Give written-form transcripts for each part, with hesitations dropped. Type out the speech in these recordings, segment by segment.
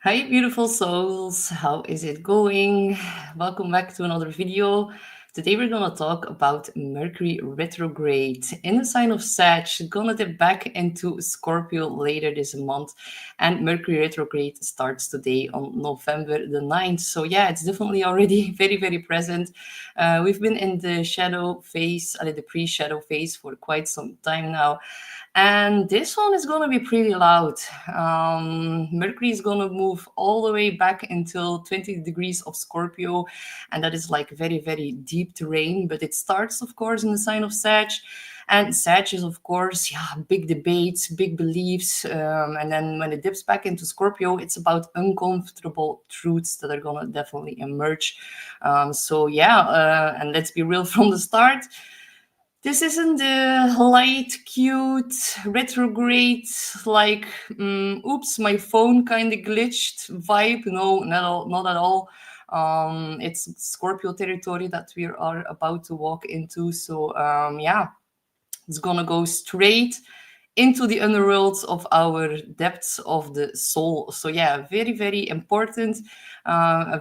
Hi, beautiful souls. How is it going? Welcome back to another video. Today we're gonna talk about Mercury retrograde in the sign of Sag. Gonna dip back into Scorpio later this month, and Mercury retrograde starts today on November the 9th. So yeah, it's definitely already very present. We've been in the shadow phase, the pre-shadow phase for quite some time now. And this one is going to be pretty loud. Mercury is going to move all the way back until 20 degrees of Scorpio. And that is like very deep terrain. But it starts, of course, in the sign of Sag. And Sag is, of course, big debates, big beliefs. And then when it dips back into Scorpio, it's about uncomfortable truths that are going to definitely emerge. And let's be real from the start. This isn't the light, cute, retrograde, like, oops, my phone kind of glitched vibe. No, not at all. It's Scorpio territory that we are about to walk into. So, it's gonna go straight into the underworlds of our depths of the soul. So, yeah, very important.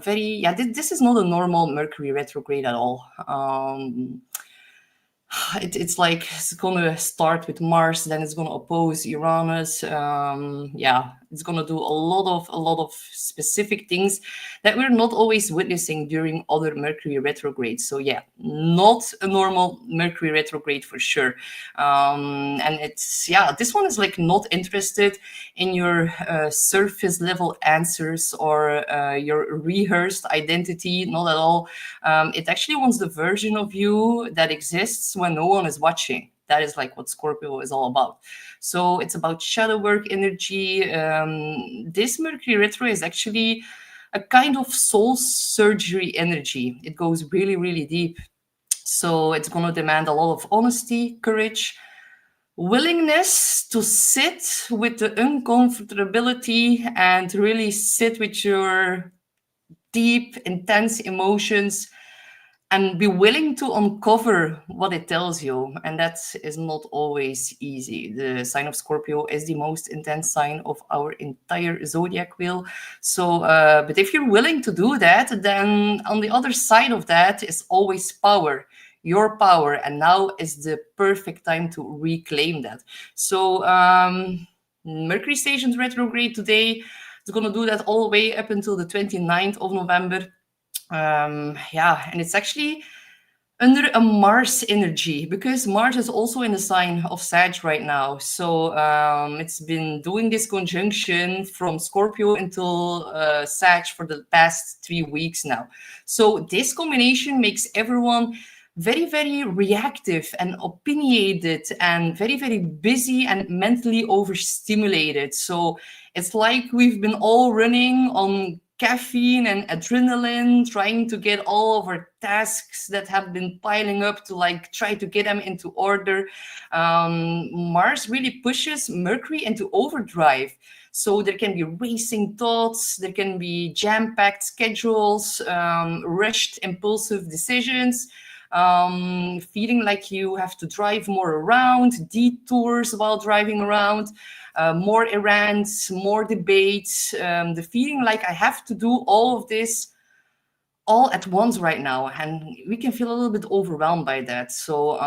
This is not a normal Mercury retrograde at all. It's like it's gonna start with Mars, then it's gonna oppose Uranus. It's gonna do a lot of specific things that we're not always witnessing during other Mercury retrogrades. So yeah, not a normal Mercury retrograde for sure. And this one is like not interested in your surface level answers or your rehearsed identity, not at all. It actually wants the version of you that exists when no one is watching. That is like what Scorpio is all about. So it's about shadow work energy. This Mercury retro is actually a kind of soul surgery energy. It goes really deep. So it's going to demand a lot of honesty, courage, willingness to sit with the uncomfortability and really sit with your deep, intense emotions and be willing to uncover what it tells you. And that is not always easy. The sign of Scorpio is the most intense sign of our entire zodiac wheel. So, but if you're willing to do that, then on the other side of that is always power. Your power, and now is the perfect time to reclaim that. So, Mercury stations retrograde today. It's going to do that all the way up until the 29th of November. And it's actually under a Mars energy because Mars is also in the sign of Sag right now. So it's been doing this conjunction from Scorpio until Sag for the past 3 weeks now. So this combination makes everyone very reactive and opinionated and very busy and mentally overstimulated. So it's like we've been all running on caffeine and adrenaline, trying to get all of our tasks that have been piling up to like try to get them into order. Mars really pushes Mercury into overdrive. So there can be racing thoughts, there can be jam-packed schedules, rushed impulsive decisions, feeling like you have to drive more around, detours while driving around, more errands, more debates, the feeling like I have to do all of this all at once right now. And we can feel a little bit overwhelmed by that. So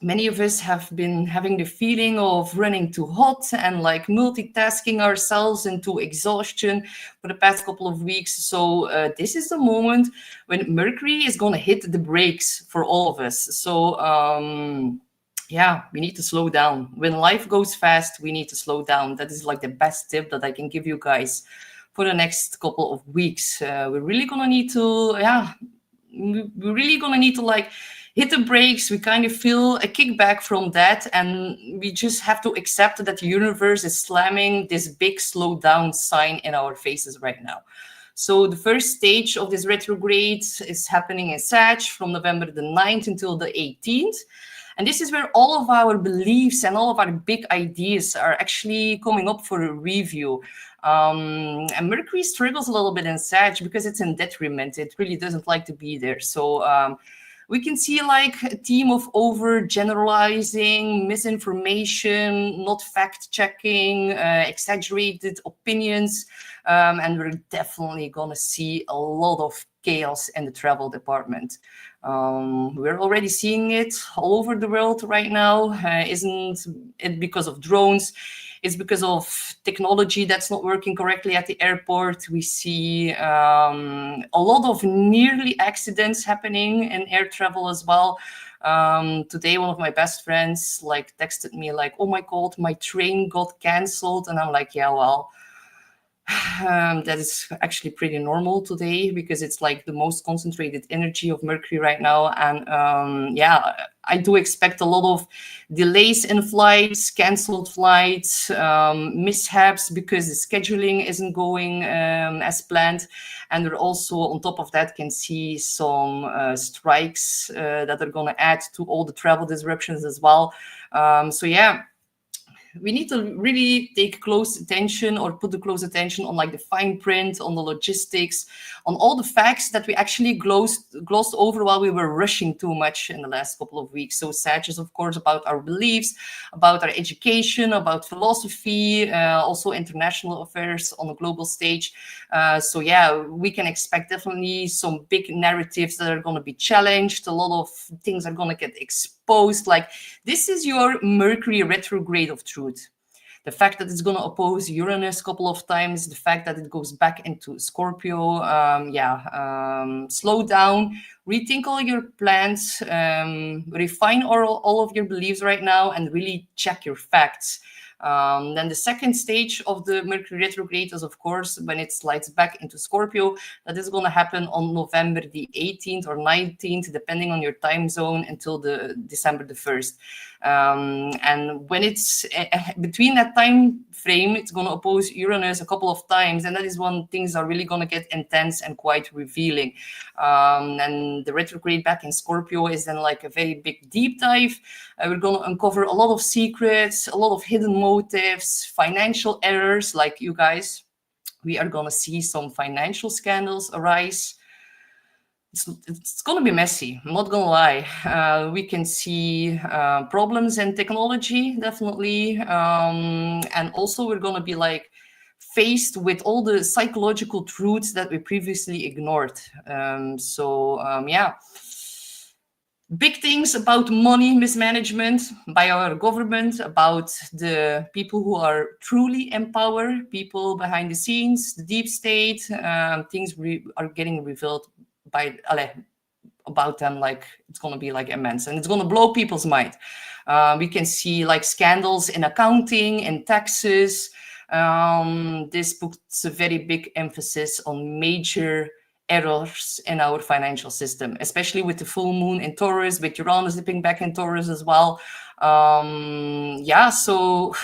many of us have been having the feeling of running too hot and like multitasking ourselves into exhaustion for the past couple of weeks. So this is the moment when Mercury is going to hit the brakes for all of us. So we need to slow down. When life goes fast, we need to slow down. That is like the best tip that I can give you guys for the next couple of weeks. We're really gonna need to, like hit the brakes. We kind of feel a kickback from that, and we just have to accept that the universe is slamming this big slow down sign in our faces right now. So the first stage of this retrograde is happening in Sag from November the 9th until the 18th. And this is where all of our beliefs and all of our big ideas are actually coming up for a review. And Mercury struggles a little bit in Sag because it's in detriment. It really doesn't like to be there. So We can see like a theme of over generalizing, misinformation, not fact checking, exaggerated opinions, and we're definitely gonna see a lot of chaos in the travel department. We're already seeing it all over the world right now. Isn't it because of drones? It's because of technology that's not working correctly at the airport. We see a lot of nearly accidents happening in air travel as well. Today, one of my best friends like texted me like, "Oh my God, my train got canceled," and I'm like, "Yeah, well." That is actually pretty normal today because it's like the most concentrated energy of Mercury right now. And yeah, I do expect a lot of delays in flights, canceled flights, mishaps because the scheduling isn't going as planned. And we're also, on top of that, can see some strikes that are going to add to all the travel disruptions as well. So yeah, we need to really take close attention or put the close attention on like the fine print, on the logistics, on all the facts that we actually glossed over while we were rushing too much in the last couple of weeks. So Sag is, of course, about our beliefs, about our education, about philosophy, also international affairs on a global stage. So yeah, we can expect definitely some big narratives that are going to be challenged. A lot of things are going to get exposed. Like, this is your Mercury retrograde of truth. The fact that it's going to oppose Uranus a couple of times, the fact that it goes back into Scorpio, slow down, rethink all your plans, refine all of your beliefs right now, and really check your facts. Then the second stage of the Mercury retrograde is, of course, when it slides back into Scorpio. That is going to happen on November the 18th or 19th, depending on your time zone, until the December the 1st. And when it's between that time frame, it's going to oppose Uranus a couple of times, and that is when things are really going to get intense and quite revealing. And the retrograde back in Scorpio is then like a very big deep dive. We're going to uncover a lot of secrets, a lot of hidden motives, financial errors. Like, you guys, we are going to see some financial scandals arise. It's going to be messy, I'm not going to lie. We can see problems in technology, definitely. And also we're going to be like faced with all the psychological truths that we previously ignored. Yeah. Big things about money mismanagement by our government, about the people who are truly in power, people behind the scenes, the deep state. Things are getting revealed about them, like it's going to be like immense, and it's going to blow people's mind. We can see like scandals in accounting and taxes. This puts a very big emphasis on major errors in our financial system, especially with the full moon in Taurus, with Uranus dipping back in Taurus as well. So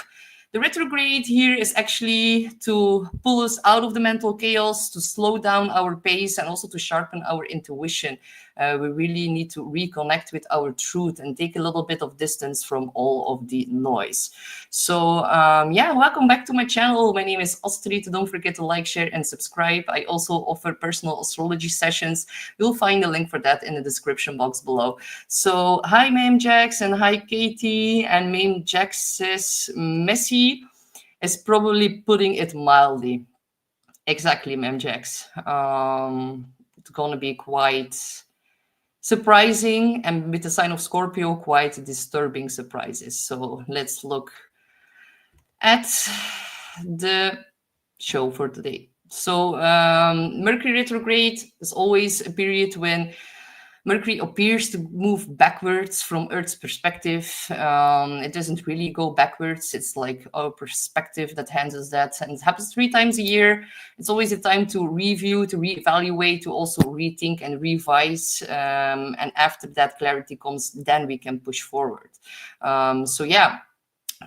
the retrograde here is actually to pull us out of the mental chaos, to slow down our pace, and also to sharpen our intuition. We really need to reconnect with our truth and take a little bit of distance from all of the noise. So welcome back to my channel. My name is Astrid. Don't forget to like, share, and subscribe. I also offer personal astrology sessions. You'll find the link for that in the description box below. So hi, Ma'am Jax, and hi, Katie. And Ma'am Jax says, messy is probably putting it mildly. Exactly, Ma'am Jax. It's going to be quite surprising, and with the sign of Scorpio, quite disturbing surprises. So let's look at the show for today. So Mercury retrograde is always a period when Mercury appears to move backwards from Earth's perspective. It doesn't really go backwards. It's like our perspective that hands us that. And it happens 3 times a year. It's always a time to review, to reevaluate, to also rethink and revise. And after that clarity comes, then we can push forward.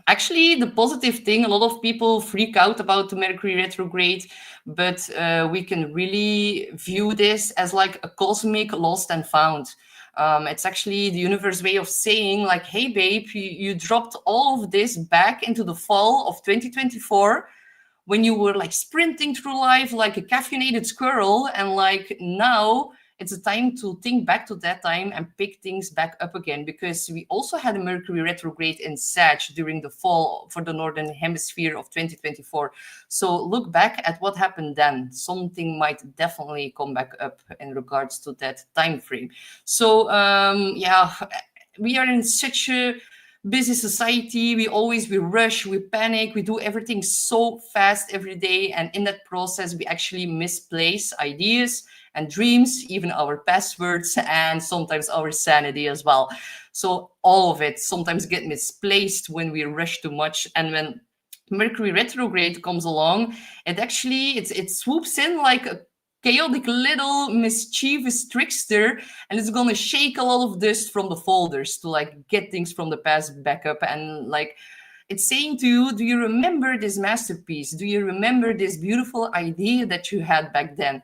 Actually, the positive thing, a lot of people freak out about the Mercury retrograde, but we can really view this as like a cosmic lost and found. It's actually the universe way of saying like, hey, babe, you dropped all of this back into the fall of 2024 when you were like sprinting through life like a caffeinated squirrel. And like now it's a time to think back to that time and pick things back up again, because we also had a Mercury retrograde in Sag during the fall for the Northern Hemisphere of 2024. So look back at what happened then. Something might definitely come back up in regards to that time frame. So yeah, we are in such a busy society. We rush, we panic, we do everything so fast every day, and in that process we actually misplace ideas and dreams, even our passwords, and sometimes our sanity as well. So all of it sometimes get misplaced when we rush too much. And when Mercury retrograde comes along, it swoops in like a chaotic little mischievous trickster, and it's gonna shake a lot of dust from the folders to like get things from the past back up. And like, it's saying to you, do you remember this masterpiece? Do you remember this beautiful idea that you had back then?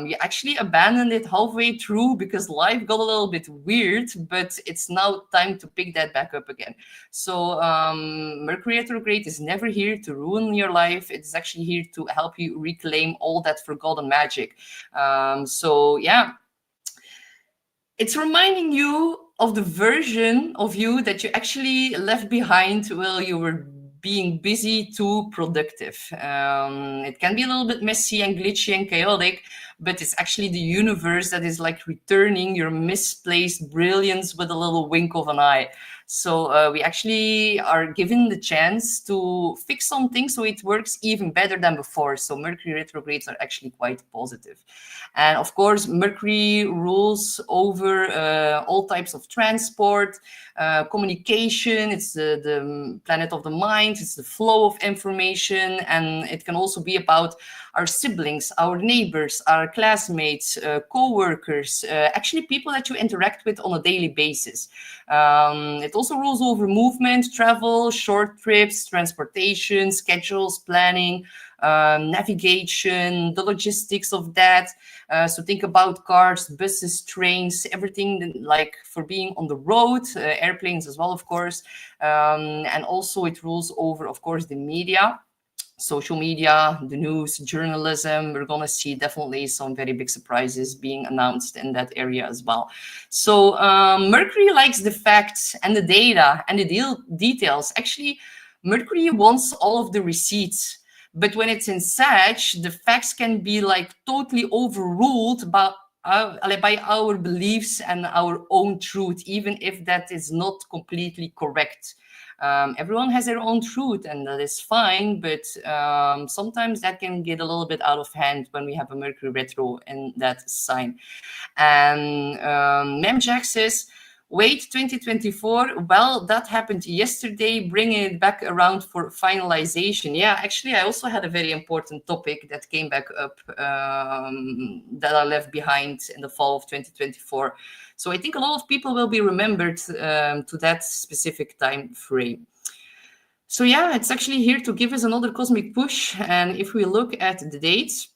You actually abandoned it halfway through because life got a little bit weird, but it's now time to pick that back up again. So Mercury retrograde is never here to ruin your life. It's actually here to help you reclaim all that forgotten magic. So yeah, it's reminding you of the version of you that you actually left behind while you were being busy, too productive. It can be a little bit messy and glitchy and chaotic, but it's actually the universe that is like returning your misplaced brilliance with a little wink of an eye. So we actually are given the chance to fix something so it works even better than before. So Mercury retrogrades are actually quite positive. And of course, Mercury rules over all types of transport, communication. It's the planet of the mind. It's the flow of information. And it can also be about our siblings, our neighbors, our classmates, co-workers, actually people that you interact with on a daily basis. It also rules over movement, travel, short trips, transportation, schedules, planning, navigation, the logistics of that. So think about cars, buses, trains, everything like for being on the road, airplanes as well, of course. And also it rules over, of course, the media. Social media, the news, journalism. We're going to see definitely some very big surprises being announced in that area as well. So Mercury likes the facts and the data and the details. Actually, Mercury wants all of the receipts. But when it's in Sag, the facts can be like totally overruled by our beliefs and our own truth, even if that is not completely correct. Everyone has their own truth, and that is fine, but sometimes that can get a little bit out of hand when we have a Mercury retro in that sign. And Mem Jack says, wait, 2024, well, that happened yesterday, bringing it back around for finalization. Yeah, actually, I also had a very important topic that came back up that I left behind in the fall of 2024. So I think a lot of people will be remembered to that specific time frame. So yeah, it's actually here to give us another cosmic push. And if we look at the dates,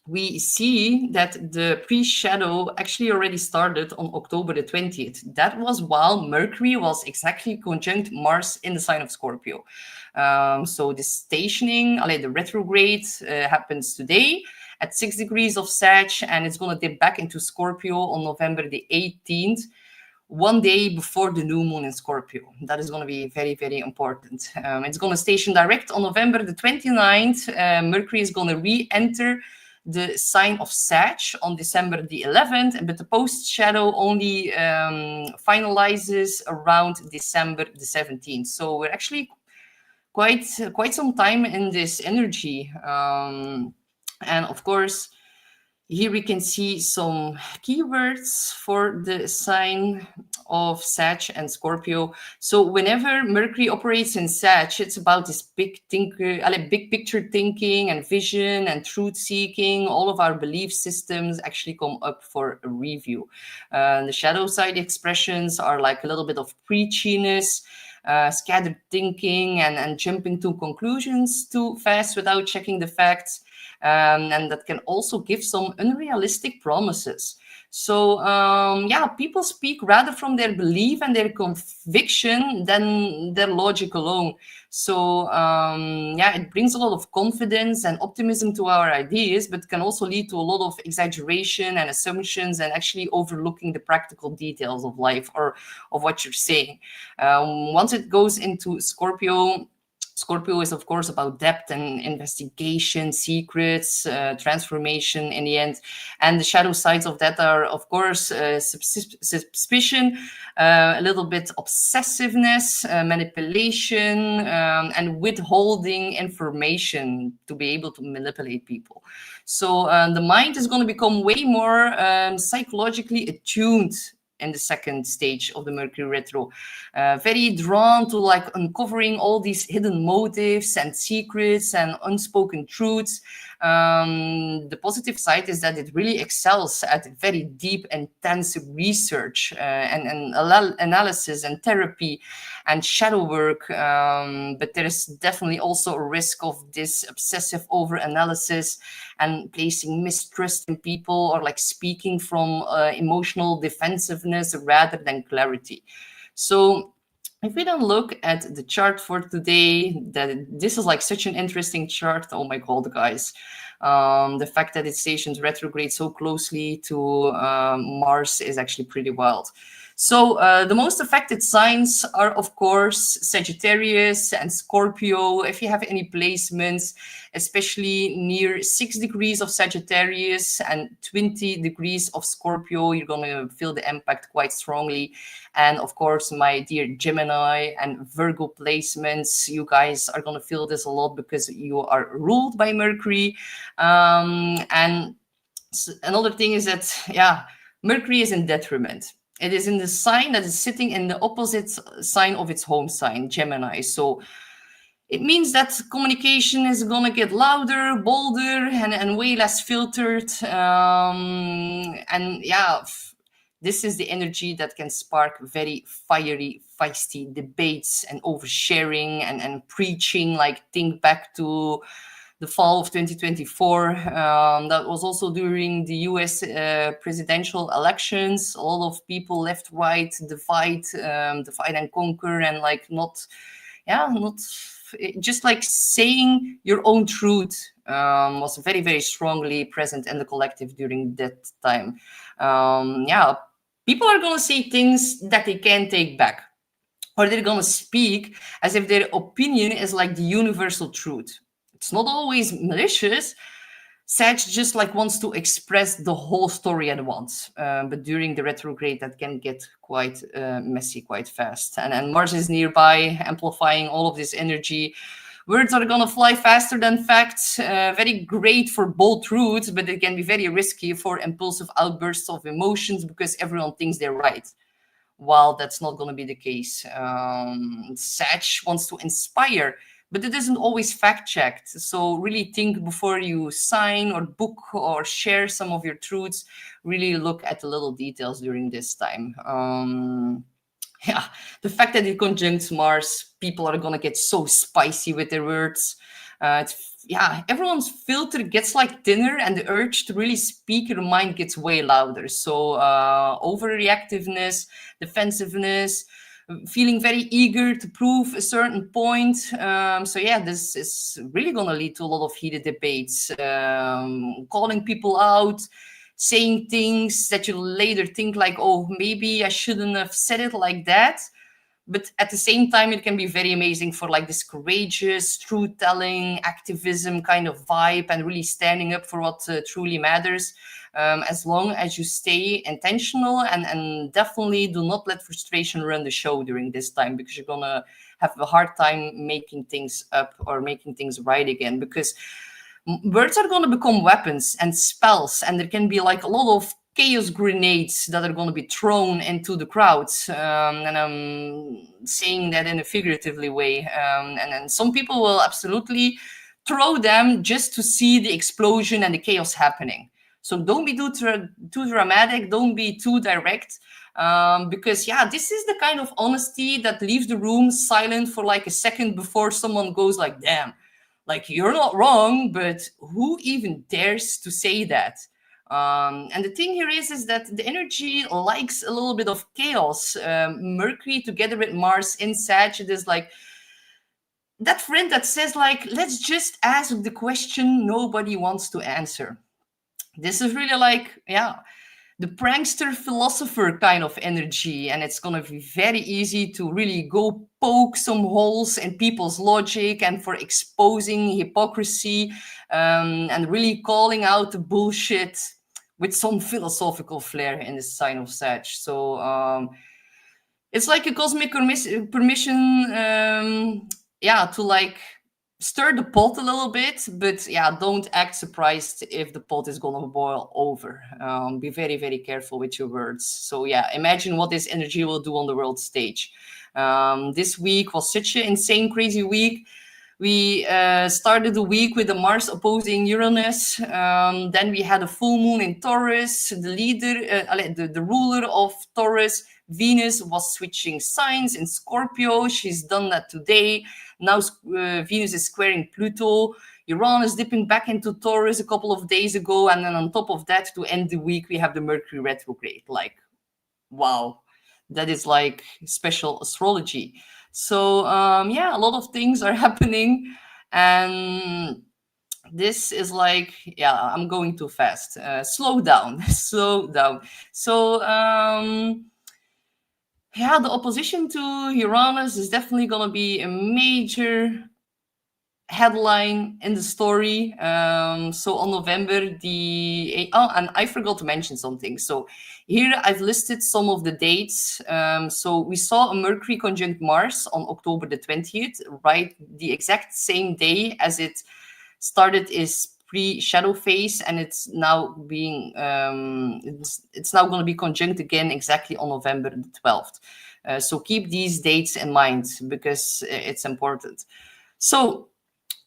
we see that the pre-shadow actually already started on October the 20th. That was while Mercury was exactly conjunct Mars in the sign of Scorpio. So the stationing, the retrograde happens today at 6 degrees of Sag, and it's going to dip back into Scorpio on November the 18th, one day before the new moon in Scorpio. That is going to be very, very important. It's going to station direct on November the 29th. Mercury is going to re-enter the sign of Sag on December the 11th, but the post-shadow only finalizes around December the 17th. So we're actually quite some time in this energy. And of course, here we can see some keywords for the sign of Sag and Scorpio. So whenever Mercury operates in Sag, it's about this big picture thinking and vision and truth seeking. All of our belief systems actually come up for a review. The shadow side expressions are like a little bit of preachiness, scattered thinking, and jumping to conclusions too fast without checking the facts. And that can also give some unrealistic promises. So yeah, people speak rather from their belief and their conviction than their logic alone. So yeah, it brings a lot of confidence and optimism to our ideas, but can also lead to a lot of exaggeration and assumptions and actually overlooking the practical details of life or of what you're saying. Once it goes into Scorpio, Scorpio is, of course, about depth and investigation, secrets, transformation in the end. And the shadow sides of that are, of course, suspicion, a little bit obsessiveness, manipulation, and withholding information to be able to manipulate people. So the mind is going to become way more psychologically attuned in the second stage of the Mercury retro, very drawn to like uncovering all these hidden motives and secrets and unspoken truths. The positive side is that it really excels at very deep, intense research and analysis and therapy and shadow work. But there is definitely also a risk of this obsessive over-analysis and placing mistrust in people, or like speaking from emotional defensiveness rather than clarity. So if we then look at the chart for today, that this is like such an interesting chart. Oh my God, guys. The fact that it stations retrograde so closely to Mars is actually pretty wild. So the most affected signs are, of course, Sagittarius and Scorpio. If you have any placements, especially near 6 degrees of Sagittarius and 20 degrees of Scorpio, you're going to feel the impact quite strongly. And of course, my dear Gemini and Virgo placements, you guys are going to feel this a lot because you are ruled by Mercury. And another thing is that, yeah, Mercury is in detriment. It is in the sign that is sitting in the opposite sign of its home sign, Gemini. So it means that communication is going to get louder, bolder, and way less filtered. And yeah, this is the energy that can spark very fiery, feisty debates and oversharing and preaching. Like, think back to the fall of 2024. That was also during the US presidential elections. A lot of people left, right, divide and conquer, and like not just like saying your own truth was very, very strongly present in the collective during that time. Yeah, people are going to say things that they can't take back, or they're going to speak as if their opinion is like the universal truth. It's not always malicious. Sag just like wants to express the whole story at once. But during the retrograde, that can get quite messy quite fast. And Mars is nearby, amplifying all of this energy. Words are going to fly faster than facts. Very great for bold truths, but it can be very risky for impulsive outbursts of emotions because everyone thinks they're right, while that's not going to be the case. Sag wants to inspire, but it isn't always fact-checked. So really think before you sign or book or share some of your truths. Really look at the little details during this time. Yeah, the fact that it conjuncts Mars, people are going to get so spicy with their words. Yeah, everyone's filter gets like thinner, and the urge to really speak your mind gets way louder. So overreactiveness, defensiveness, feeling very eager to prove a certain point. So yeah, this is really going to lead to a lot of heated debates, calling people out, saying things that you later think like, oh, maybe I shouldn't have said it like that. But at the same time, it can be very amazing for like this courageous, truth-telling, activism kind of vibe, and really standing up for what truly matters. As long as you stay intentional and definitely do not let frustration run the show during this time, because you're gonna have a hard time making things up or making things right again, because words are going to become weapons and spells, and there can be like a lot of chaos grenades that are going to be thrown into the crowds. And I'm saying that in a figuratively way. And then some people will absolutely throw them just to see the explosion and the chaos happening. So don't be too dramatic. Don't be too direct. Because yeah, this is the kind of honesty that leaves the room silent for like a second before someone goes like, damn, like, you're not wrong, but who even dares to say that? And the thing here is that the energy likes a little bit of chaos. Mercury together with Mars in Sag, it is like that friend that says like, let's just ask the question nobody wants to answer. This is really like, yeah, the prankster philosopher kind of energy, and it's going to be very easy to really go poke some holes in people's logic and for exposing hypocrisy, and really calling out the bullshit with some philosophical flair in the sign of Sag. So it's like a cosmic permission, yeah, to like stir the pot a little bit, but yeah, don't act surprised if the pot is gonna boil over. Be very, very careful with your words. So yeah, imagine what this energy will do on the world stage. This week was such an insane, crazy week. We started the week with the Mars opposing Uranus. Then we had a full moon in Taurus. The leader, the ruler of Taurus, Venus, was switching signs in Scorpio. She's done that today. Now Venus is squaring Pluto. Uranus dipping back into Taurus a couple of days ago. And then on top of that, to end the week, we have the Mercury retrograde. Like, wow, that is like special astrology. So yeah, a lot of things are happening, and this is like, yeah, I'm going too fast. Slow down, slow down. So yeah, the opposition to Uranus is definitely going to be a major headline in the story. So on November the oh, and I forgot to mention something. So here I've listed some of the dates. So we saw a Mercury conjunct Mars on October the 20th, right? The exact same day as it started its pre-shadow phase, and it's now being it's now going to be conjunct again exactly on November the 12th. So keep these dates in mind because it's important. So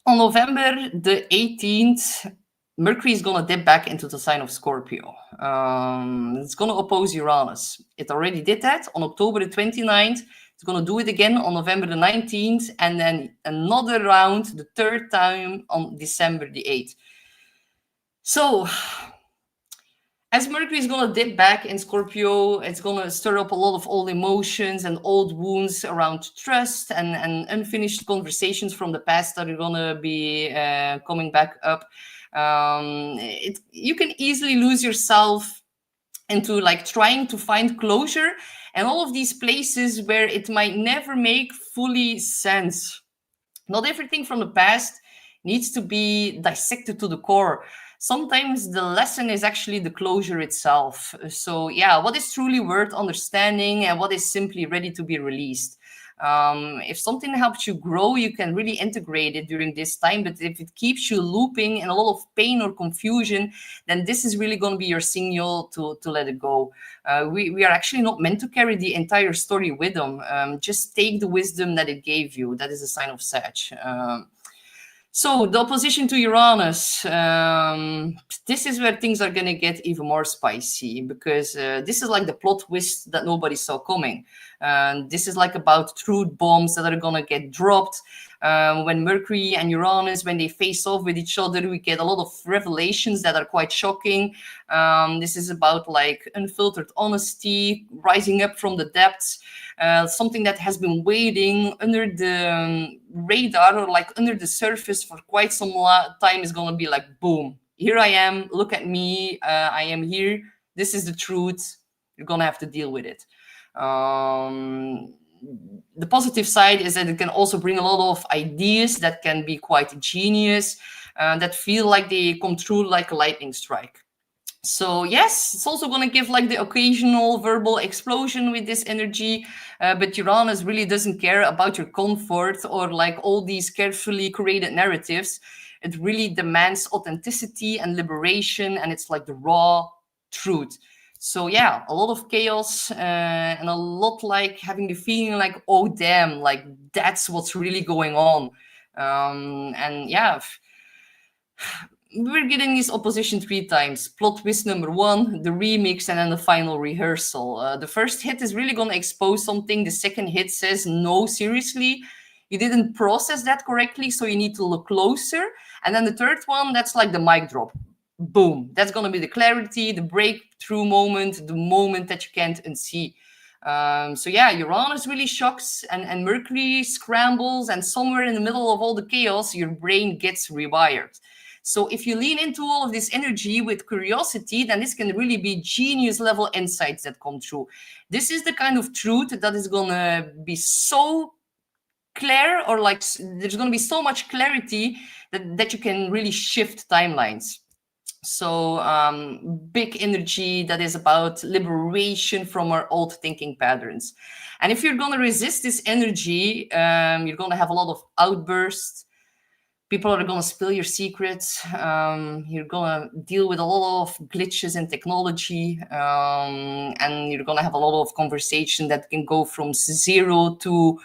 on November the 18th, Mercury is going to dip back into the sign of Scorpio. It's going to oppose Uranus. It already did that on October the 29th. It's going to do it again on November the 19th, and then another round, the third time, on December the 8th. So as Mercury is going to dip back in Scorpio, it's going to stir up a lot of old emotions and old wounds around trust and unfinished conversations from the past that are going to be coming back up. You can easily lose yourself into like trying to find closure and all of these places where it might never make fully sense. Not everything from the past needs to be dissected to the core. Sometimes the lesson is actually the closure itself. So yeah, what is truly worth understanding and what is simply ready to be released. If something helps you grow, you can really integrate it during this time. But if it keeps you looping in a lot of pain or confusion, then this is really going to be your signal to let it go. We are actually not meant to carry the entire story with them. Just take the wisdom that it gave you. That is a sign of Sag. So the opposition to Uranus, this is where things are going to get even more spicy because this is like the plot twist that nobody saw coming. This is like about truth bombs that are going to get dropped. When Mercury and Uranus, when they face off with each other, we get a lot of revelations that are quite shocking. This is about like unfiltered honesty, rising up from the depths. Something that has been waiting under the radar or like under the surface for quite some time is going to be like, boom, here I am, look at me, I am here, this is the truth, you're going to have to deal with it. The positive side is that it can also bring a lot of ideas that can be quite genius, that feel like they come through like a lightning strike. So yes, it's also going to give like the occasional verbal explosion with this energy, but Uranus really doesn't care about your comfort or like all these carefully curated narratives. It really demands authenticity and liberation, and it's like the raw truth. So yeah, a lot of chaos and a lot like having the feeling like, oh damn, like that's what's really going on. And yeah, we're getting this opposition 3 times. Plot twist number 1, the remix, and then the final rehearsal. The first hit is really going to expose something. The second hit says, no, seriously, you didn't process that correctly, so you need to look closer. And then the third one, that's like the mic drop. boom, that's going to be the clarity, the breakthrough moment, the moment that you can't unsee. So yeah, Uranus really shocks, and Mercury scrambles, and somewhere in the middle of all the chaos, your brain gets rewired. So if you lean into all of this energy with curiosity, then this can really be genius level insights that come through. This is the kind of truth that is going to be so clear, or like there's going to be so much clarity that you can really shift timelines. So big energy that is about liberation from our old thinking patterns. And if you're going to resist this energy, you're going to have a lot of outbursts. People are going to spill your secrets. You're going to deal with a lot of glitches in technology. And you're going to have a lot of conversation that can go from 0 to,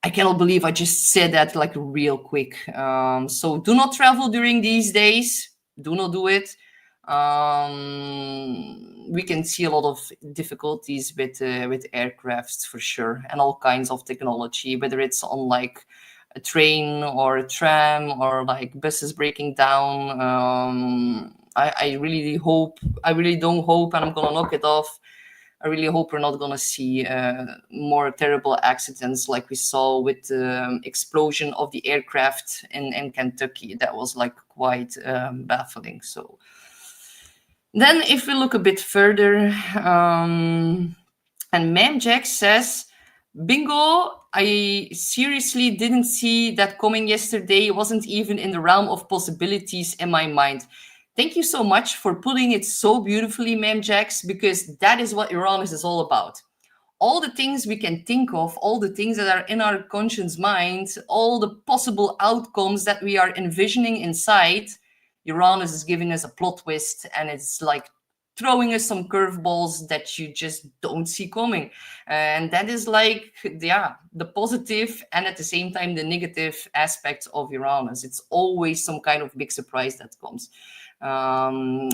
I cannot believe I just said that, like real quick. So do not travel during these days. Do not do it. We can see a lot of difficulties with aircrafts for sure, and all kinds of technology, whether it's on like a train or a tram or like buses breaking down. I really don't hope, and I'm gonna knock it off. I really hope we're not going to see more terrible accidents like we saw with the explosion of the aircraft in Kentucky. That was like quite baffling. So then if we look a bit further, and Ma'am Jack says, bingo, I seriously didn't see that coming yesterday. It wasn't even in the realm of possibilities in my mind. Thank you so much for putting it so beautifully, Ma'am Jax, because that is what Uranus is all about. All the things we can think of, all the things that are in our conscious mind, all the possible outcomes that we are envisioning inside, Uranus is giving us a plot twist, and it's like throwing us some curveballs that you just don't see coming. And that is like, yeah, the positive and at the same time the negative aspects of Uranus. It's always some kind of big surprise that comes. I'm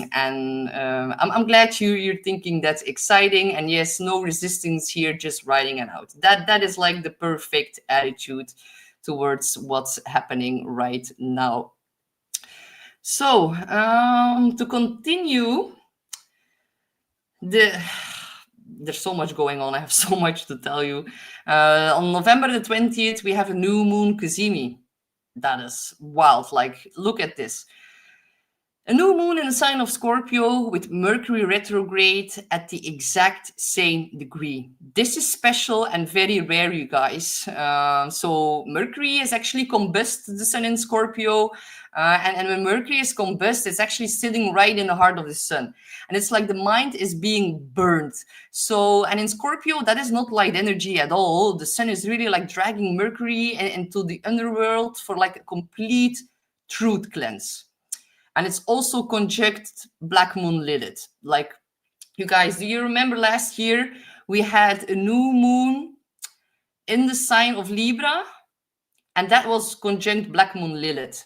glad you're thinking that's exciting, and yes, no resistance here, just riding it out. That is like the perfect attitude towards what's happening right now. So to continue, there's so much going on. I have so much to tell you. On November the 20th, we have a new moon CAZIMI. That is wild. Like, look at this. A new moon in the sign of Scorpio with Mercury retrograde at the exact same degree. This is special and very rare, you guys. So Mercury is actually combust the sun in Scorpio. And when Mercury is combust, it's actually sitting right in the heart of the sun. And it's like the mind is being burned. So, and in Scorpio, that is not light energy at all. The sun is really like dragging Mercury into the underworld for like a complete truth cleanse. And it's also conjunct Black Moon Lilith. Like, you guys, do you remember last year we had a new moon in the sign of Libra? And that was conjunct Black Moon Lilith.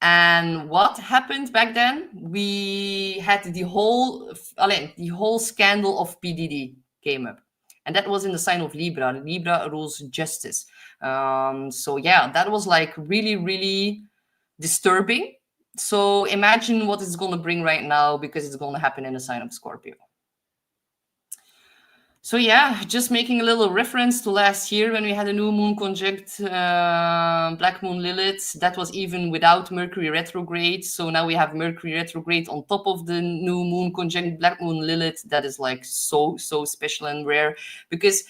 And what happened back then? We had the whole scandal of PDD came up. And that was in the sign of Libra. Libra rules justice. So yeah, that was like really, really disturbing. So imagine what it's going to bring right now, because it's going to happen in the sign of Scorpio. So yeah, just making a little reference to last year when we had a new moon conjunct Black Moon Lilith. That was even without Mercury retrograde. So now we have Mercury retrograde on top of the new moon conjunct Black Moon Lilith. That is like so special and rare, because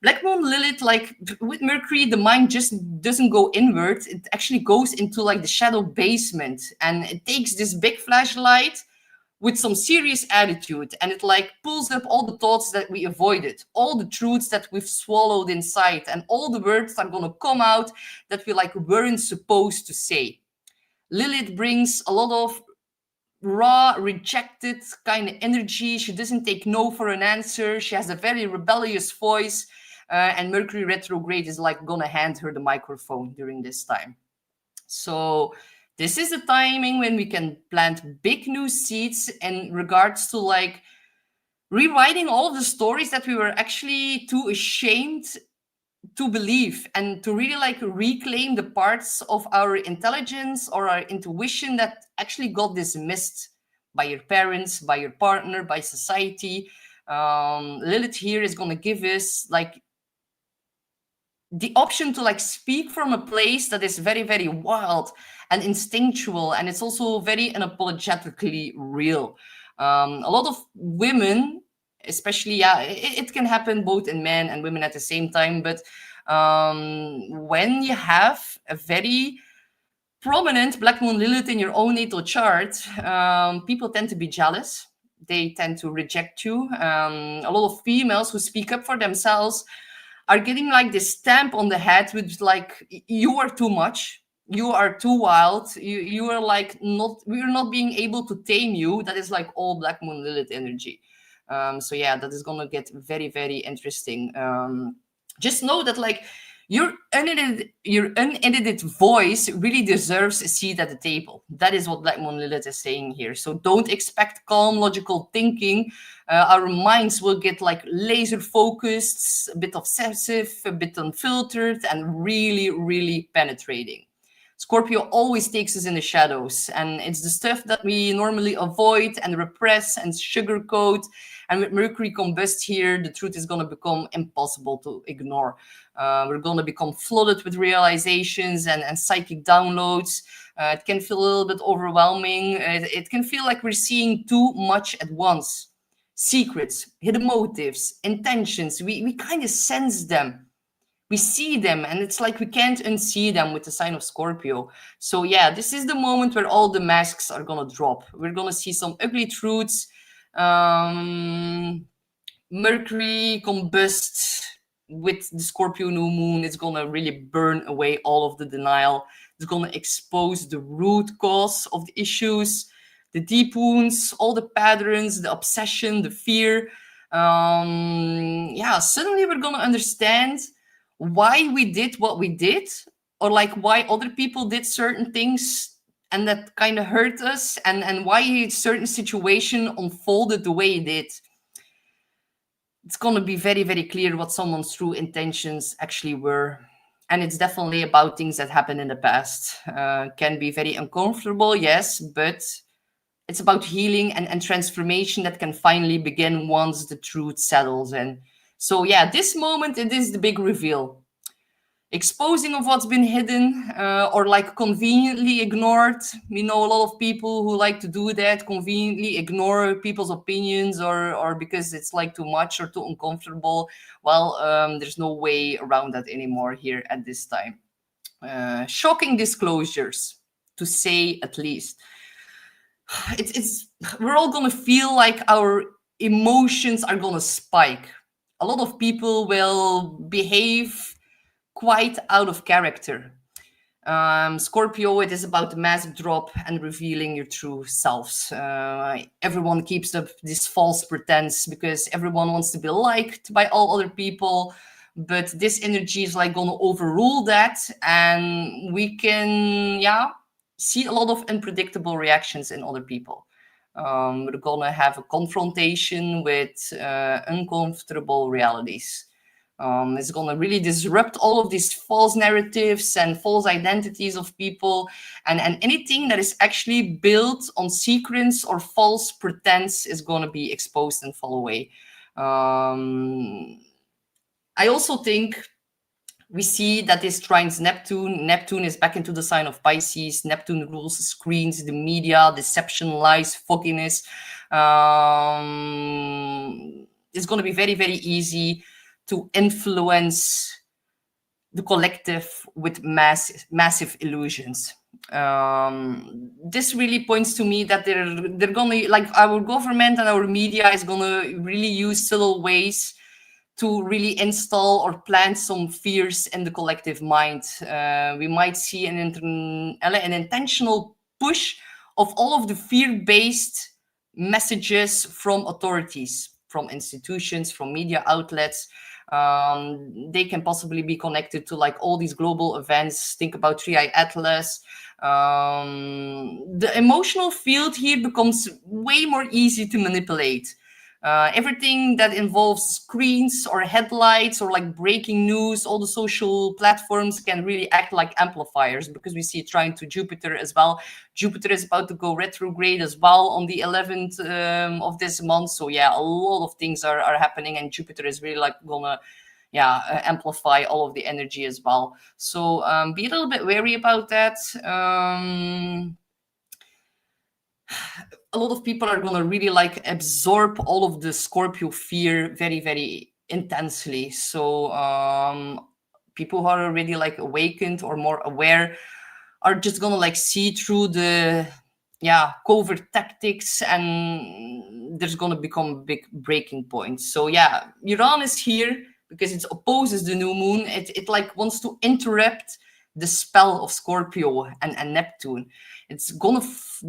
Black Moon Lilith, like with Mercury, the mind just doesn't go inward. It actually goes into like the shadow basement, and it takes this big flashlight with some serious attitude, and it like pulls up all the thoughts that we avoided, all the truths that we've swallowed inside, and all the words that are going to come out that we like weren't supposed to say. Lilith brings a lot of raw, rejected kind of energy. She doesn't take no for an answer. She has a very rebellious voice. And Mercury retrograde is like gonna hand her the microphone during this time. So this is the timing when we can plant big new seeds in regards to like rewriting all of the stories that we were actually too ashamed to believe, and to really like reclaim the parts of our intelligence or our intuition that actually got dismissed by your parents, by your partner, by society. Lilith here is going to give us like the option to like speak from a place that is very, very wild and instinctual, and it's also very unapologetically real. A lot of women, especially, yeah, it can happen both in men and women at the same time, but when you have a very prominent Black Moon Lilith in your own natal chart, people tend to be jealous. They tend to reject you. A lot of females who speak up for themselves are getting like this stamp on the head with like, you are too much, you are too wild, you are like not, we're not being able to tame you. That is like all Black Moon Lilith energy. So yeah, that is gonna get very, very interesting. Just know that like your unedited voice really deserves a seat at the table. That is what Black Moon Lilith is saying here. So don't expect calm, logical thinking. Our minds will get like laser focused, a bit obsessive, a bit unfiltered, and really, really penetrating. Scorpio always takes us in the shadows, and it's the stuff that we normally avoid and repress and sugarcoat. And with Mercury combust here, the truth is going to become impossible to ignore. We're going to become flooded with realizations and psychic downloads. It can feel a little bit overwhelming. It can feel like we're seeing too much at once. Secrets, hidden motives, intentions, we kind of sense them. We see them, and it's like we can't unsee them with the sign of Scorpio. So yeah, this is the moment where all the masks are going to drop. We're going to see some ugly truths. Mercury combust with the Scorpio new moon. It's going to really burn away all of the denial. It's going to expose the root cause of the issues, the deep wounds, all the patterns, the obsession, the fear. Yeah, suddenly we're going to understand why we did what we did, or like why other people did certain things and that kind of hurt us, and why a certain situation unfolded the way it did. It's going to be very, very clear what someone's true intentions actually were. And it's definitely about things that happened in the past. Can be very uncomfortable, yes, but it's about healing and transformation that can finally begin once the truth settles in. So yeah, this moment, it is the big reveal. Exposing of what's been hidden or like conveniently ignored. We know a lot of people who like to do that, conveniently ignore people's opinions or because it's like too much or too uncomfortable. Well, there's no way around that anymore here at this time. Shocking disclosures, to say at least. We're all gonna feel like our emotions are gonna spike. A lot of people will behave quite out of character. Scorpio, it is about the mask drop and revealing your true selves. Everyone keeps up this false pretense because everyone wants to be liked by all other people, but this energy is like gonna overrule that, and we can, yeah, see a lot of unpredictable reactions in other people. We're gonna have a confrontation with uncomfortable realities. It's going to really disrupt all of these false narratives and false identities of people, and anything that is actually built on secrets or false pretense is going to be exposed and fall away. I also think we see that this trines Neptune. Neptune is back into the sign of Pisces. Neptune rules screens, the media, deception, lies, fogginess. It's going to be very, very easy to influence the collective with massive illusions. This really points to me that they're gonna, like, our government and our media is gonna really use subtle ways to really install or plant some fears in the collective mind. We might see an intentional push of all of the fear-based messages from authorities, from institutions, from media outlets. They can possibly be connected to like all these global events. Think about Triad Atlas. The emotional field here becomes way more easy to manipulate. Everything that involves screens or headlights or like breaking news, all the social platforms can really act like amplifiers, because we see Trine to Jupiter as well. Jupiter is about to go retrograde as well on the 11th of this month. So yeah, a lot of things are happening, and Jupiter is really like gonna amplify all of the energy as well. So be a little bit wary about that. A lot of people are gonna really like absorb all of the Scorpio fear very, very intensely. So people who are already like awakened or more aware are just gonna like see through the covert tactics, and there's gonna become big breaking points. So yeah, Uranus here, because it opposes the new moon, it like wants to interrupt the spell of Scorpio and Neptune. It's gonna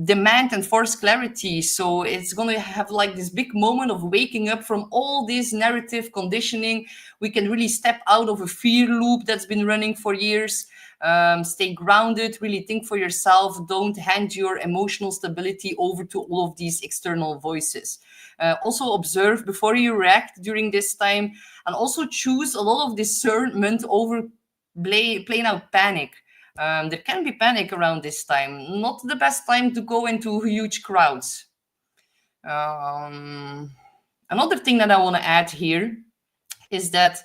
demand and force clarity. So it's gonna have like this big moment of waking up from all this narrative conditioning. We can really step out of a fear loop that's been running for years. Stay grounded, really think for yourself. Don't hand your emotional stability over to all of these external voices. Also observe before you react during this time, and also choose a lot of discernment over plain out panic. There can be panic around this time. Not the best time to go into huge crowds. Another thing that I want to add here is that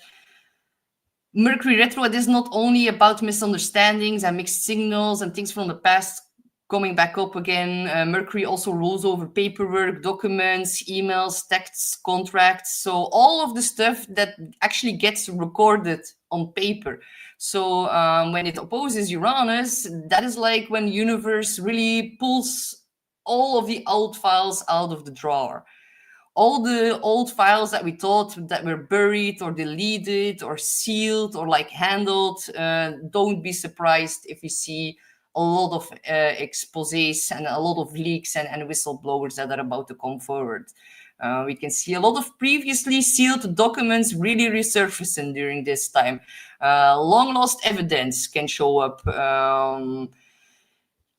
Mercury retrograde is not only about misunderstandings and mixed signals and things from the past coming back up again. Mercury also rules over paperwork, documents, emails, texts, contracts. So all of the stuff that actually gets recorded on paper. So when it opposes Uranus, that is like when universe really pulls all of the old files out of the drawer. All the old files that we thought that were buried or deleted or sealed or like handled, don't be surprised if you see a lot of exposés and a lot of leaks and whistleblowers that are about to come forward. We can see a lot of previously sealed documents really resurfacing during this time. Long lost evidence can show up.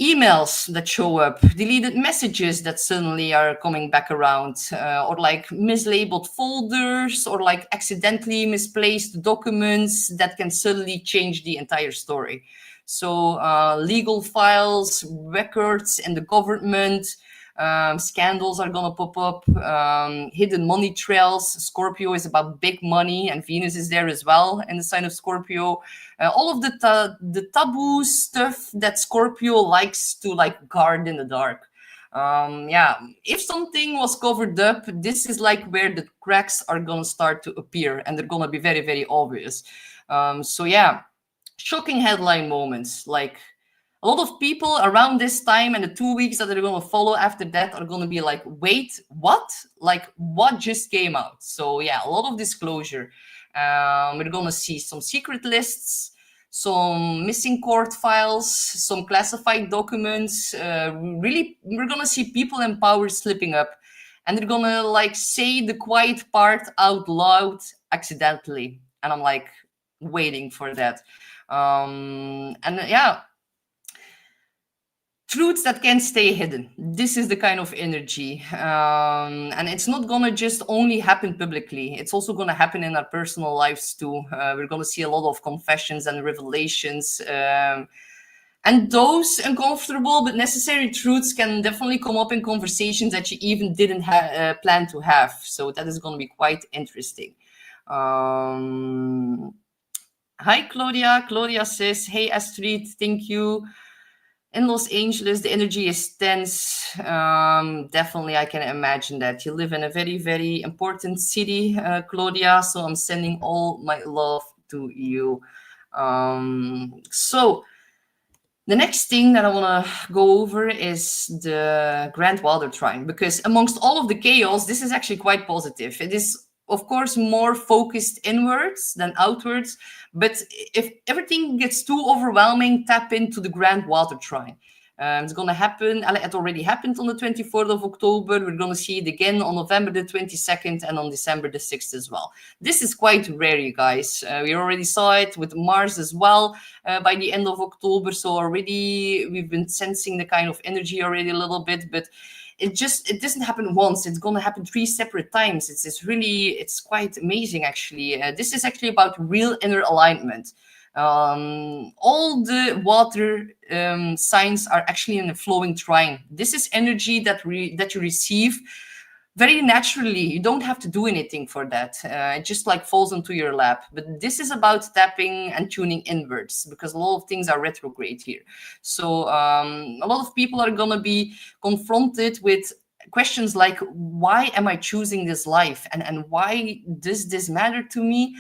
Emails that show up, deleted messages that suddenly are coming back around, or like mislabeled folders, or like accidentally misplaced documents that can suddenly change the entire story. So legal files, records in the government, scandals are gonna pop up, hidden money trails. Scorpio is about big money, and Venus is there as well in the sign of Scorpio. All of the taboo stuff that Scorpio likes to like guard in the dark. If something was covered up, this is like where the cracks are gonna start to appear, and they're gonna be very, very obvious. Shocking headline moments. Like a lot of people around this time and the 2 weeks that are going to follow after that are going to be like, wait, what? Like, what just came out? So yeah, a lot of disclosure. We're going to see some secret lists, some missing court files, some classified documents. Really, we're going to see people in power slipping up, and they're going to like say the quiet part out loud accidentally. And I'm like waiting for that. Truths that can't stay hidden. This is the kind of energy. And it's not going to just only happen publicly. It's also going to happen in our personal lives too. We're going to see a lot of confessions and revelations. And those uncomfortable but necessary truths can definitely come up in conversations that you even didn't plan to have. So that is going to be quite interesting. Hi, Claudia. Claudia says, hey, Astrid, thank you. In Los Angeles, the energy is tense. Definitely, I can imagine that. You live in a very, very important city, Claudia, so I'm sending all my love to you. So the next thing that I want to go over is the Grand Water Trine, because amongst all of the chaos, this is actually quite positive. It is, of course, more focused inwards than outwards. But if everything gets too overwhelming, tap into the Grand Water Trine. It's going to happen. It already happened on the 24th of October. We're going to see it again on November the 22nd and on December the 6th as well. This is quite rare, you guys. We already saw it with Mars as well by the end of October. So already we've been sensing the kind of energy already a little bit, but it doesn't happen once. It's going to happen 3 separate times. It's quite amazing, actually. This is actually about real inner alignment. All the water signs are actually in a flowing trine. This is energy that you receive very naturally. You don't have to do anything for that. It just like falls into your lap. But this is about tapping and tuning inwards, because a lot of things are retrograde here. So a lot of people are gonna be confronted with questions like, why am I choosing this life, and why does this matter to me?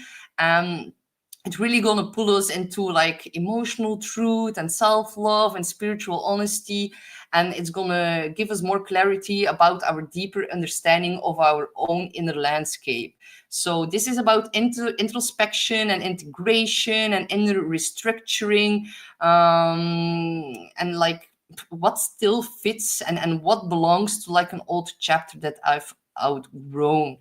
It's really going to pull us into like emotional truth and self-love and spiritual honesty. And it's going to give us more clarity about our deeper understanding of our own inner landscape. So this is about introspection and integration and inner restructuring, and like what still fits and what belongs to like an old chapter that I've outgrown.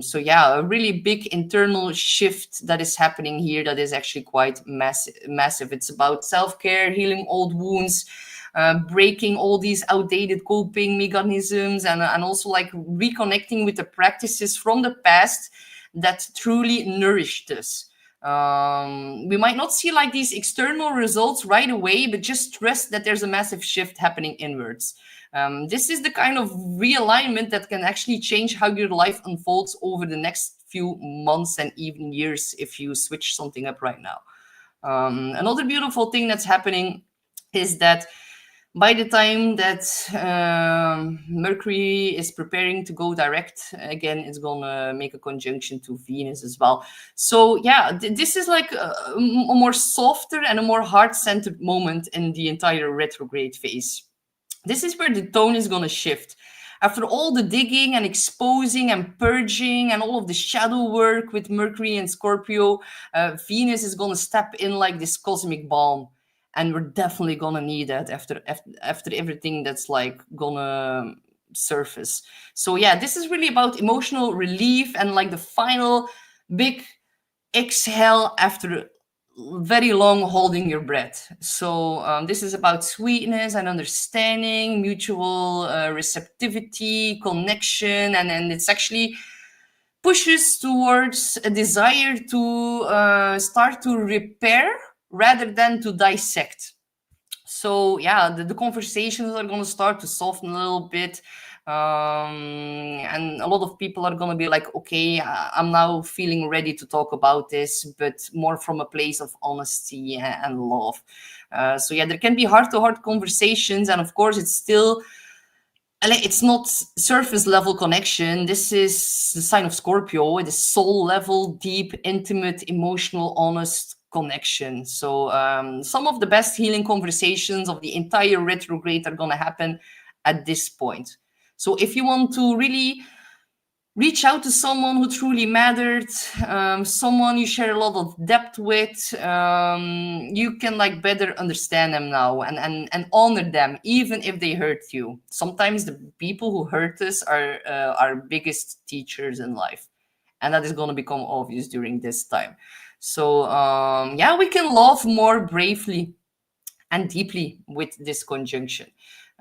So yeah, a really big internal shift that is happening here that is actually quite massive. It's about self-care, healing old wounds, breaking all these outdated coping mechanisms, and also like reconnecting with the practices from the past that truly nourished us. We might not see like these external results right away, but just trust that there's a massive shift happening inwards. This is the kind of realignment that can actually change how your life unfolds over the next few months and even years if you switch something up right now. Another beautiful thing that's happening is that by the time that Mercury is preparing to go direct, again, it's going to make a conjunction to Venus as well. So yeah, this is like a more softer and a more heart-centered moment in the entire retrograde phase. This is where the tone is going to shift. After all the digging and exposing and purging and all of the shadow work with Mercury and Scorpio, Venus is going to step in like this cosmic balm. And we're definitely going to need that after everything that's like going to surface. So yeah, this is really about emotional relief and like the final big exhale after very long holding your breath. So this is about sweetness and understanding, mutual receptivity, connection, and it's actually pushes towards a desire to start to repair rather than to dissect. So yeah, the conversations are going to start to soften a little bit. And a lot of people are going to be like, okay, I'm now feeling ready to talk about this, but more from a place of honesty and love. So yeah, there can be heart-to-heart conversations, and of course it's not surface level connection. This is the sign of Scorpio. It is soul level, deep, intimate, emotional, honest connection. So some of the best healing conversations of the entire retrograde are going to happen at this point. So if you want to really reach out to someone who truly mattered, someone you share a lot of depth with, you can like better understand them now and honor them, even if they hurt you. Sometimes the people who hurt us are our biggest teachers in life, and that is going to become obvious during this time. So yeah, we can love more bravely and deeply with this conjunction.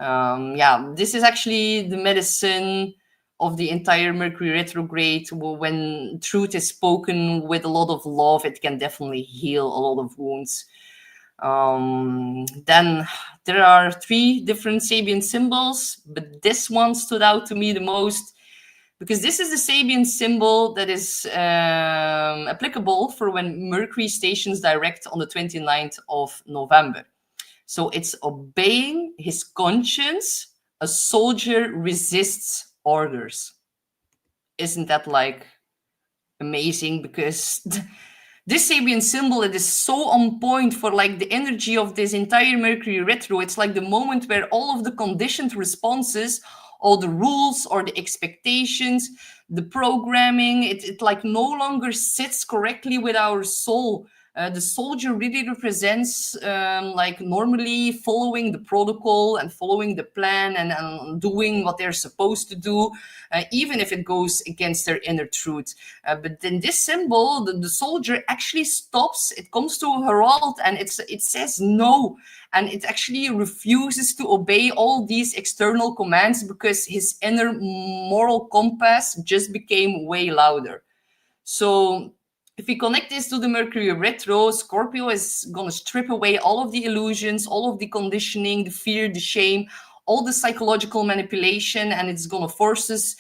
Yeah, this is actually the medicine of the entire Mercury retrograde. When truth is spoken with a lot of love, it can definitely heal a lot of wounds. Then there are 3 different Sabian symbols, but this one stood out to me the most because this is the Sabian symbol that is applicable for when Mercury stations direct on the 29th of November. So it's obeying his conscience. A soldier resists orders. Isn't that like amazing? Because this Sabian symbol, it is so on point for like the energy of this entire Mercury retro. It's like the moment where all of the conditioned responses, all the rules or the expectations, the programming, it like no longer sits correctly with our soul. The soldier really represents like normally following the protocol and following the plan and doing what they're supposed to do, even if it goes against their inner truth. But in this symbol, the soldier actually stops. It comes to a herald and it says no. And it actually refuses to obey all these external commands because his inner moral compass just became way louder. So if we connect this to the Mercury retro, Scorpio is going to strip away all of the illusions, all of the conditioning, the fear, the shame, all the psychological manipulation, and it's going to force us.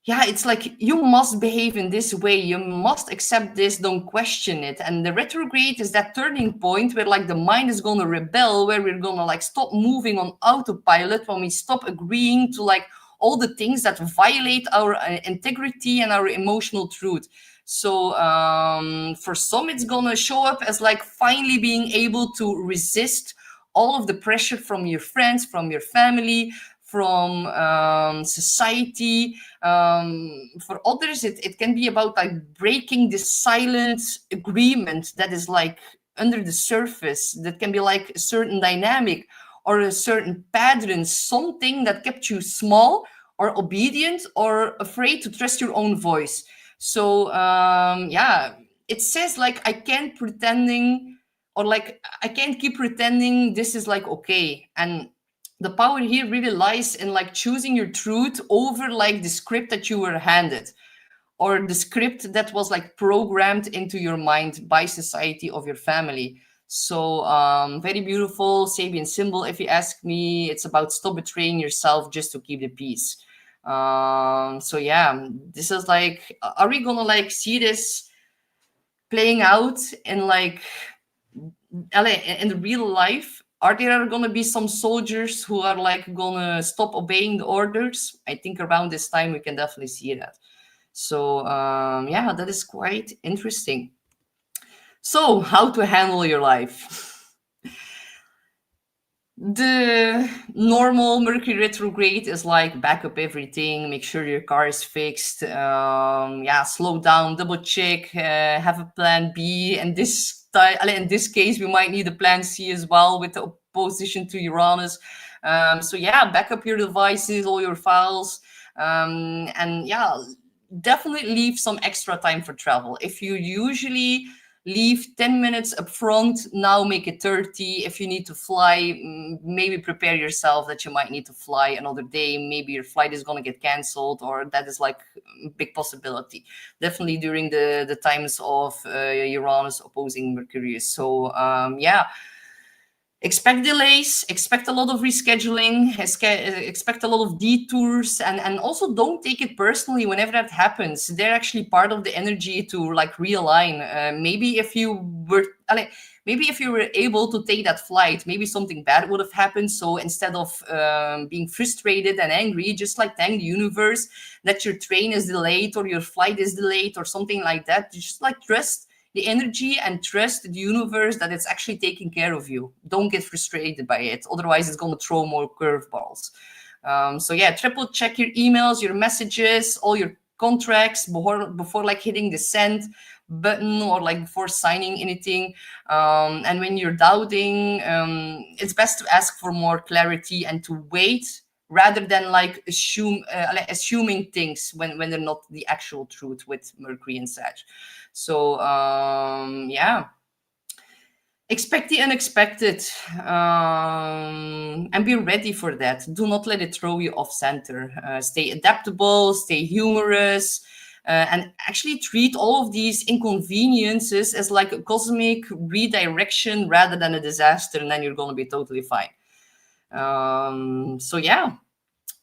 Yeah, it's like you must behave in this way. You must accept this. Don't question it. And the retrograde is that turning point where like the mind is going to rebel, where we're going to like stop moving on autopilot, when we stop agreeing to like all the things that violate our integrity and our emotional truth. So for some, it's going to show up as like finally being able to resist all of the pressure from your friends, from your family, from society. For others, it can be about like breaking this silent agreement that is like under the surface, that can be like a certain dynamic or a certain pattern, something that kept you small or obedient or afraid to trust your own voice. So yeah, it says like I can't pretending, or like I can't keep pretending this is like okay. And the power here really lies in like choosing your truth over like the script that you were handed, or the script that was like programmed into your mind by society of your family. So very beautiful Sabian symbol. If you ask me, it's about stop betraying yourself just to keep the peace. So yeah, this is like, are we gonna like see this playing out in like in the real life? Are there gonna be some soldiers who are like gonna stop obeying the orders? I think around this time we can definitely see that. So yeah, that is quite interesting. So how to handle your life? The normal Mercury retrograde is like back up everything, make sure your car is fixed, yeah, slow down, double check, have a plan B. And in this case, we might need a plan C as well with the opposition to Uranus. So yeah, back up your devices, all your files, and yeah, definitely leave some extra time for travel. If you usually leave 10 minutes up front, now make it 30. If you need to fly, maybe prepare yourself that you might need to fly another day. Maybe your flight is going to get canceled, or that is like a big possibility. Definitely during the times of Uranus opposing Mercury. So yeah, expect delays, expect a lot of rescheduling, expect a lot of detours, and also don't take it personally whenever that happens. They're actually part of the energy to like realign. Maybe if you were able to take that flight, maybe something bad would have happened. So instead of being frustrated and angry, just like thank the universe that your train is delayed or your flight is delayed or something like that. Just like trust the energy and trust the universe that it's actually taking care of you. Don't get frustrated by it. Otherwise, it's going to throw more curveballs. So yeah, triple check your emails, your messages, all your contracts before like hitting the send button or like before signing anything. And when you're doubting, it's best to ask for more clarity and to wait rather than like assuming things when they're not the actual truth with Mercury and Sag. So yeah, expect the unexpected and be ready for that. Do not let it throw you off center. Stay adaptable, stay humorous, and actually treat all of these inconveniences as like a cosmic redirection rather than a disaster, and then you're going to be totally fine. So yeah.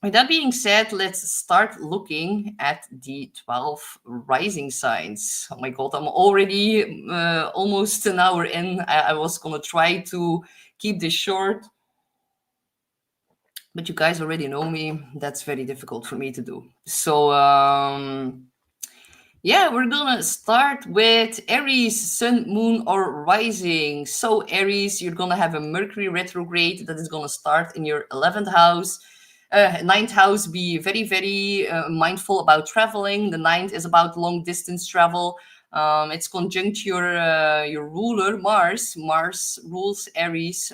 With that being said, let's start looking at the 12 rising signs. Oh my God, I'm already almost an hour in. I was going to try to keep this short, but you guys already know me. That's very difficult for me to do. So yeah, we're going to start with Aries, Sun, Moon, or Rising. So Aries, you're going to have a Mercury retrograde that is going to start in your 11th house. Ninth house, be very, very mindful about traveling. The ninth is about long distance travel. It's conjunct your ruler, Mars. Mars rules Aries.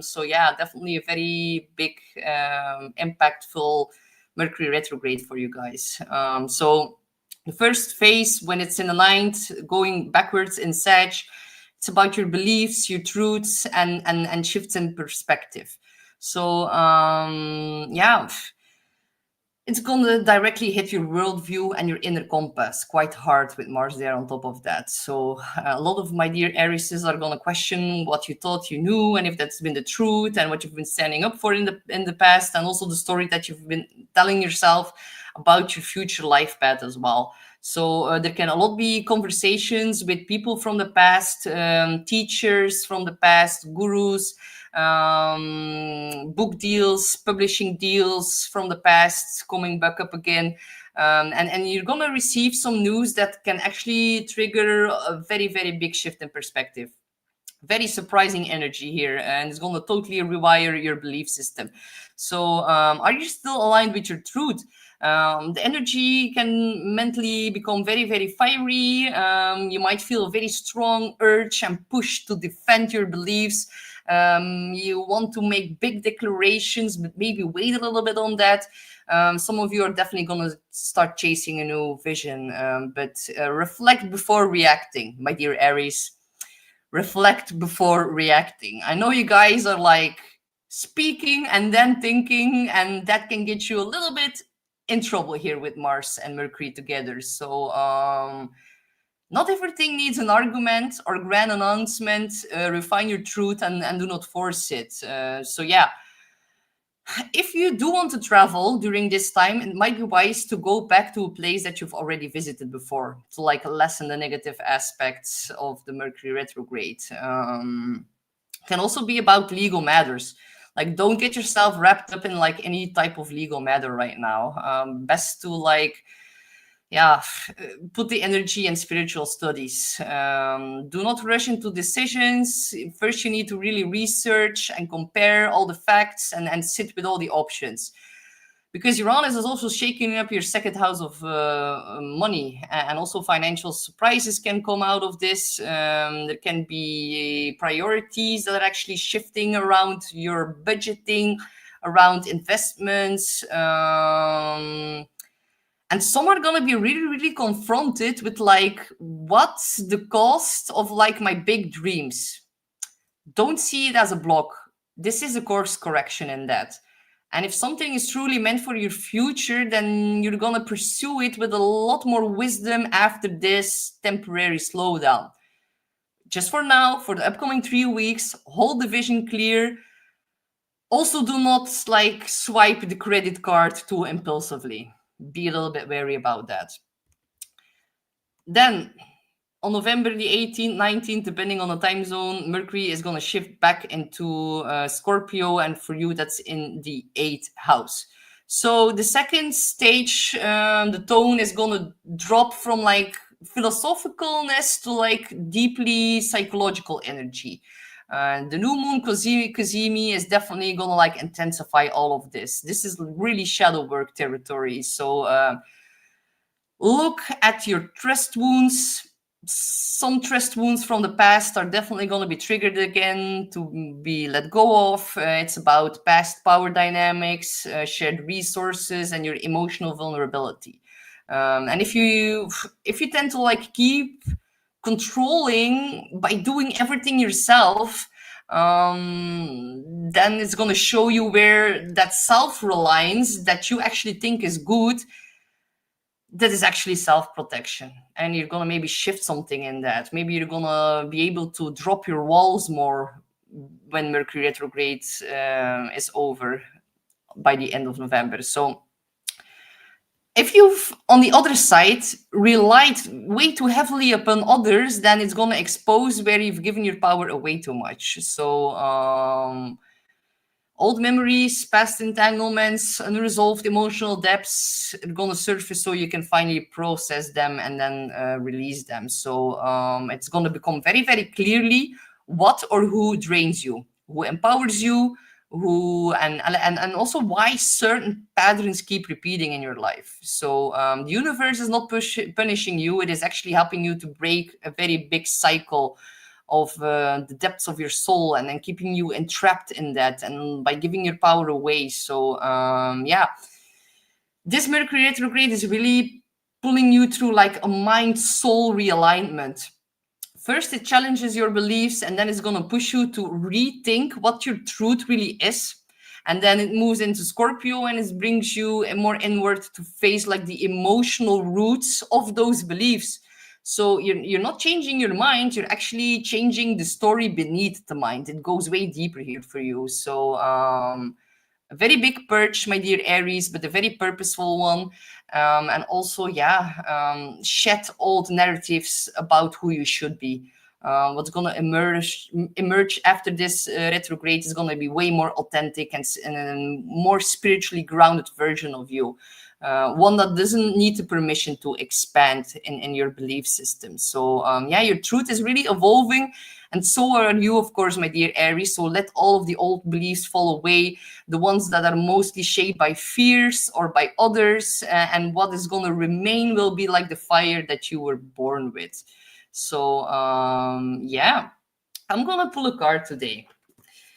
So yeah, definitely a very big, impactful Mercury retrograde for you guys. So the first phase, when it's in the ninth, going backwards in Sag, it's about your beliefs, your truths, and shifts in perspective. So yeah, it's gonna directly hit your worldview and your inner compass quite hard with Mars there on top of that. So a lot of my dear Aries are gonna question what you thought you knew, and if that's been the truth, and what you've been standing up for in the past, and also the story that you've been telling yourself about your future life path as well. So there can a lot be conversations with people from the past, teachers from the past, gurus, book deals, publishing deals from the past coming back up again. And you're going to receive some news that can actually trigger a very, very big shift in perspective. Very surprising energy here, and it's going to totally rewire your belief system. So are you still aligned with your truth? The energy can mentally become very, very fiery. You might feel a very strong urge and push to defend your beliefs. You want to make big declarations, but maybe wait a little bit on that. Some of you are definitely going to start chasing a new vision, but reflect before reacting, my dear Aries. Reflect before reacting. I know you guys are like speaking and then thinking, and that can get you a little bit in trouble here with Mars and Mercury together. So not everything needs an argument or grand announcement. Refine your truth and do not force it. So yeah, if you do want to travel during this time, it might be wise to go back to a place that you've already visited before to like lessen the negative aspects of the Mercury retrograde. Can also be about legal matters. Like, don't get yourself wrapped up in like any type of legal matter right now. Best to like, yeah, put the energy in spiritual studies. Do not rush into decisions. First, you need to really research and compare all the facts and sit with all the options. Because Uranus is also shaking up your second house of money, and also financial surprises can come out of this. There can be priorities that are actually shifting around your budgeting, around investments. And some are going to be really, really confronted with like, what's the cost of like my big dreams? Don't see it as a block. This is a course correction in that. And if something is truly meant for your future, then you're going to pursue it with a lot more wisdom after this temporary slowdown. Just for now, for the upcoming 3 weeks, hold the vision clear. Also, do not like swipe the credit card too impulsively. Be a little bit wary about that. Then on November the 18th, 19th, depending on the time zone, Mercury is going to shift back into Scorpio, and for you, that's in the 8th house. So the second stage, the tone is going to drop from like philosophicalness to like deeply psychological energy. The new moon CAZIMI is definitely going to like intensify all of this. This is really shadow work territory. So look at your trust wounds. Some trust wounds from the past are definitely going to be triggered again to be let go of. It's about past power dynamics, shared resources, and your emotional vulnerability. And if you tend to like keep controlling by doing everything yourself, then it's going to show you where that self-reliance that you actually think is good, that is actually self-protection. And you're going to maybe shift something in that. Maybe you're going to be able to drop your walls more when Mercury retrograde is over by the end of November. So if you've, on the other side, relied way too heavily upon others, then it's going to expose where you've given your power away too much. So old memories, past entanglements, unresolved emotional depths are going to surface so you can finally process them and then release them. So it's going to become very, very clearly what or who drains you, who empowers you, who and also why certain patterns keep repeating in your life. So the universe is not punishing you. It is actually helping you to break a very big cycle of the depths of your soul, and then keeping you entrapped in that, and by giving your power away. So yeah, this Mercury retrograde is really pulling you through like a mind soul realignment. First, it challenges your beliefs, and then it's going to push you to rethink what your truth really is. And then it moves into Scorpio, and it brings you more inward to face like the emotional roots of those beliefs. So you're not changing your mind, you're actually changing the story beneath the mind. It goes way deeper here for you. So a very big purge, my dear Aries, but a very purposeful one. And also, yeah, shed old narratives about who you should be. What's going to emerge after this retrograde is going to be way more authentic and a more spiritually grounded version of you. One that doesn't need the permission to expand in your belief system. So yeah, your truth is really evolving, and so are you, of course, my dear Aries. So let all of the old beliefs fall away, the ones that are mostly shaped by fears or by others, and what is going to remain will be like the fire that you were born with. So yeah, I'm going to pull a card today,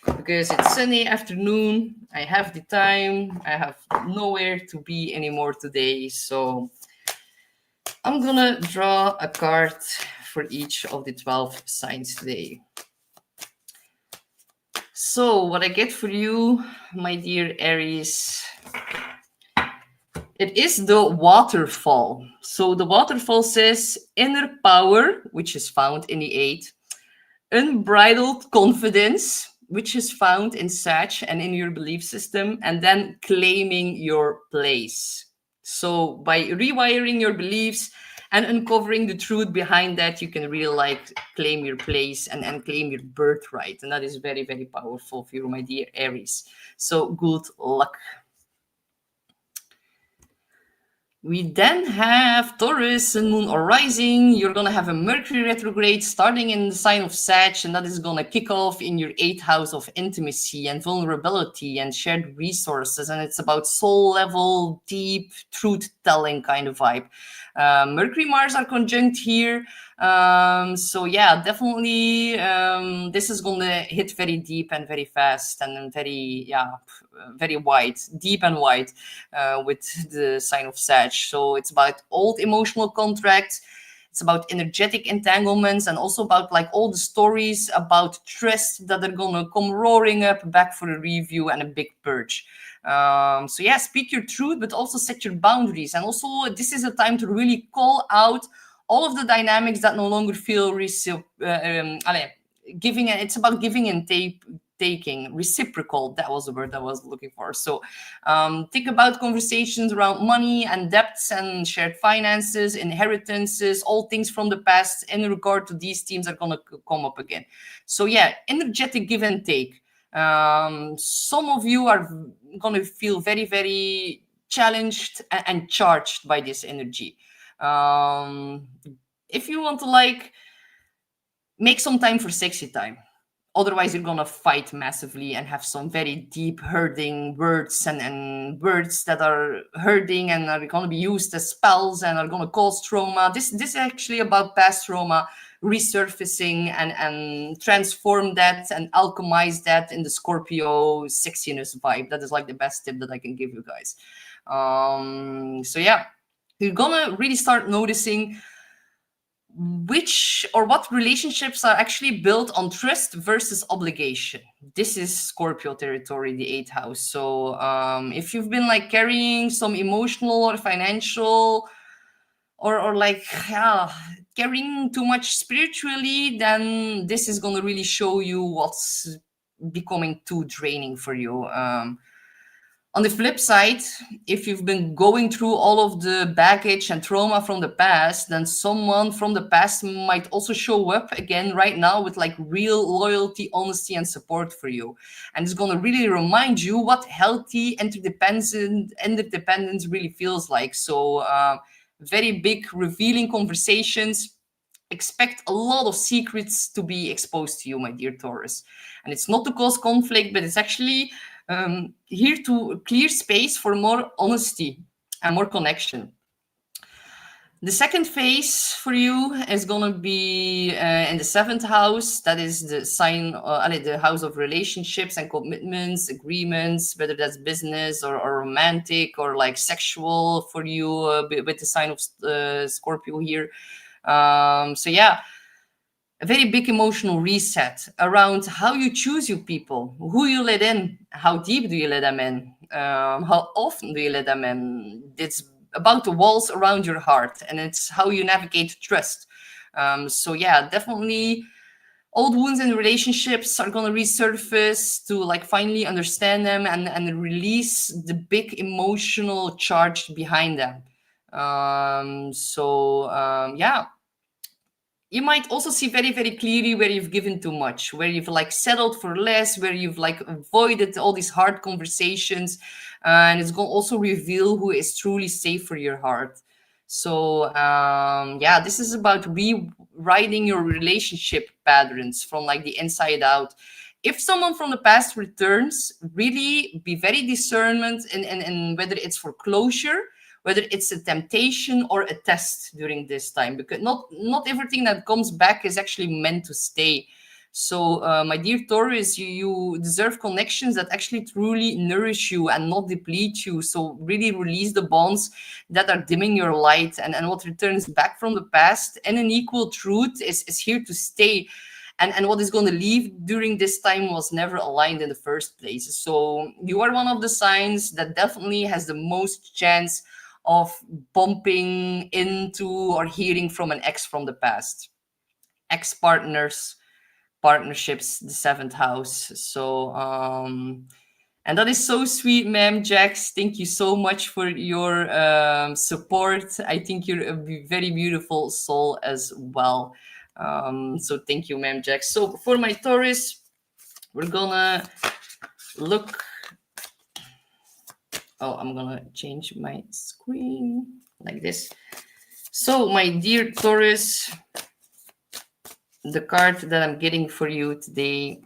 because it's Sunday afternoon. I have the time. I have nowhere to be anymore today. So I'm gonna draw a card for each of the 12 signs today. So what I get for you, my dear Aries, it is the waterfall. So the waterfall says inner power, which is found in the 8, unbridled confidence, which is found in Sag and in your belief system, and then claiming your place. So by rewiring your beliefs and uncovering the truth behind that, you can really like claim your place and claim your birthright. And that is very, very powerful for you, my dear Aries. So good luck. We then have Taurus and Moon or Rising. You're going to have a Mercury retrograde starting in the sign of Sag, and that is going to kick off in your 8th house of intimacy and vulnerability and shared resources. And it's about soul level, deep, truth-telling kind of vibe. Mercury, Mars are conjunct here. So yeah, definitely this is going to hit very deep and very fast and very, yeah, very wide, deep and wide with the sign of Sag. So it's about old emotional contracts. It's about energetic entanglements, and also about like all the stories about trust that are going to come roaring up back for a review and a big purge. So yeah, speak your truth, but also set your boundaries. And also this is a time to really call out all of the dynamics that no longer feel giving. It's about giving and taking, reciprocal. That was the word I was looking for. So think about conversations around money and debts and shared finances, inheritances, all things from the past in regard to these themes are going to come up again. So yeah, energetic give and take. Some of you are going to feel very, very challenged and charged by this energy. If you want to like make some time for sexy time, otherwise you're gonna fight massively and have some very deep hurting words and words that are hurting and are gonna be used as spells and are gonna cause trauma. This is actually about past trauma resurfacing and transform that and alchemize that in the Scorpio sexiness vibe. That is like the best tip that I can give you guys. So yeah, you're gonna really start noticing which or what relationships are actually built on trust versus obligation. This is Scorpio territory, the 8th house. So if you've been like carrying some emotional or financial or like carrying too much spiritually, then this is going to really show you what's becoming too draining for you. On the flip side, if you've been going through all of the baggage and trauma from the past, then someone from the past might also show up again right now with like real loyalty, honesty, and support for you. And it's going to really remind you what healthy interdependence really feels like. So very big revealing conversations expect a lot of secrets to be exposed to you, my dear Taurus. And it's not to cause conflict, but it's actually here to clear space for more honesty and more connection. The second phase for you is going to be in the 7th house. That is the sign, the house of relationships and commitments, agreements, whether that's business or romantic or like sexual for you with the sign of Scorpio here. So yeah, a very big emotional reset around how you choose your people, who you let in, how deep do you let them in, how often do you let them in. It's about the walls around your heart, and it's how you navigate trust. So yeah, definitely old wounds in relationships are going to resurface to like finally understand them and release the big emotional charge behind them. Yeah, you might also see very, very clearly where you've given too much, where you've like settled for less, where you've like avoided all these hard conversations. And it's going to also reveal who is truly safe for your heart. So, yeah, this is about rewriting your relationship patterns from like the inside out. If someone from the past returns, really be very discernment in whether it's for closure, whether it's a temptation or a test during this time, because not everything that comes back is actually meant to stay. So my dear Taurus, you deserve connections that actually truly nourish you and not deplete you. So really release the bonds that are dimming your light, and what returns back from the past and an equal truth is here to stay. And what is going to leave during this time was never aligned in the first place. So you are one of the signs that definitely has the most chance of bumping into or hearing from an ex from the past. Ex partners, partnerships, the 7th house. So and that is so sweet, ma'am Jax. Thank you so much for your support. I think you're a very beautiful soul as well. So thank you, ma'am Jax. So for my Taurus, we're gonna look. Oh, I'm gonna change my screen like this. So my dear Taurus, the card that I'm getting for you today,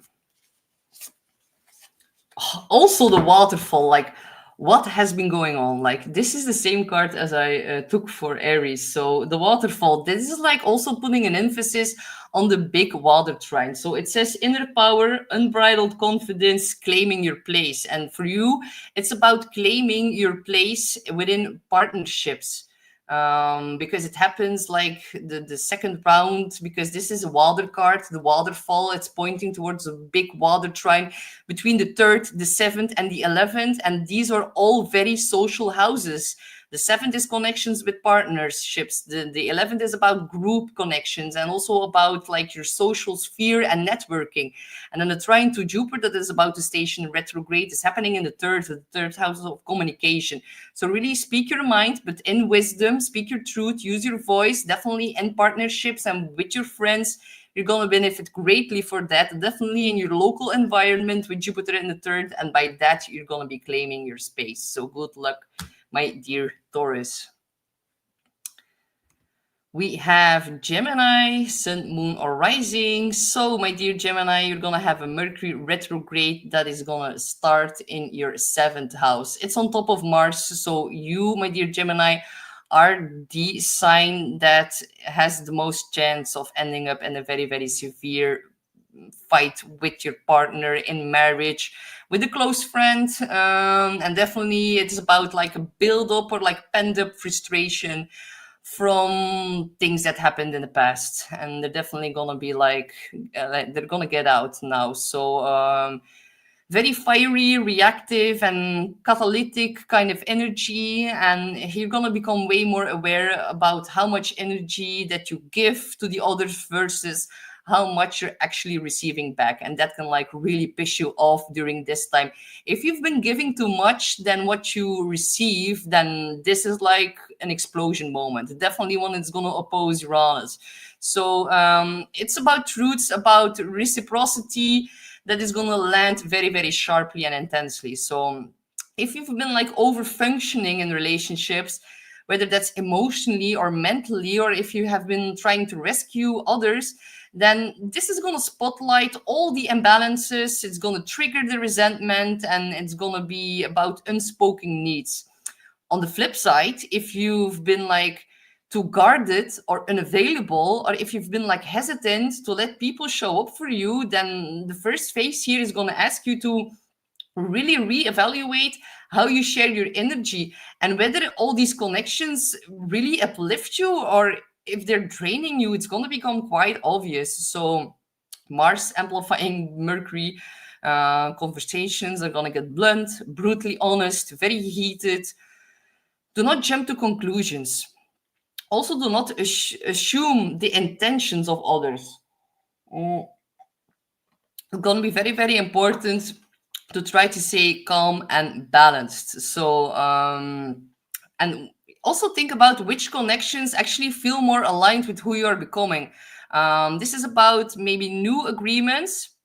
also the waterfall, like what has been going on. Like this is the same card as I took for Aries. So the waterfall, this is like also putting an emphasis on the big water trine. So it says inner power, unbridled confidence, claiming your place. And for you, it's about claiming your place within partnerships. Because it happens like the second round, because this is a water card, the waterfall, it's pointing towards a big water trine between the 3rd, the 7th, and the 11th. And these are all very social houses. The 7th is connections with partnerships. The 11th is about group connections and also about like your social sphere and networking. And then the trine to Jupiter that is about to station retrograde is happening in the 3rd house of communication. So really speak your mind, but in wisdom, speak your truth, use your voice, definitely in partnerships and with your friends. You're going to benefit greatly for that, definitely in your local environment with Jupiter in the 3rd. And by that, you're going to be claiming your space. So good luck, my dear Taurus. We have Gemini, Sun, Moon, or Rising. So, my dear Gemini, you're going to have a Mercury retrograde that is going to start in your 7th house. It's on top of Mars. So, you, my dear Gemini, are the sign that has the most chance of ending up in a very, very severe fight with your partner in marriage, with a close friend. And definitely it's about like a build-up or like pent-up frustration from things that happened in the past, and they're definitely gonna be like they're gonna get out now. So very fiery, reactive, and catalytic kind of energy, and you're gonna become way more aware about how much energy that you give to the others versus how much you're actually receiving back. And that can like really piss you off during this time. If you've been giving too much than what you receive, then this is like an explosion moment, definitely one that's going to oppose Uranus. So it's about truths, about reciprocity that is going to land very, very sharply and intensely. So if you've been like over functioning in relationships, whether that's emotionally or mentally, or if you have been trying to rescue others, then this is going to spotlight all the imbalances. It's going to trigger the resentment, and it's going to be about unspoken needs. On the flip side, if you've been like too guarded or unavailable, or if you've been like hesitant to let people show up for you, then the first phase here is going to ask you to really reevaluate how you share your energy, and whether all these connections really uplift you or if they're draining you. It's going to become quite obvious. So Mars amplifying Mercury, conversations are going to get blunt, brutally honest, very heated. Do not jump to conclusions. Also, do not assume the intentions of others. It's going to be very, very important to try to stay calm and balanced. So, and also think about which connections actually feel more aligned with who you are becoming. This is about maybe new agreements,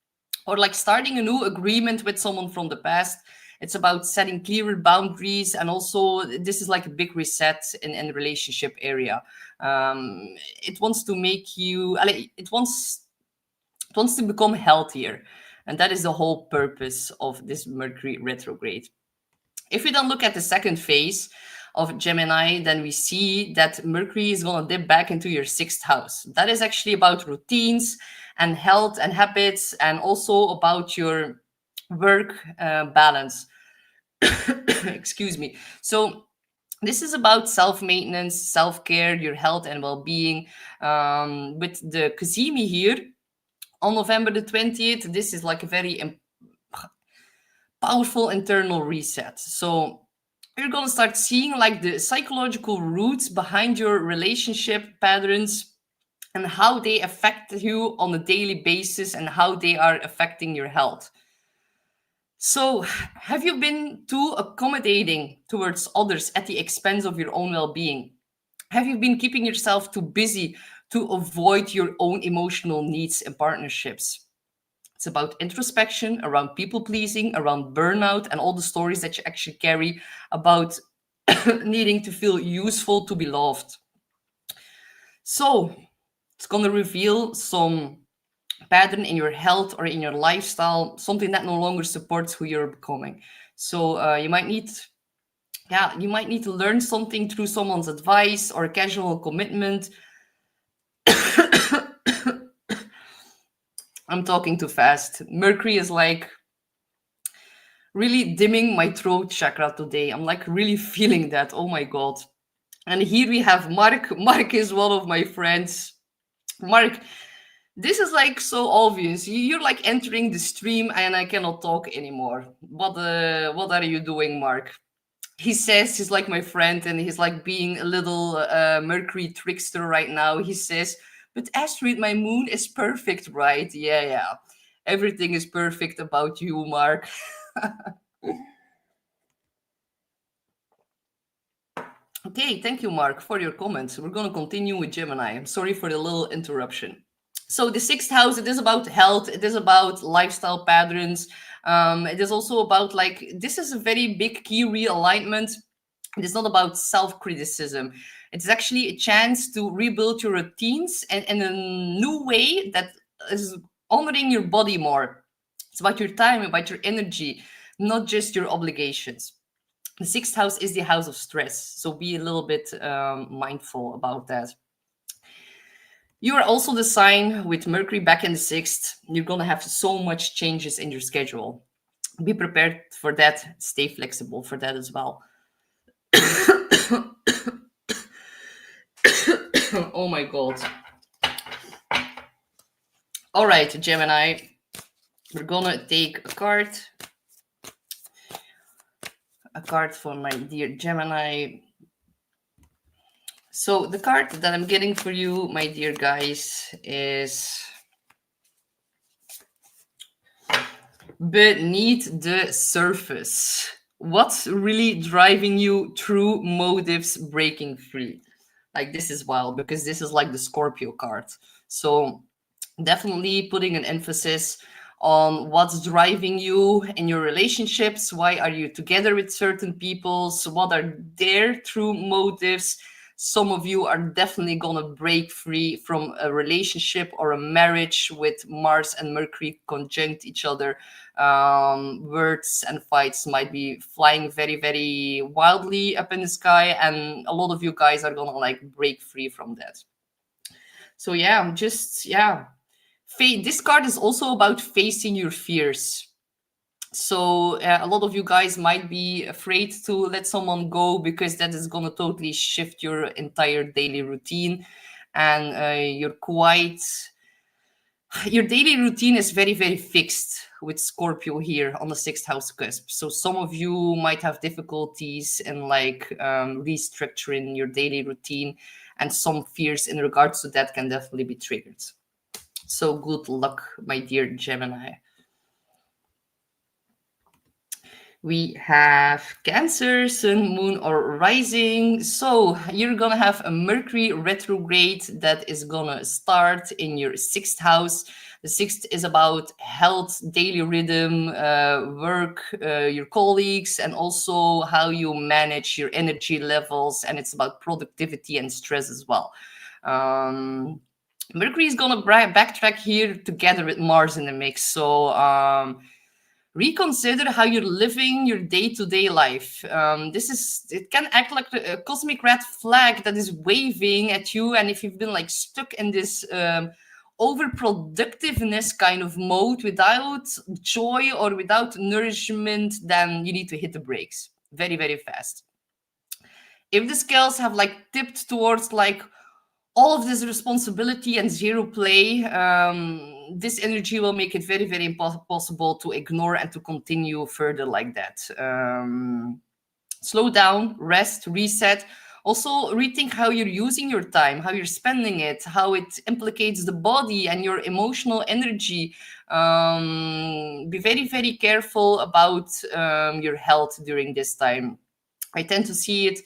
or like starting a new agreement with someone from the past. It's about setting clearer boundaries, and also this is like a big reset in the relationship area. It wants to make you, it wants to become healthier, and that is the whole purpose of this Mercury retrograde. If we then look at the second phase of Gemini, then we see that Mercury is going to dip back into your 6th house. That is actually about routines and health and habits, and also about your work balance. Excuse me. So this is about self-maintenance, self-care, your health and well-being. With the CAZIMI here on November the 20th, this is like a very powerful internal reset. So you're going to start seeing like the psychological roots behind your relationship patterns, and how they affect you on a daily basis, and how they are affecting your health. So, have you been too accommodating towards others at the expense of your own well-being? Have you been keeping yourself too busy to avoid your own emotional needs and partnerships? It's about introspection, around people pleasing, around burnout, and all the stories that you actually carry about needing to feel useful to be loved. So, it's going to reveal some pattern in your health or in your lifestyle, something that no longer supports who you're becoming. So you might need to learn something through someone's advice or a casual commitment. I'm talking too fast. Mercury is like really dimming my throat chakra today. I'm like really feeling that. Oh my God. And here we have Mark. Mark is one of my friends. Mark, this is like so obvious. You're like entering the stream and I cannot talk anymore. What are you doing, Mark? He says he's like my friend, and he's like being a little Mercury trickster right now. He says, but Astrid, my moon is perfect, right? Yeah. Everything is perfect about you, Mark. Okay, thank you, Mark, for your comments. We're going to continue with Gemini. I'm sorry for the little interruption. So the 6th house, it is about health. It is about lifestyle patterns. It is also about like, this is a very big key realignment. It is not about self-criticism. It's actually a chance to rebuild your routines and in a new way that is honoring your body more. It's about your time, about your energy, not just your obligations. The 6th house is the house of stress, so be a little bit mindful about that. You are also the sign with Mercury back in the 6th. You're going to have so much changes in your schedule. Be prepared for that. Stay flexible for that as well. Oh my God. All right, Gemini. We're going to take a card. A card for my dear Gemini. So the card that I'm getting for you, my dear guys, is Beneath the Surface. What's really driving you? True motives breaking free. Like, this is wild because this is like the Scorpio card. So definitely putting an emphasis on what's driving you in your relationships. Why are you together with certain people? So what are their true motives? Some of you are definitely gonna break free from a relationship or a marriage with Mars and Mercury conjunct each other. Words and fights might be flying very, very wildly up in the sky, and a lot of you guys are gonna like break free from that. So yeah, this card is also about facing your fears. So a lot of you guys might be afraid to let someone go because that is going to totally shift your entire daily routine, and your daily routine is very, very fixed with Scorpio here on the sixth house cusp. So some of you might have difficulties in like restructuring your daily routine, and some fears in regards to that can definitely be triggered. So good luck, my dear Gemini. We have Cancer, Sun, Moon, or Rising. So you're gonna have a Mercury retrograde that is gonna start in your sixth house. The sixth is about health, daily rhythm, work, your colleagues, and also how you manage your energy levels. And it's about productivity and stress as well. Mercury is gonna backtrack here together with Mars in the mix. So reconsider how you're living your day-to-day life. It can act like a cosmic red flag that is waving at you, and if you've been like stuck in this overproductiveness kind of mode without joy or without nourishment, then you need to hit the brakes very, very fast. If the scales have like tipped towards like all of this responsibility and zero play, this energy will make it very, very impossible to ignore and to continue further like that. Slow down, rest, reset. Also, rethink how you're using your time, how you're spending it, how it implicates the body and your emotional energy. Be very, very careful about your health during this time. I tend to see it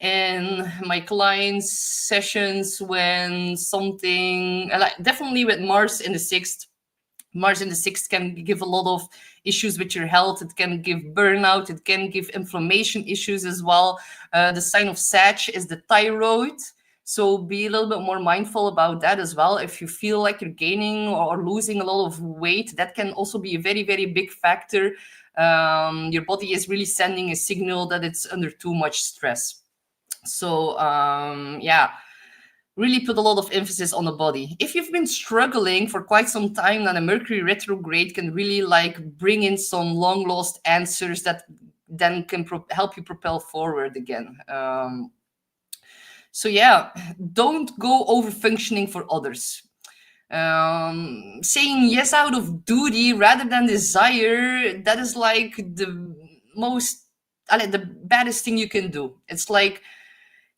in my clients' sessions when something, definitely with Mars in the sixth. Mars in the sixth can give a lot of issues with your health. It can give burnout. It can give inflammation issues as well. The sign of Sag is the thyroid. So be a little bit more mindful about that as well. If you feel like you're gaining or losing a lot of weight, that can also be a very, very big factor. Your body is really sending a signal that it's under too much stress. So really put a lot of emphasis on the body. If you've been struggling for quite some time, then a Mercury retrograde can really like bring in some long lost answers that then can help you propel forward again. So yeah, don't go over functioning for others. Saying yes out of duty rather than desire, that is like the baddest thing you can do. It's like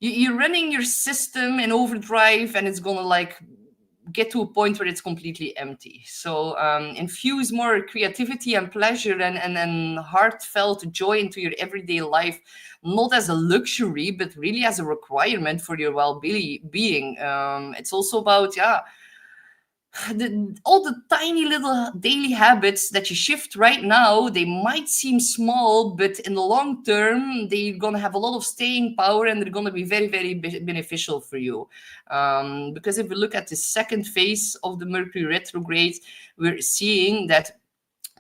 you're running your system in overdrive, and it's gonna like get to a point where it's completely empty. So infuse more creativity and pleasure and heartfelt joy into your everyday life, not as a luxury, but really as a requirement for your well-being. It's also about all the tiny little daily habits that you shift right now. They might seem small, but in the long term, they're going to have a lot of staying power, and they're going to be very, very beneficial for you. Because if we look at the second phase of the Mercury retrograde, we're seeing that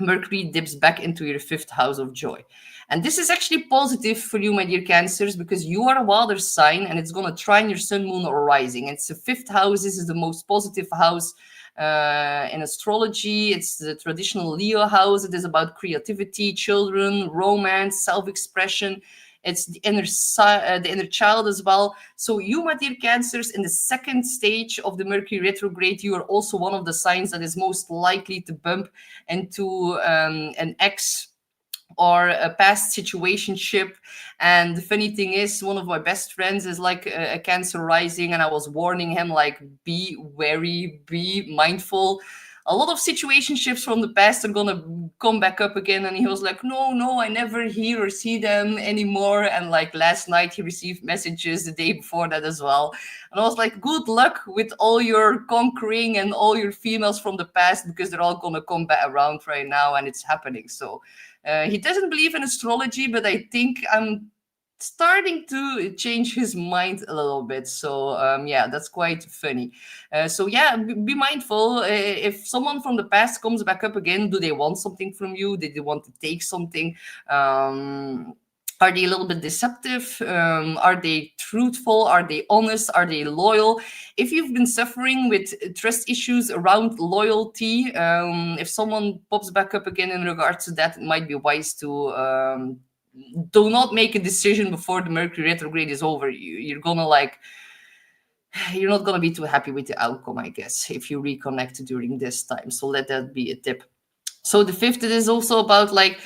Mercury dips back into your fifth house of joy. And this is actually positive for you, my dear Cancers, because you are a water sign, and it's going to trine your sun, moon, or rising. It's the fifth house. This is the most positive house in astrology. It's the traditional Leo house. It is about creativity, children, romance, self-expression. It's the inner child as well. So you, my dear Cancers, in the second stage of the Mercury retrograde, you are also one of the signs that is most likely to bump into an ex or a past situationship. And the funny thing is, one of my best friends is like a Cancer rising, and I was warning him like, be wary, be mindful. a lot of situationships from the past are gonna come back up again. And he was like, no, I never hear or see them anymore. And like last night he received messages the day before that as well. And I was like, good luck with all your conquering and all your females from the past, because they're all gonna come back around right now, and it's happening. So he doesn't believe in astrology, but I think I'm starting to change his mind a little bit. So yeah, that's quite funny. So yeah, be mindful. If someone from the past comes back up again, do they want something from you? Do they want to take something? Are they a little bit deceptive? Are they truthful? Are they honest? Are they loyal? If you've been suffering with trust issues around loyalty, if someone pops back up again in regards to that, it might be wise to do not make a decision before the Mercury retrograde is over. You're not gonna be too happy with the outcome, I guess, if you reconnect during this time. So let that be a tip. So the fifth, it is also about like,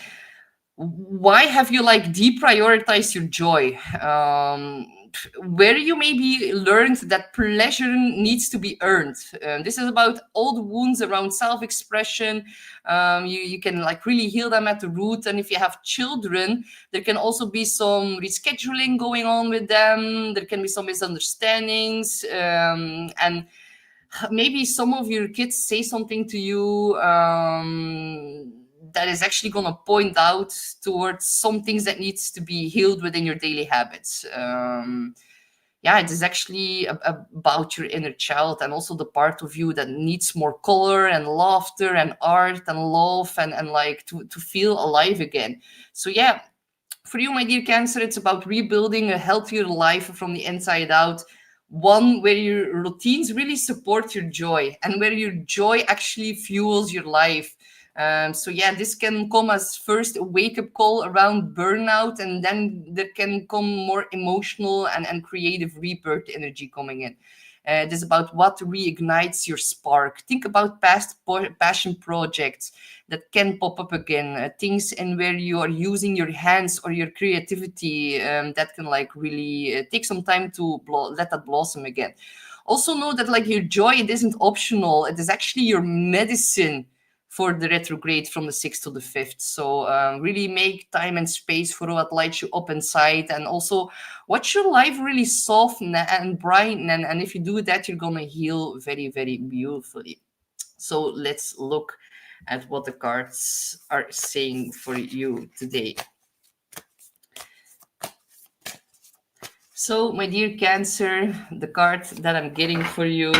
why have you like deprioritized your joy? Where you maybe learned that pleasure needs to be earned. This is about old wounds around self-expression. You can like really heal them at the root. And if you have children, there can also be some rescheduling going on with them. There can be some misunderstandings, and maybe some of your kids say something to you that is actually going to point out towards some things that needs to be healed within your daily habits. Yeah, it is actually about your inner child, and also the part of you that needs more color and laughter and art and love and like to feel alive again. So yeah, for you, my dear Cancer, it's about rebuilding a healthier life from the inside out. One where your routines really support your joy, and where your joy actually fuels your life. So yeah, this can come as first a wake-up call around burnout, and then there can come more emotional and creative rebirth energy coming in. It is about what reignites your spark. Think about past passion projects that can pop up again, things in where you are using your hands or your creativity, that can like really take some time to let that blossom again. Also know that like your joy, it isn't optional. It is actually your medicine for the retrograde from the 6th to the 5th. So really make time and space for what lights you up inside, and also watch your life really soften and brighten. And if you do that, you're going to heal very, very beautifully. So let's look at what the cards are saying for you today. So, my dear Cancer, the card that I'm getting for you,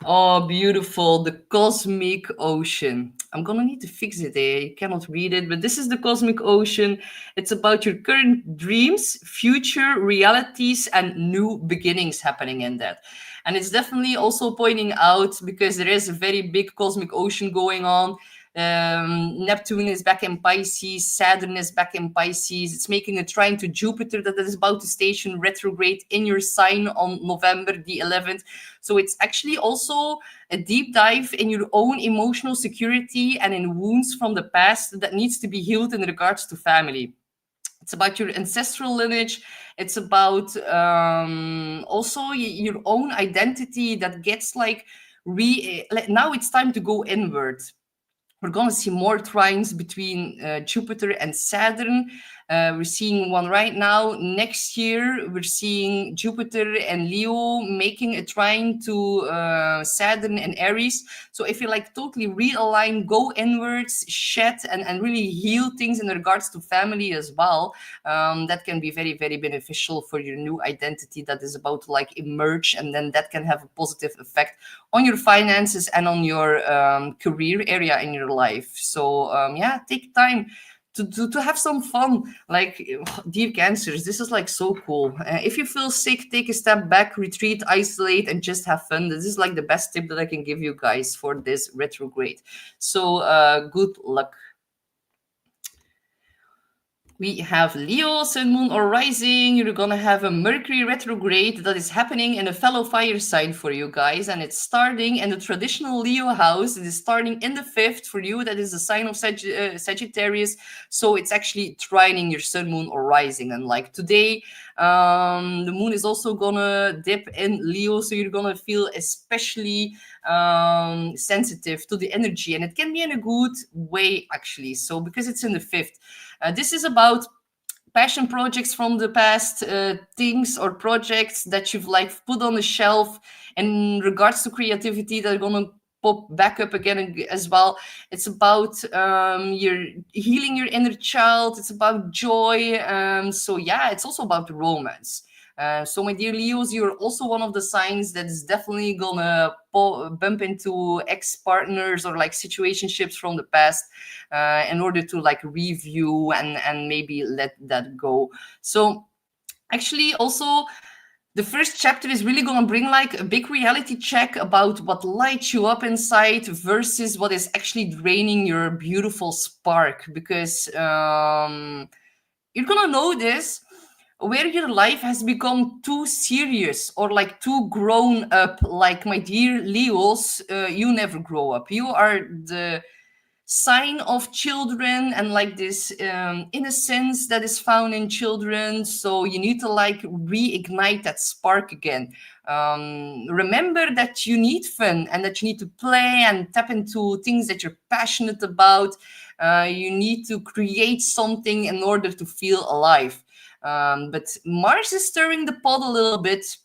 oh, beautiful, the Cosmic Ocean. I'm gonna need to fix it, I cannot read it, but this is the Cosmic Ocean. It's about your current dreams, future realities, and new beginnings happening in that. And it's definitely also pointing out, because there is a very big Cosmic Ocean going on. Neptune is back in Pisces, Saturn is back in Pisces. It's making a trine to Jupiter that is about to station retrograde in your sign on November the 11th. So it's actually also a deep dive in your own emotional security and in wounds from the past that needs to be healed in regards to family. It's about your ancestral lineage. It's about also your own identity that gets like now it's time to go inward. We're going to see more trines between Jupiter and Saturn. We're seeing one right now. Next year, we're seeing Jupiter and Leo making a trine to Saturn and Aries. So if you like totally realign, go inwards, shed, and really heal things in regards to family as well, that can be very, very beneficial for your new identity that is about to like emerge. And then that can have a positive effect on your finances and on your career area in your life. So yeah, take time to have some fun. Like, dear Cancers, this is like so cool. If you feel sick, take a step back, retreat, isolate, and just have fun. This is like the best tip that I can give you guys for this retrograde. So good luck. We have Leo, Sun, Moon, or Rising. You're gonna have a Mercury retrograde that is happening in a fellow fire sign for you guys, and it's starting in the traditional Leo house. It is starting in the 5th for you. That is the sign of Sagittarius. So it's actually trining your Sun, Moon, or Rising. And like today, the Moon is also gonna dip in Leo, so you're gonna feel especially sensitive to the energy, and it can be in a good way actually. So because it's in the 5th. This is about passion projects from the past, things or projects that you've like put on the shelf in regards to creativity that are gonna pop back up again as well. It's about your healing your inner child. It's about joy. So yeah, it's also about romance. So my dear Leos, you're also one of the signs that is definitely gonna bump into ex-partners or like situationships from the past in order to like review and maybe let that go. So actually also the first chapter is really going to bring like a big reality check about what lights you up inside versus what is actually draining your beautiful spark, because you're going to notice where your life has become too serious or like too grown up. Like my dear Leos, you never grow up. You are the sign of children and like this innocence that is found in children. So you need to like reignite that spark again. Remember that you need fun and that you need to play and tap into things that you're passionate about. You need to create something in order to feel alive. But Mars is stirring the pot a little bit.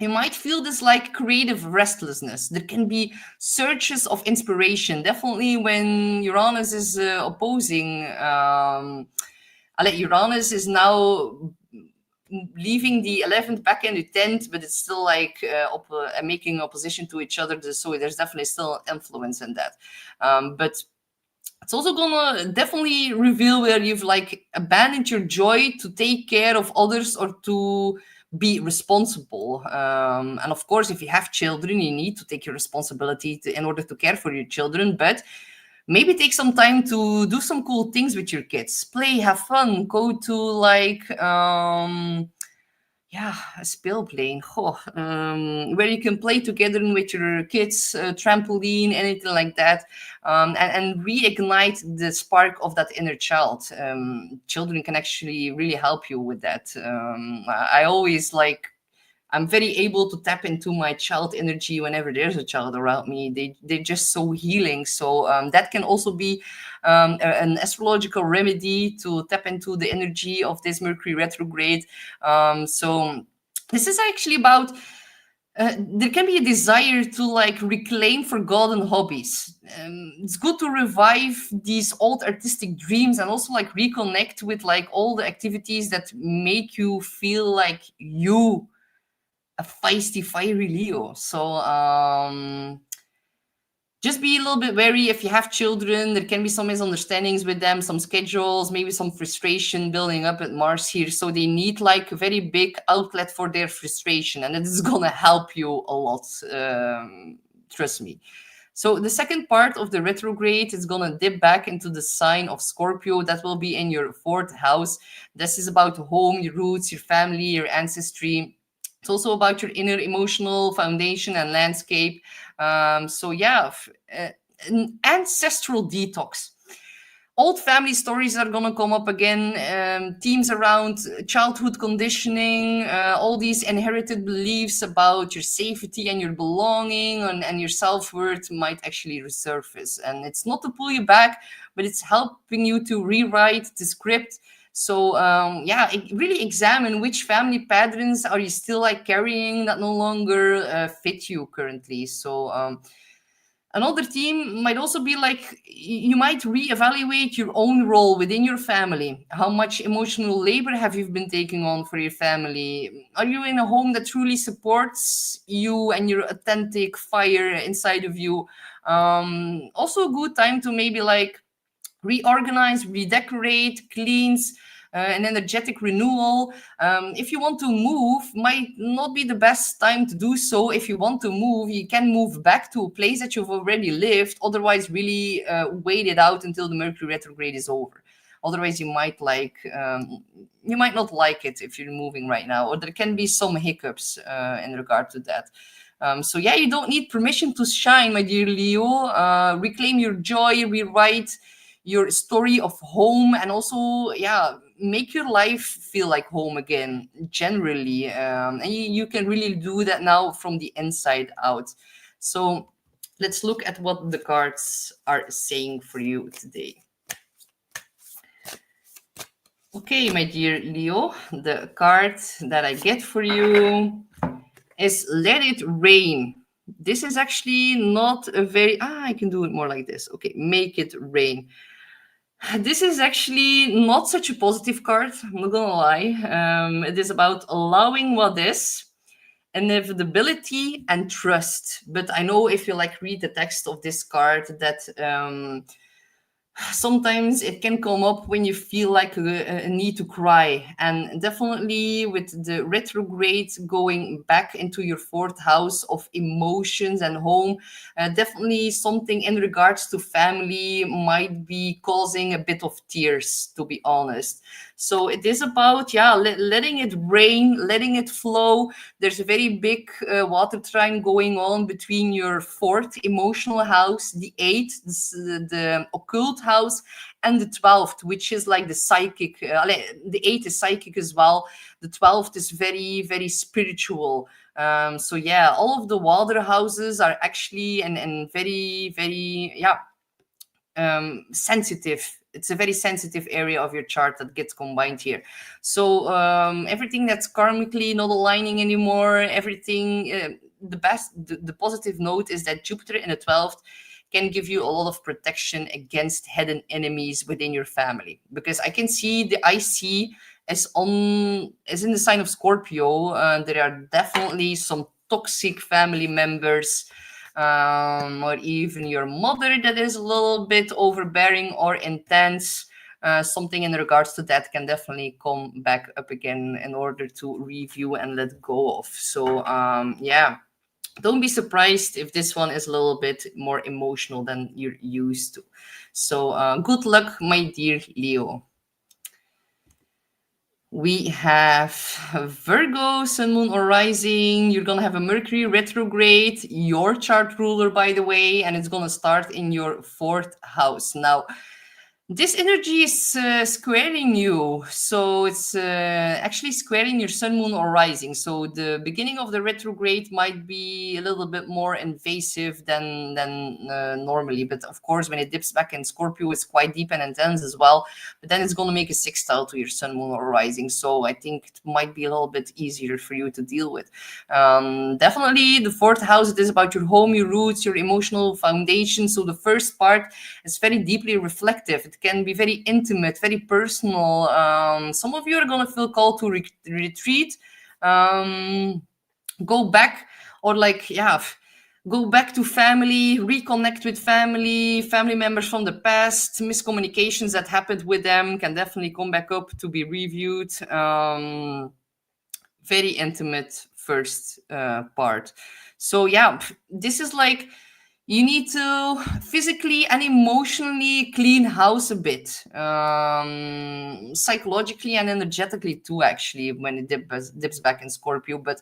You might feel this like creative restlessness. There can be searches of inspiration. Definitely when Uranus is opposing, Uranus is now leaving the 11th back in the 10th, but it's still like making opposition to each other. So there's definitely still influence in that. But it's also gonna definitely reveal where you've like abandoned your joy to take care of others or to be responsible. And of course, if you have children, you need to take your responsibility in order to care for your children. But maybe take some time to do some cool things with your kids. Play, have fun, go to like yeah, speel playing, where you can play together with your kids, trampoline, anything like that, and reignite the spark of that inner child. Children can actually really help you with that. I always like, I'm very able to tap into my child energy whenever there's a child around me. They're just so healing. So that can also be an astrological remedy to tap into the energy of this Mercury retrograde. So this is actually about there can be a desire to like reclaim forgotten hobbies. It's good to revive these old artistic dreams and also like reconnect with like all the activities that make you feel like you a feisty, fiery Leo. So just be a little bit wary if you have children. There can be some misunderstandings with them, some schedules, maybe some frustration building up at Mars here. So they need like a very big outlet for their frustration, and it is gonna help you a lot. Trust me. So the second part of the retrograde is gonna dip back into the sign of Scorpio. That will be in your 4th house. This is about home, your roots, your family, your ancestry. It's also about your inner emotional foundation and landscape. So yeah, an ancestral detox. Old family stories are gonna come up again. Themes around childhood conditioning, all these inherited beliefs about your safety and your belonging and your self-worth might actually resurface. And it's not to pull you back, but it's helping you to rewrite the script. So yeah, really examine which family patterns are you still like carrying that no longer fit you currently. So another theme might also be like you might reevaluate your own role within your family. How much emotional labor have you been taking on for your family? Are you in a home that truly supports you and your authentic fire inside of you? Also a good time to maybe like reorganize, redecorate, cleans, an energetic renewal. If you want to move, might not be the best time to do so. If you want to move, you can move back to a place that you've already lived. Otherwise, really wait it out until the Mercury retrograde is over. Otherwise, you might not like it if you're moving right now, or there can be some hiccups in regard to that. So yeah, you don't need permission to shine, my dear Leo. Reclaim your joy, rewrite your story of home, and also, yeah, make your life feel like home again, generally. And you can really do that now from the inside out. So let's look at what the cards are saying for you today. Okay, my dear Leo, the card that I get for you is Let It Rain. This is actually not a very... I can do it more like this. Okay, Make It Rain. This is actually not such a positive card, I'm not gonna lie. It is about allowing what is, inevitability, and trust. But I know if you read the text of this card that sometimes it can come up when you feel like a need to cry, and definitely with the retrograde going back into your fourth house of emotions and home, definitely something in regards to family might be causing a bit of tears, to be honest. So it is about, yeah, letting it rain, letting it flow. There's a very big water trine going on between your fourth emotional house, the eighth, the occult house, and the 12th, which is like the psychic. The 8th is psychic as well. The 12th is very, very spiritual. So yeah, all of the water houses are actually and very, very, yeah, sensitive. It's a very sensitive area of your chart that gets combined here. So everything that's karmically not aligning anymore, everything, the positive note is that Jupiter in the 12th can give you a lot of protection against hidden enemies within your family. Because I can see the IC is in the sign of Scorpio. There are definitely some toxic family members, or even your mother that is a little bit overbearing or intense. Something in regards to that can definitely come back up again in order to review and let go of. So yeah, don't be surprised if this one is a little bit more emotional than you're used to. So good luck, my dear Leo. We have Virgo, Sun, Moon, or Rising. You're going to have a Mercury retrograde, your chart ruler, by the way, and it's going to start in your fourth house. Now, this energy is squaring you. So it's actually squaring your Sun, Moon, or Rising. So the beginning of the retrograde might be a little bit more invasive than normally. But of course, when it dips back in Scorpio, it's quite deep and intense as well. But then it's going to make a sextile to your Sun, Moon, or Rising. So I think it might be a little bit easier for you to deal with. Definitely the fourth house, it is about your home, your roots, your emotional foundation. So the first part is very deeply reflective. It can be very intimate, very personal. Some of you are going to feel called to retreat, go back, or go back to family, reconnect with family members from the past. Miscommunications that happened with them can definitely come back up to be reviewed. Very intimate first part. So yeah, this is you need to physically and emotionally clean house a bit, psychologically and energetically too, actually, when it dips back in Scorpio. But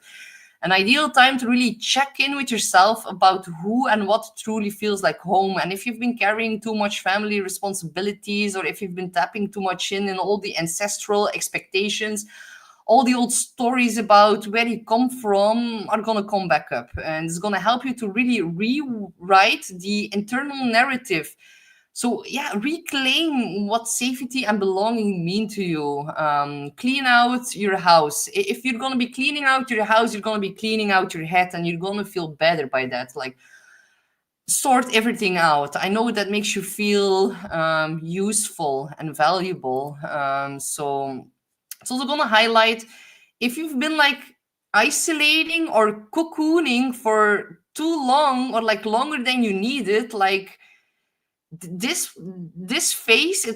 an ideal time to really check in with yourself about who and what truly feels like home. And if you've been carrying too much family responsibilities, or if you've been tapping too much in all the ancestral expectations, all the old stories about where you come from are going to come back up, and it's going to help you to really rewrite the internal narrative. So yeah, reclaim what safety and belonging mean to you. Clean out your house. If you're going to be cleaning out your house, you're going to be cleaning out your head, and you're going to feel better by that. Sort everything out. I know that makes you feel useful and valuable. So it's also going to highlight if you've been isolating or cocooning for too long, or longer than you needed. This phase,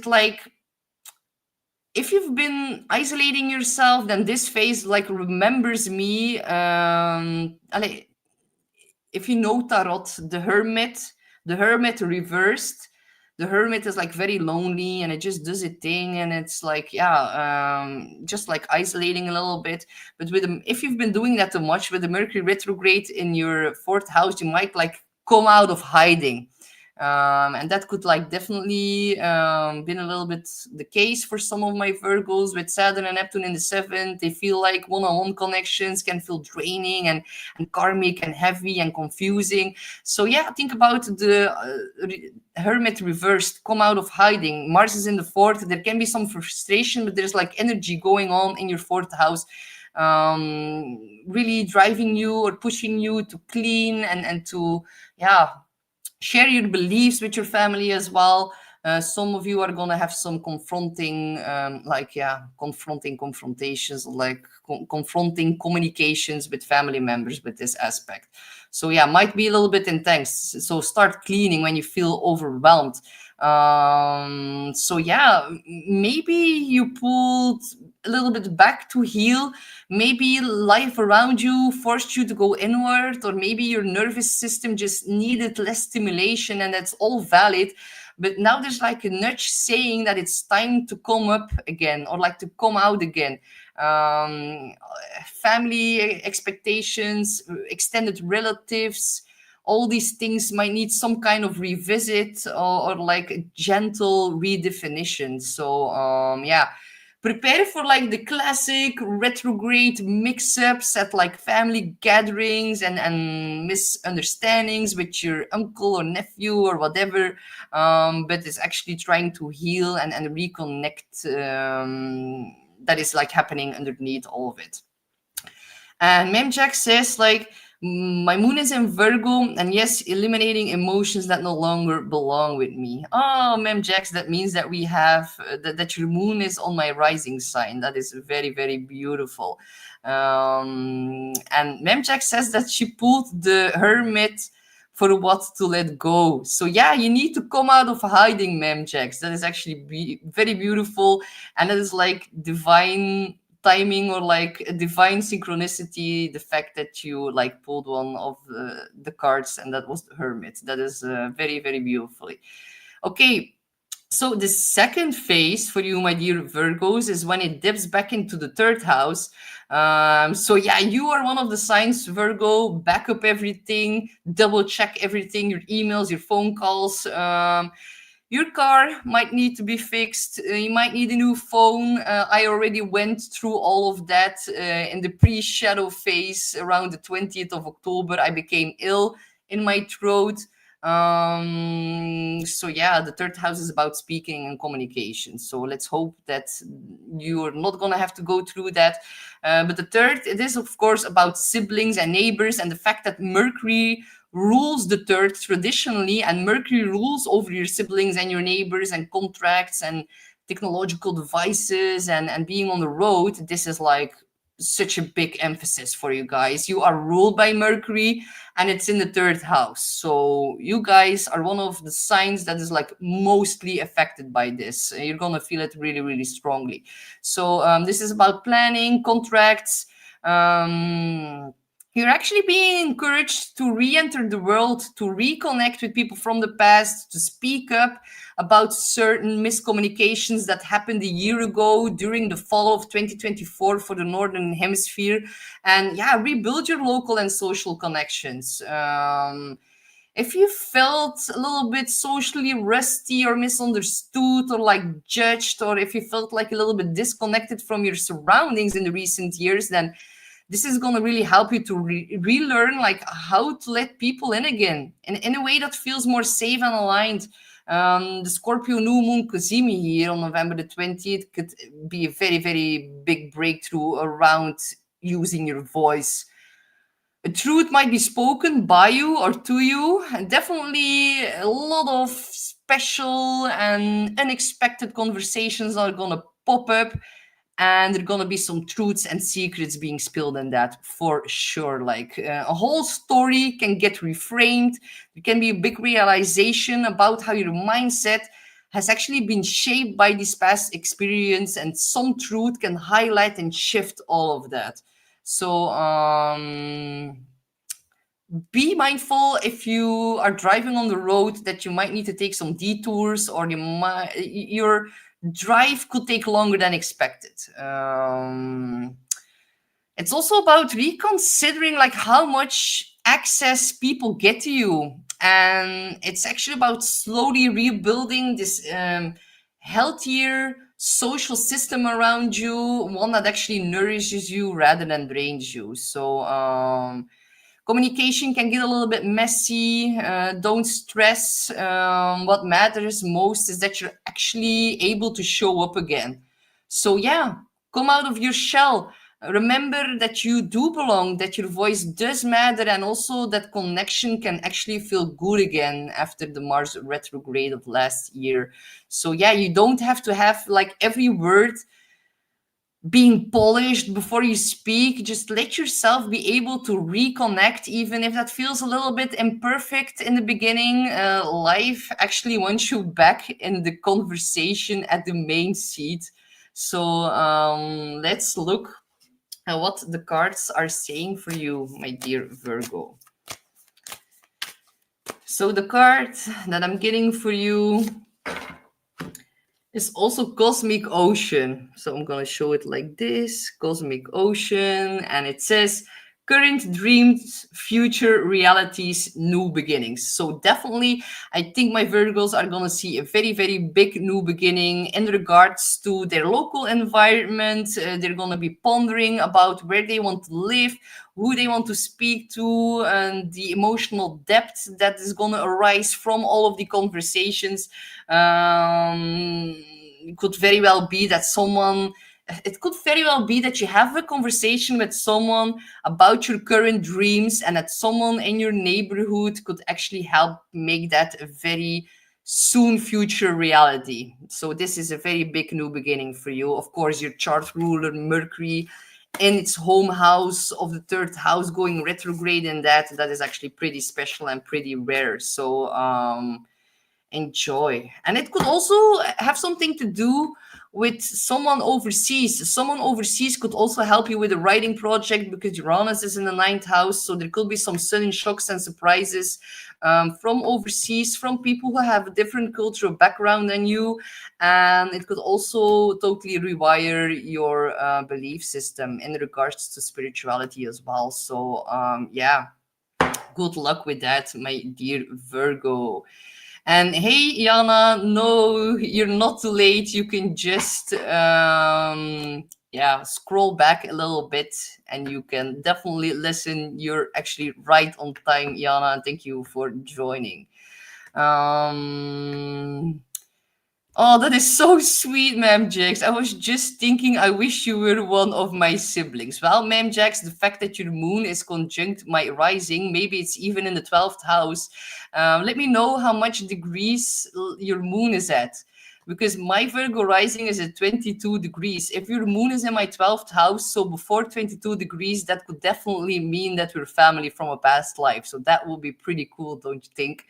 if you've been isolating yourself, then this phase remembers me. If you know Tarot, the Hermit reversed, the Hermit is like very lonely and it just does its thing, and it's like, just like isolating a little bit. But with if you've been doing that too much with the Mercury retrograde in your fourth house, you might like come out of hiding. And that could like definitely been a little bit the case for some of my Virgos with Saturn and Neptune in the seventh. They feel like one-on-one connections can feel draining and karmic and heavy and confusing. So yeah, think about the Hermit reversed, come out of hiding. Mars is in the fourth. There can be some frustration, but there's like energy going on in your fourth house, really driving you or pushing you to clean and to, yeah, share your beliefs with your family as well. Some of you are going to have some confronting, confrontations, like confronting communications with family members with this aspect. So yeah, might be a little bit intense. So start cleaning when you feel overwhelmed. So yeah, maybe you pulled a little bit back to heal. Maybe life around you forced you to go inward, or maybe your nervous system just needed less stimulation, and that's all valid. But now there's like a nudge saying that it's time to come up again, or like to come out again. Family expectations, extended relatives, all these things might need some kind of revisit, or like a gentle redefinition. So yeah, prepare for like the classic retrograde mix-ups at like family gatherings and misunderstandings with your uncle or nephew or whatever, but it's actually trying to heal and reconnect. That is like happening underneath all of it. And Mem Jack says like, my moon is in Virgo, and yes, eliminating emotions that no longer belong with me. Oh, Mem Jax, that means that we have that your moon is on my rising sign. That is very, very beautiful. And Mem Jax says that she pulled the Hermit for what to let go. So yeah, you need to come out of hiding, Mem Jax. That is actually very beautiful, and that is like divine timing, or like a divine synchronicity, the fact that you like pulled one of the cards and that was the Hermit. That is very, very beautifully. Okay, so the second phase for you, my dear Virgos, is when it dips back into the third house. So yeah, you are one of the signs, Virgo. Back up everything, double check everything, your emails, your phone calls. Your car might need to be fixed. You might need a new phone. I already went through all of that in the pre-shadow phase around the 20th of October. I became ill in my throat. So yeah, the third house is about speaking and communication. So let's hope that you're not going to have to go through that. But the third, it is of course about siblings and neighbors, and the fact that Mercury rules the third traditionally, and Mercury rules over your siblings and your neighbors and contracts and technological devices and being on the road. This is like such a big emphasis for you guys. You are ruled by Mercury, and it's in the third house. So you guys are one of the signs that is like mostly affected by this. You're gonna feel it really, really strongly. So this is about planning, contracts. You're actually being encouraged to re-enter the world, to reconnect with people from the past, to speak up about certain miscommunications that happened a year ago during the fall of 2024 for the Northern Hemisphere. And yeah, rebuild your local and social connections. If you felt a little bit socially rusty or misunderstood or like judged, or if you felt like a little bit disconnected from your surroundings in the recent years, then this is going to really help you to relearn like how to let people in again in a way that feels more safe and aligned. The Scorpio new moon CAZIMI here on November the 20th could be a very, very big breakthrough around using your voice. A truth might be spoken by you or to you, and definitely a lot of special and unexpected conversations are going to pop up, and there are gonna be some truths and secrets being spilled in that for sure. Like a whole story can get reframed. There can be a big realization about how your mindset has actually been shaped by this past experience, and some truth can highlight and shift all of that. So be mindful if you are driving on the road that you might need to take some detours, or your drive could take longer than expected. It's also about reconsidering like how much access people get to you, and it's actually about slowly rebuilding this healthier social system around you, one that actually nourishes you rather than drains you. So communication can get a little bit messy. Don't stress. What matters most is that you're actually able to show up again. So, yeah, come out of your shell. Remember that you do belong, that your voice does matter, and also that connection can actually feel good again after the Mars retrograde of last year. So, yeah, you don't have to have like every word being polished before you speak. Just let yourself be able to reconnect, even if that feels a little bit imperfect in the beginning. Life actually wants you back in the conversation at the main seat. So let's look at what the cards are saying for you, my dear Virgo. So the card that I'm getting for you is also Cosmic Ocean. So I'm going to show it like this, Cosmic Ocean, and it says current dreams, future realities, new beginnings. So definitely, I think my Virgos are going to see a very, very big new beginning in regards to their local environment. They're going to be pondering about where they want to live, who they want to speak to, and the emotional depth that is going to arise from all of the conversations. It could very well be that it could very well be that you have a conversation with someone about your current dreams, and that someone in your neighborhood could actually help make that a very soon future reality. So this is a very big new beginning for you. Of course, your chart ruler Mercury in its home house of the third house going retrograde, and that is actually pretty special and pretty rare. So enjoy. And it could also have something to do with someone overseas. Someone overseas could also help you with a writing project, because Uranus is in the ninth house. So there could be some sudden shocks and surprises from overseas, from people who have a different cultural background than you. And it could also totally rewire your belief system in regards to spirituality as well. So yeah, good luck with that, my dear Virgo. And hey, Jana, no, you're not too late. You can just yeah, scroll back a little bit, and you can definitely listen. You're actually right on time, Jana. Thank you for joining. Oh, that is so sweet, Ma'am Jax. I was just thinking, I wish you were one of my siblings. Well, Ma'am Jax, the fact that your moon is conjunct my rising, maybe it's even in the 12th house. Let me know how much degrees your moon is at. Because my Virgo rising is at 22 degrees. If your moon is in my 12th house, so before 22 degrees, that could definitely mean that we're family from a past life. So that will be pretty cool, don't you think?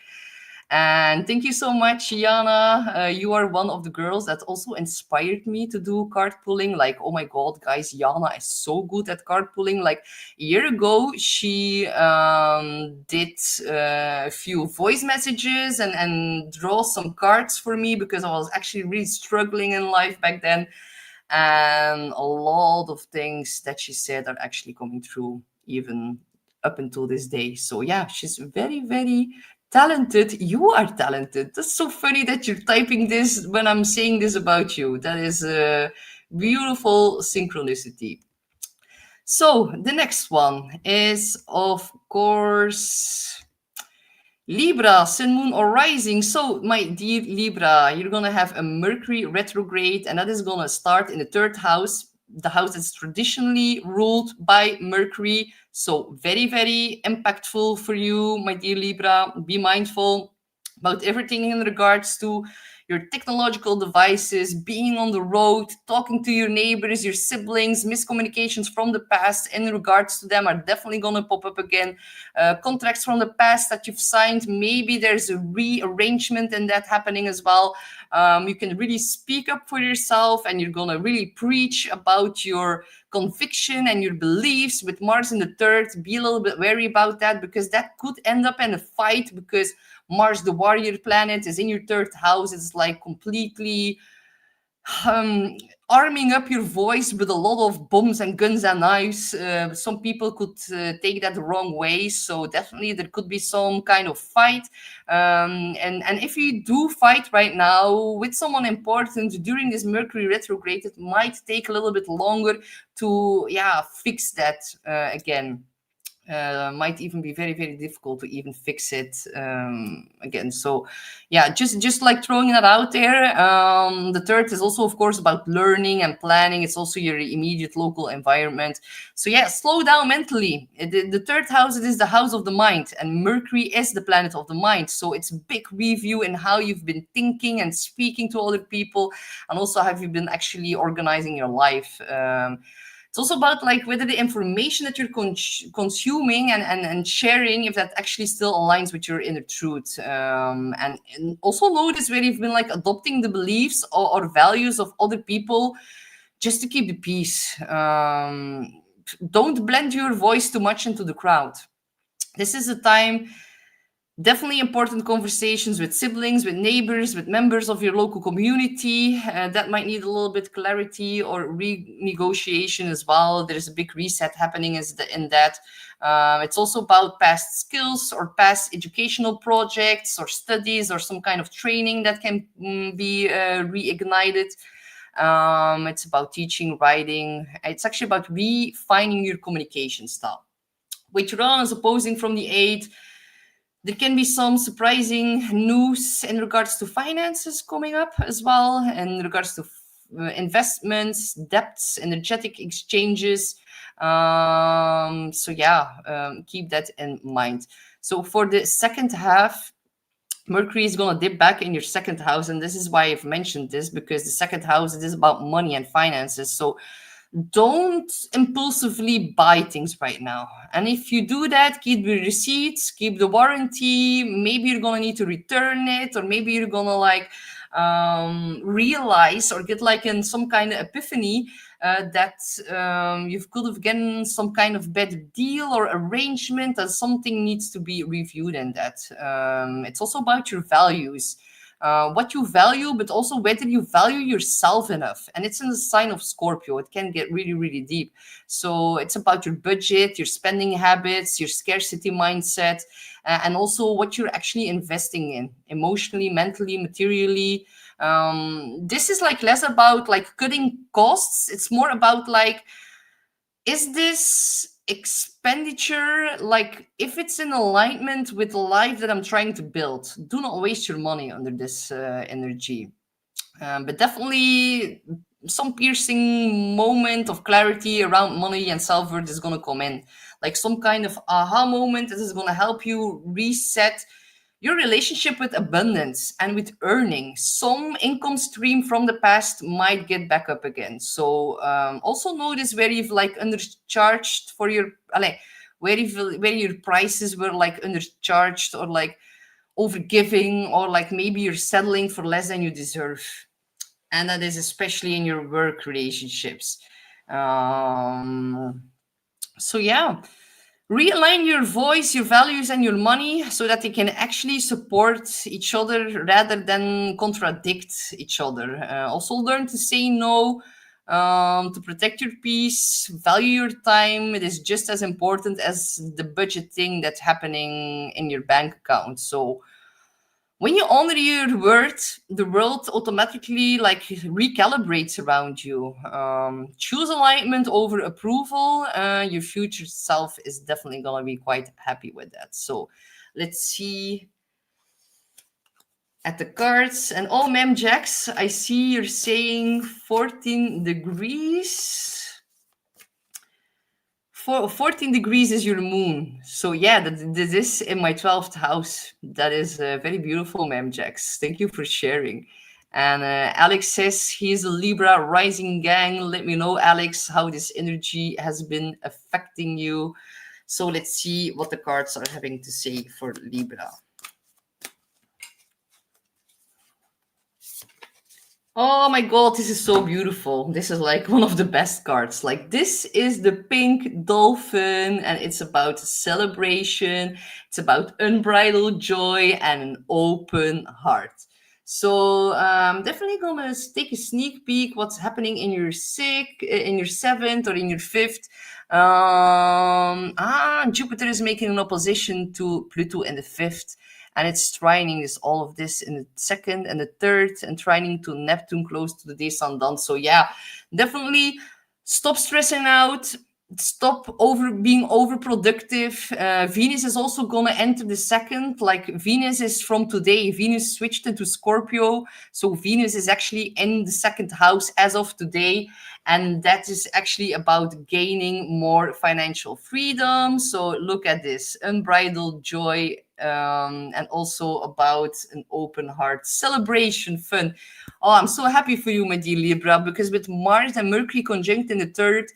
And thank you so much, Yana. You are one of the girls that also inspired me to do card pulling. Like, oh my God, guys, Yana is so good at card pulling. Like a year ago, she did a few voice messages and draw some cards for me, because I was actually really struggling in life back then. And a lot of things that she said are actually coming true, even up until this day. So yeah, she's very, very talented. You are talented. That's so funny that you're typing this when I'm saying this about you. That is a beautiful synchronicity. So the next one is, of course, Libra, Sun, Moon, or Rising. So, my dear Libra, you're going to have a Mercury retrograde, and that is going to start in the third house, the house that's traditionally ruled by Mercury. So, very, very impactful for you, my dear Libra. Be mindful about everything in regards to your technological devices, being on the road, talking to your neighbors, your siblings. Miscommunications from the past in regards to them are definitely going to pop up again. Contracts from the past that you've signed, maybe there's a rearrangement in that happening as well. You can really speak up for yourself, and you're going to really preach about your conviction and your beliefs with Mars in the third. Be a little bit wary about that, because that could end up in a fight, because Mars, the warrior planet, is in your third house. It's like completely arming up your voice with a lot of bombs and guns and knives. Some people could take that the wrong way, so definitely there could be some kind of fight. And if you do fight right now with someone important during this Mercury retrograde, it might take a little bit longer to fix that again. Might even be very, very difficult to even fix it again. So just like throwing that out there. The third is also, of course, about learning and planning. It's also your immediate local environment. So slow down mentally. The third house, it is the house of the mind, and Mercury is the planet of the mind. So it's a big review in how you've been thinking and speaking to other people, and also have you been actually organizing your life. It's also about like whether the information that you're consuming and sharing, if that actually still aligns with your inner truth. And also notice where you've been like adopting the beliefs or values of other people just to keep the peace. Don't blend your voice too much into the crowd. This is a time. Definitely important conversations with siblings, with neighbors, with members of your local community. That might need a little bit clarity or renegotiation as well. There's a big reset happening in that. It's also about past skills or past educational projects or studies or some kind of training that can be reignited. It's about teaching, writing. It's actually about refining your communication style. With Uranus opposing from the 8th, there can be some surprising news in regards to finances coming up as well, in regards to investments, debts, energetic exchanges. Keep that in mind. So for the second half, Mercury is going to dip back in your second house. And this is why I've mentioned this, because the second house, it is about money and finances. So don't impulsively buy things right now. And if you do that, keep the receipts, keep the warranty. Maybe you're going to need to return it, or maybe you're going to like realize or get like in some kind of epiphany that you could have gotten some kind of bad deal or arrangement, and something needs to be reviewed in that. It's also about your values. What you value, but also whether you value yourself enough. And it's in the sign of Scorpio. It can get really, really deep. So it's about your budget, your spending habits, your scarcity mindset, and also what you're actually investing in emotionally, mentally, materially. This is like less about like cutting costs. It's more about like, is this expenditure, like if it's in alignment with the life that I'm trying to build? Do not waste your money under this energy. But definitely some piercing moment of clarity around money and self-worth is going to come in, like some kind of aha moment that is going to help you reset your relationship with abundance and with earning. Some income stream from the past might get back up again. So also notice where you've like undercharged for your, where your prices were like undercharged, or like overgiving, or like maybe you're settling for less than you deserve. And that is especially in your work relationships. Realign your voice, your values, and your money so that they can actually support each other rather than contradict each other. Also learn to say no, to protect your peace, value your time. It is just as important as the budgeting that's happening in your bank account. So when you honor your word, the world automatically like recalibrates around you. Choose alignment over approval. Your future self is definitely going to be quite happy with that. So let's see at the cards. And oh, Ma'am Jax, I see you're saying 14 degrees. 14 degrees is your moon. So this is in my 12th house. That is very beautiful, Ma'am Jax. Thank you for sharing. And Alex says he's a Libra rising gang. Let me know, Alex, how this energy has been affecting you. So let's see what the cards are having to say for Libra. Oh my god, this is so beautiful. This is like one of the best cards. Like, this is the pink dolphin, and it's about celebration, it's about unbridled joy and an open heart. So definitely gonna take a sneak peek what's happening in your in your seventh or in your fifth. Jupiter is making an opposition to Pluto in the fifth, and it's trining is all of this in the second and the third, and trining to Neptune close to the descendant. So yeah, definitely stop stressing out, stop being overproductive. Venus is also gonna enter the second. Like, Venus is from today, Venus switched into Scorpio, so Venus is actually in the second house as of today, and that is actually about gaining more financial freedom. So look at this unbridled joy, and also about an open heart, celebration, fun. Oh, I'm so happy for you, my dear Libra, because with Mars and Mercury conjunct in the third,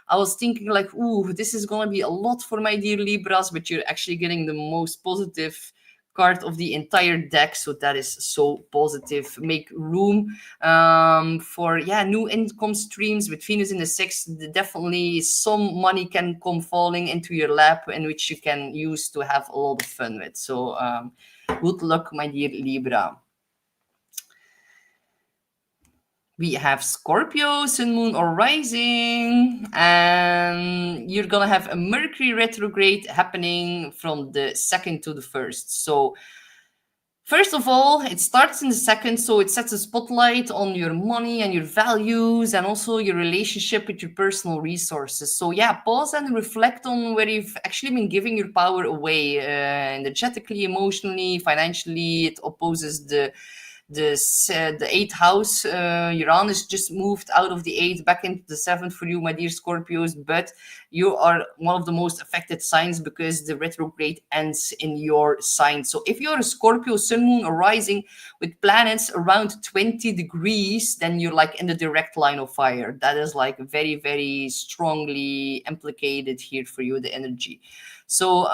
I was thinking like, ooh, this is gonna be a lot for my dear Libras, but you're actually getting the most positive card of the entire deck, so that is so positive. Make room for new income streams. With Venus in the sixth, definitely some money can come falling into your lap, in which you can use to have a lot of fun with. So good luck, my dear Libra. We have Scorpio, Sun, Moon, or Rising, and you're gonna have a Mercury retrograde happening from the second to the first. So first of all, it starts in the second, so it sets a spotlight on your money and your values, and also your relationship with your personal resources. So yeah, pause and reflect on where you've actually been giving your power away, energetically, emotionally, financially. It opposes the eighth house. Uranus just moved out of the eighth back into the seventh for you, my dear Scorpios, but you are one of the most affected signs because the retrograde ends in your sign. So if you're a Scorpio, Sun, Moon, or Rising with planets around 20 degrees, then you're like in the direct line of fire. That is like very, very strongly implicated here for you, the energy. So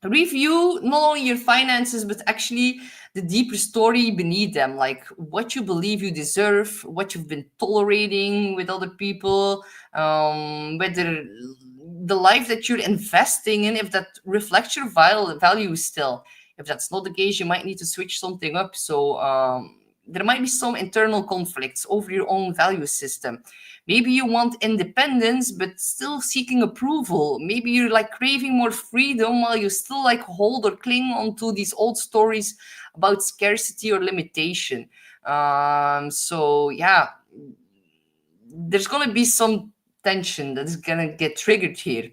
review not only your finances, but actually the deeper story beneath them, like what you believe you deserve, what you've been tolerating with other people, whether the life that you're investing in, if that reflects your values still. If that's not the case, you might need to switch something up. So there might be some internal conflicts over your own value system. Maybe you want independence, but still seeking approval. Maybe you're like craving more freedom while you still like hold or cling onto these old stories about scarcity or limitation. So yeah, there's gonna be some tension that is gonna get triggered here.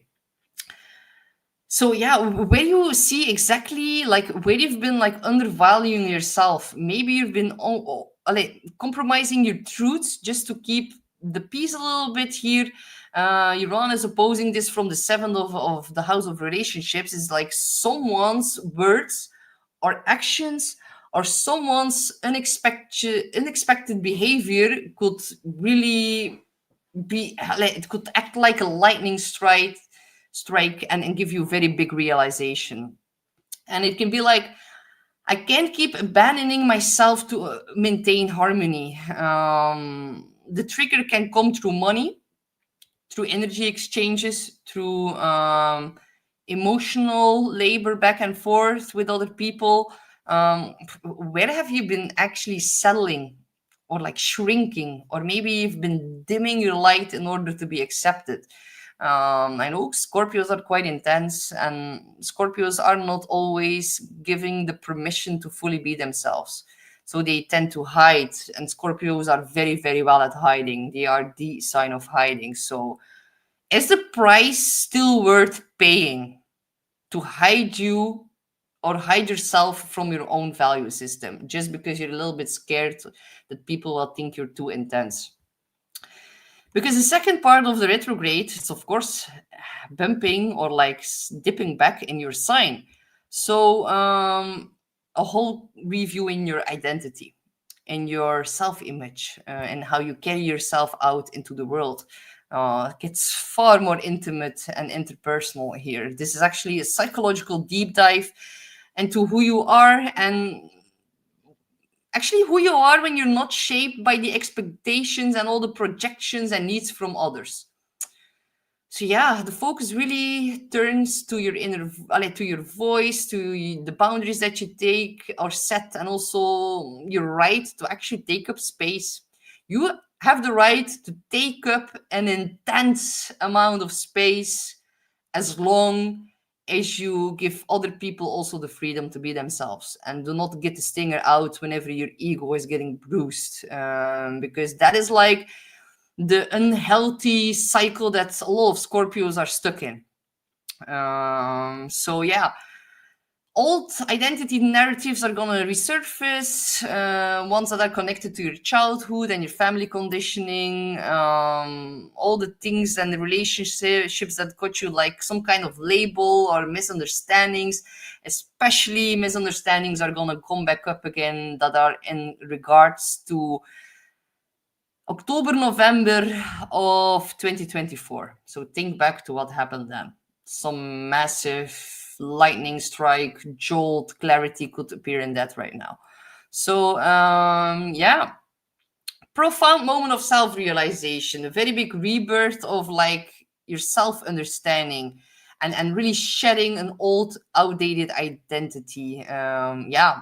So yeah, where you see exactly like where you've been like undervaluing yourself. Maybe you've been compromising your truths just to keep the peace a little bit here. Uranus opposing this from the seventh of the house of relationships is like someone's words or actions or someone's unexpected behavior could really be like, it could act like a lightning strike and give you very big realization. And it can be like, I can't keep abandoning myself to maintain harmony. The trigger can come through money, through energy exchanges, through emotional labor back and forth with other people. Where have you been actually settling or like shrinking, or maybe you've been dimming your light in order to be accepted? I know Scorpios are quite intense, and Scorpios are not always giving the permission to fully be themselves. So they tend to hide, and Scorpios are very, very well at hiding. They are the sign of hiding. So is the price still worth paying to hide you or hide yourself from your own value system just because you're a little bit scared that people will think you're too intense? Because the second part of the retrograde is, of course, bumping or like dipping back in your sign. So, a whole review in your identity, in your self image, and how you carry yourself out into the world. Gets far more intimate and interpersonal here. This is actually a psychological deep dive into who you are and actually who you are when you're not shaped by the expectations and all the projections and needs from others. So yeah, the focus really turns to your inner, to your voice, to the boundaries that you take or set, and also your right to actually take up space. You have the right to take up an intense amount of space as long as you give other people also the freedom to be themselves, and do not get the stinger out whenever your ego is getting bruised, because that is like the unhealthy cycle that a lot of Scorpios are stuck in. So yeah, old identity narratives are gonna resurface, ones that are connected to your childhood and your family conditioning, all the things and the relationships that got you like some kind of label or misunderstandings. Especially misunderstandings are gonna come back up again that are in regards to October, November of 2024. So think back to what happened then. Some massive lightning strike, jolt, clarity could appear in that right now. So yeah, profound moment of self-realization, a very big rebirth of like your self-understanding, and really shedding an old, outdated identity. Yeah,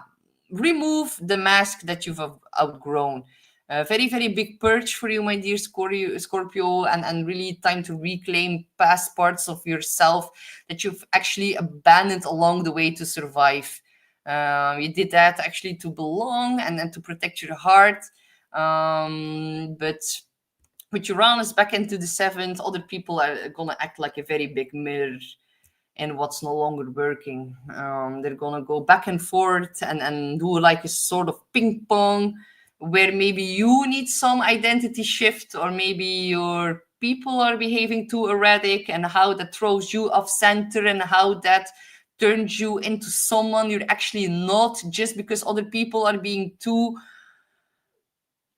remove the mask that you've outgrown. A very, very big purge for you, my dear Scorpio, and really time to reclaim past parts of yourself that you've actually abandoned along the way to survive. You did that actually to belong and to protect your heart. But with Uranus back into the seventh, other people are gonna act like a very big mirror in what's no longer working. They're gonna go back and forth and do like a sort of ping pong, where maybe you need some identity shift, or maybe your people are behaving too erratic, and how that throws you off center, and how that turns you into someone you're actually not, just because other people are being too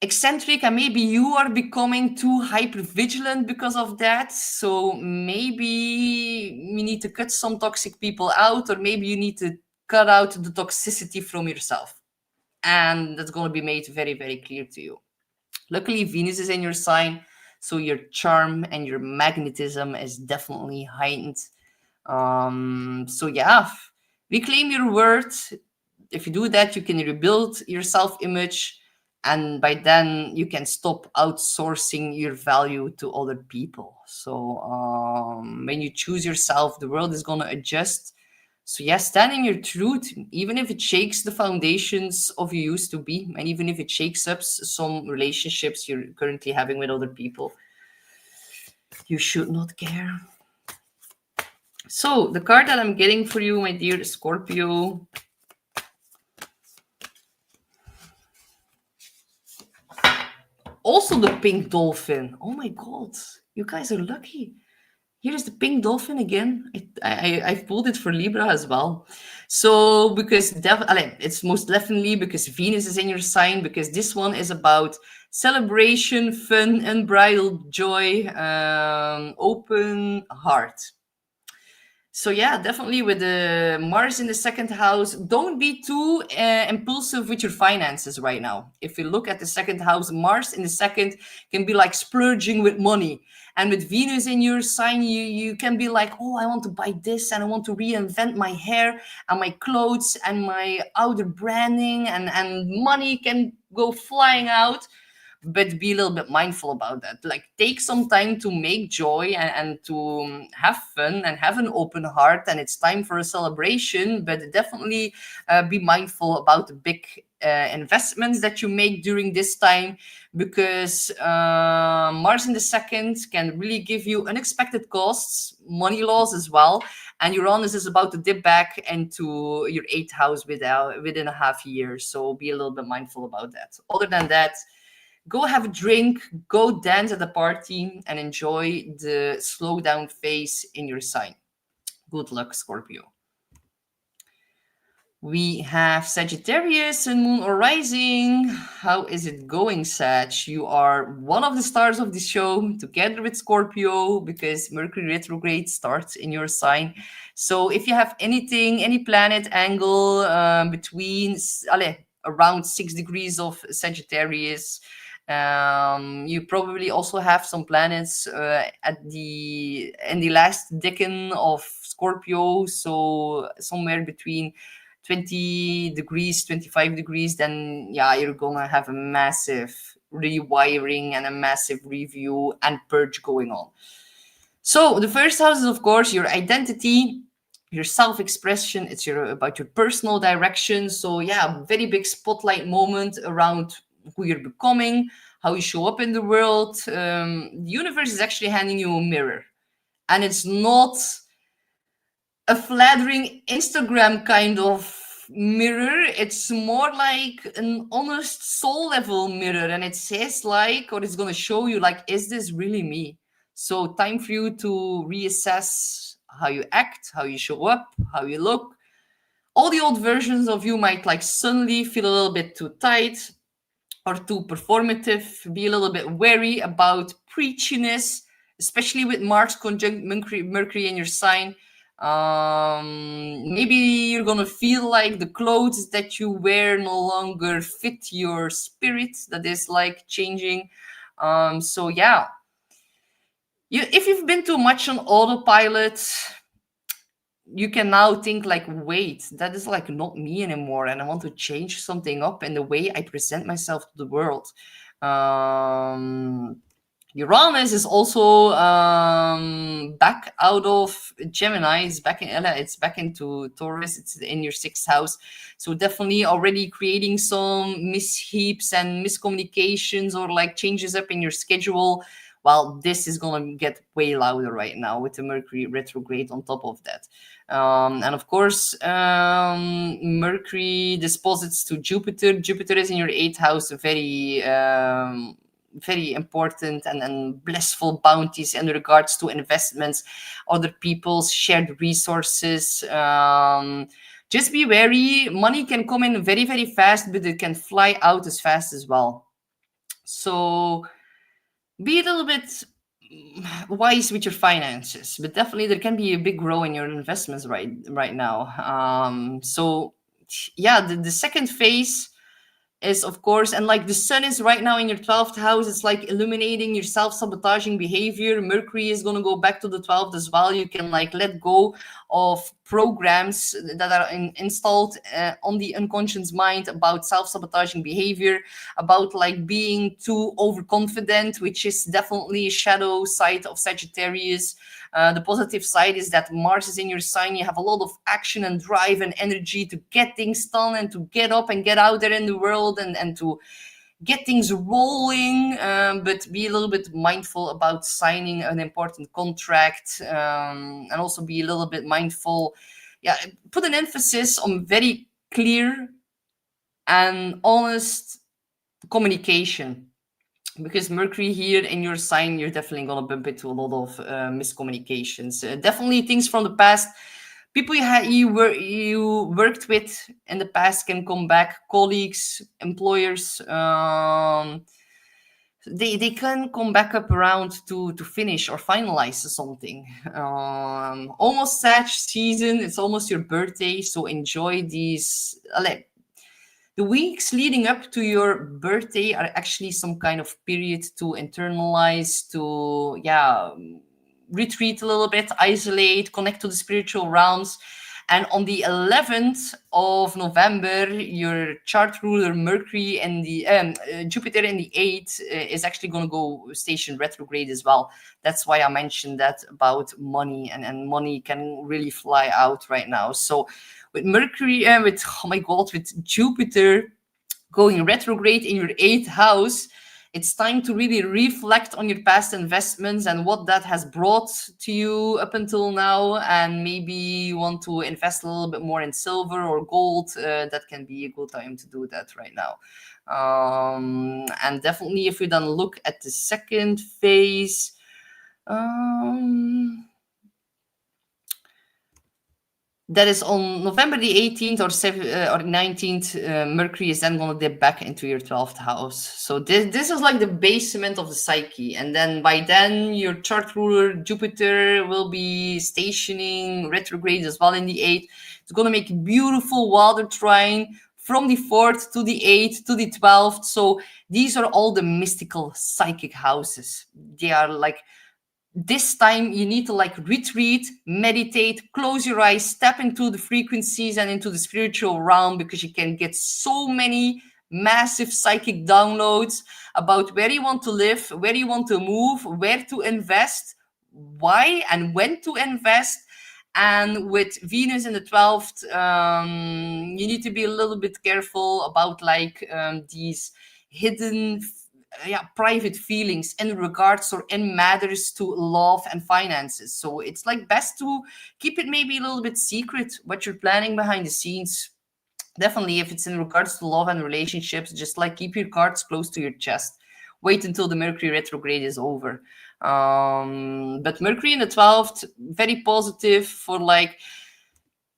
eccentric, and maybe you are becoming too hyper vigilant because of that. So maybe you need to cut some toxic people out, or maybe you need to cut out the toxicity from yourself, and that's going to be made very, very clear to you. Luckily, Venus is in your sign, so your charm and your magnetism is definitely heightened. So yeah, reclaim your worth. If you do that, you can rebuild your self-image, and by then you can stop outsourcing your value to other people. So when you choose yourself, the world is going to adjust. So yeah, stand in your truth, even if it shakes the foundations of you used to be, and even if it shakes up some relationships you're currently having with other people. You should not care. So the card that I'm getting for you, my dear Scorpio, also the pink dolphin. Oh my god, you guys are lucky. Here is the pink dolphin again. I've pulled it for Libra as well. So because it's most definitely because Venus is in your sign, because this one is about celebration, fun, unbridled joy, open heart. So yeah, definitely with the Mars in the second house, don't be too impulsive with your finances right now. If you look at the second house, Mars in the second can be like splurging with money. And with Venus in your sign, you can be like, oh, I want to buy this, and I want to reinvent my hair and my clothes and my outer branding, and money can go flying out. But be a little bit mindful about that. Like, take some time to make joy and to have fun and have an open heart, and it's time for a celebration. But definitely be mindful about the big investments that you make during this time, because Mars in the second can really give you unexpected costs, money loss as well, and Uranus is about to dip back into your eighth house within a half year. So be a little bit mindful about that. Other than that, go have a drink, go dance at a party, and enjoy the slow down phase in your sign. Good luck, Scorpio. We have Sagittarius and Moon or Rising. How is it going, Sag? You are one of the stars of the show, together with Scorpio, because Mercury Retrograde starts in your sign. So if you have anything, any planet angle between around 6 degrees of Sagittarius. You probably also have some planets in the last decan of Scorpio, so somewhere between 20 degrees, 25 degrees, then yeah, you're gonna have a massive rewiring and a massive review and purge going on. So the first house is, of course, your identity, your self-expression. It's about your personal direction. So yeah, very big spotlight moment around who you're becoming, how you show up in the world. The universe is actually handing you a mirror, and it's not a flattering Instagram kind of mirror. It's more like an honest soul level mirror, and it says like, or it's going to show you like, is this really me? So time for you to reassess how you act, how you show up, how you look. All the old versions of you might like suddenly feel a little bit too tight or too performative. Be a little bit wary about preachiness, especially with Mars conjunct Mercury in your sign. Maybe you're gonna feel like the clothes that you wear no longer fit your spirit. That is like changing. So yeah, if you've been too much on autopilot, you can now think like, wait, that is like not me anymore, and I want to change something up in the way I present myself to the world. Uranus is also back out of Gemini. It's back into Taurus. It's in your 6th house, so definitely already creating some misheaps and miscommunications or like changes up in your schedule. Well, this is gonna get way louder right now with the Mercury retrograde on top of that. And of course, Mercury disposits to Jupiter. Jupiter is in your 8th house, very important and blissful bounties in regards to investments, other people's shared resources. Just be wary. Money can come in very, very fast, but it can fly out as fast as well. So be a little bit wise with your finances, but definitely there can be a big grow in your investments right now. So yeah, the second phase is, of course, and like the sun is right now in your 12th house, it's like illuminating your self-sabotaging behavior. Mercury is going to go back to the 12th as well. You can like let go of programs that are installed on the unconscious mind about self-sabotaging behavior, about like being too overconfident, which is definitely a shadow side of Sagittarius. The positive side is that Mars is in your sign. You have a lot of action and drive and energy to get things done and to get up and get out there in the world and to get things rolling. But be a little bit mindful about signing an important contract, and also be a little bit mindful. Yeah, put an emphasis on very clear and honest communication. Because Mercury here in your sign, you're definitely going to bump into a lot of miscommunications. Definitely things from the past. People you worked with in the past can come back. Colleagues, employers, they can come back up around to finish or finalize something. Almost Sag season. It's almost your birthday, so enjoy these. The weeks leading up to your birthday are actually some kind of period to internalize, to retreat a little bit, isolate, connect to the spiritual realms. And on the 11th of November, your chart ruler Mercury and the Jupiter in the 8th is actually going to go station retrograde as well. That's why I mentioned that about money, and money can really fly out right now. So with Mercury and with Jupiter going retrograde in your 8th house, it's time to really reflect on your past investments and what that has brought to you up until now. And maybe you want to invest a little bit more in silver or gold. That can be a good time to do that right now. And definitely if we then look at the second phase, that is on November the 18th or 19th, Mercury is then going to dip back into your 12th house. So this is like the basement of the psyche. And then by then, your chart ruler, Jupiter, will be stationing retrograde as well in the 8th. It's going to make a beautiful water trine from the 4th to the 8th to the 12th. So these are all the mystical psychic houses. They are like, this time you need to like retreat, meditate, close your eyes, step into the frequencies and into the spiritual realm, because you can get so many massive psychic downloads about where you want to live, where you want to move, where to invest, why and when to invest. And with Venus in the 12th, you need to be a little bit careful about like these hidden private feelings in regards or in matters to love and finances. So it's like best to keep it maybe a little bit secret what you're planning behind the scenes. Definitely, if it's in regards to love and relationships, just like keep your cards close to your chest. Wait until the Mercury retrograde is over. But Mercury in the 12th, very positive for like,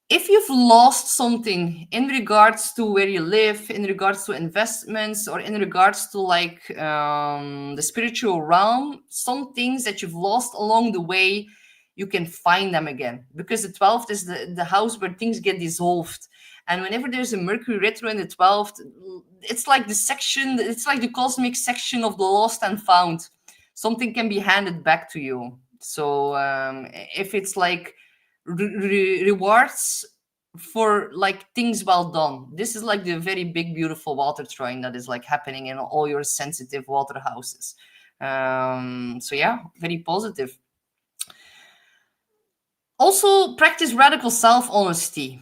if you've lost something in regards to where you live, in regards to investments, or in regards to like the spiritual realm, some things that you've lost along the way, you can find them again, because the 12th is the house where things get dissolved. And whenever there's a Mercury retro in the 12th, it's like the section, it's like the cosmic section of the lost and found. Something can be handed back to you. So if it's like rewards for like things well done, this is like the very big beautiful water trine that is like happening in all your sensitive water houses. So yeah, very positive. Also practice radical self-honesty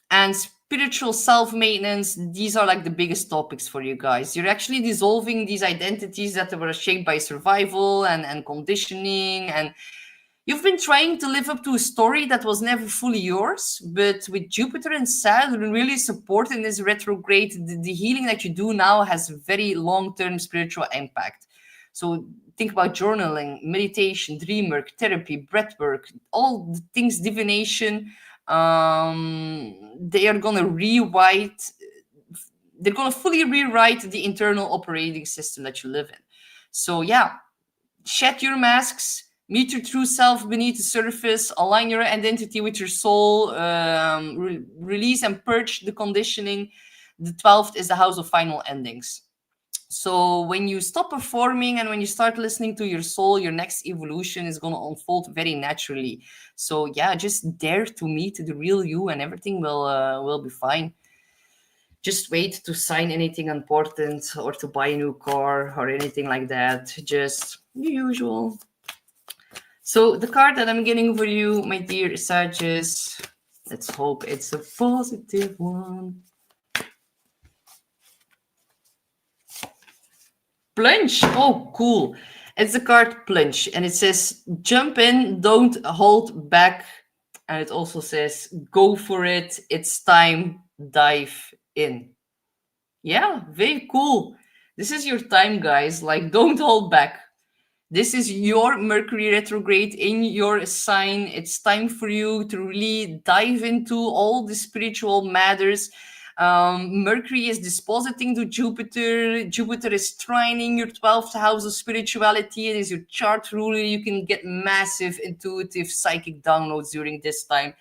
and spiritual self-maintenance. These are like the biggest topics for you guys. You're actually dissolving these identities that were shaped by survival and conditioning, and you've been trying to live up to a story that was never fully yours. But with Jupiter and Saturn really supporting this retrograde, the healing that you do now has very long-term spiritual impact. So think about journaling, meditation, dream work, therapy, breath work, all the things, divination. They are going to rewrite, they're going to fully rewrite the internal operating system that you live in. So yeah, shed your masks, meet your true self beneath the surface, align your identity with your soul, release and purge the conditioning. The 12th is the house of final endings. So when you stop performing and when you start listening to your soul, your next evolution is going to unfold very naturally. So yeah, just dare to meet the real you and everything will be fine. Just wait to sign anything important or to buy a new car or anything like that. Just the usual. So the card that I'm getting for you, my dear Sagittarius, let's hope it's a positive one. Plunge. Oh, cool. It's the card Plunge, and it says jump in, don't hold back. And it also says go for it. It's time, dive in. Yeah, very cool. This is your time, guys. Like, don't hold back. This is your Mercury retrograde in your sign. It's time for you to really dive into all the spiritual matters. Mercury is dispositing to Jupiter. Jupiter is trining your 12th house of spirituality. It is your chart ruler. You can get massive intuitive psychic downloads during this time.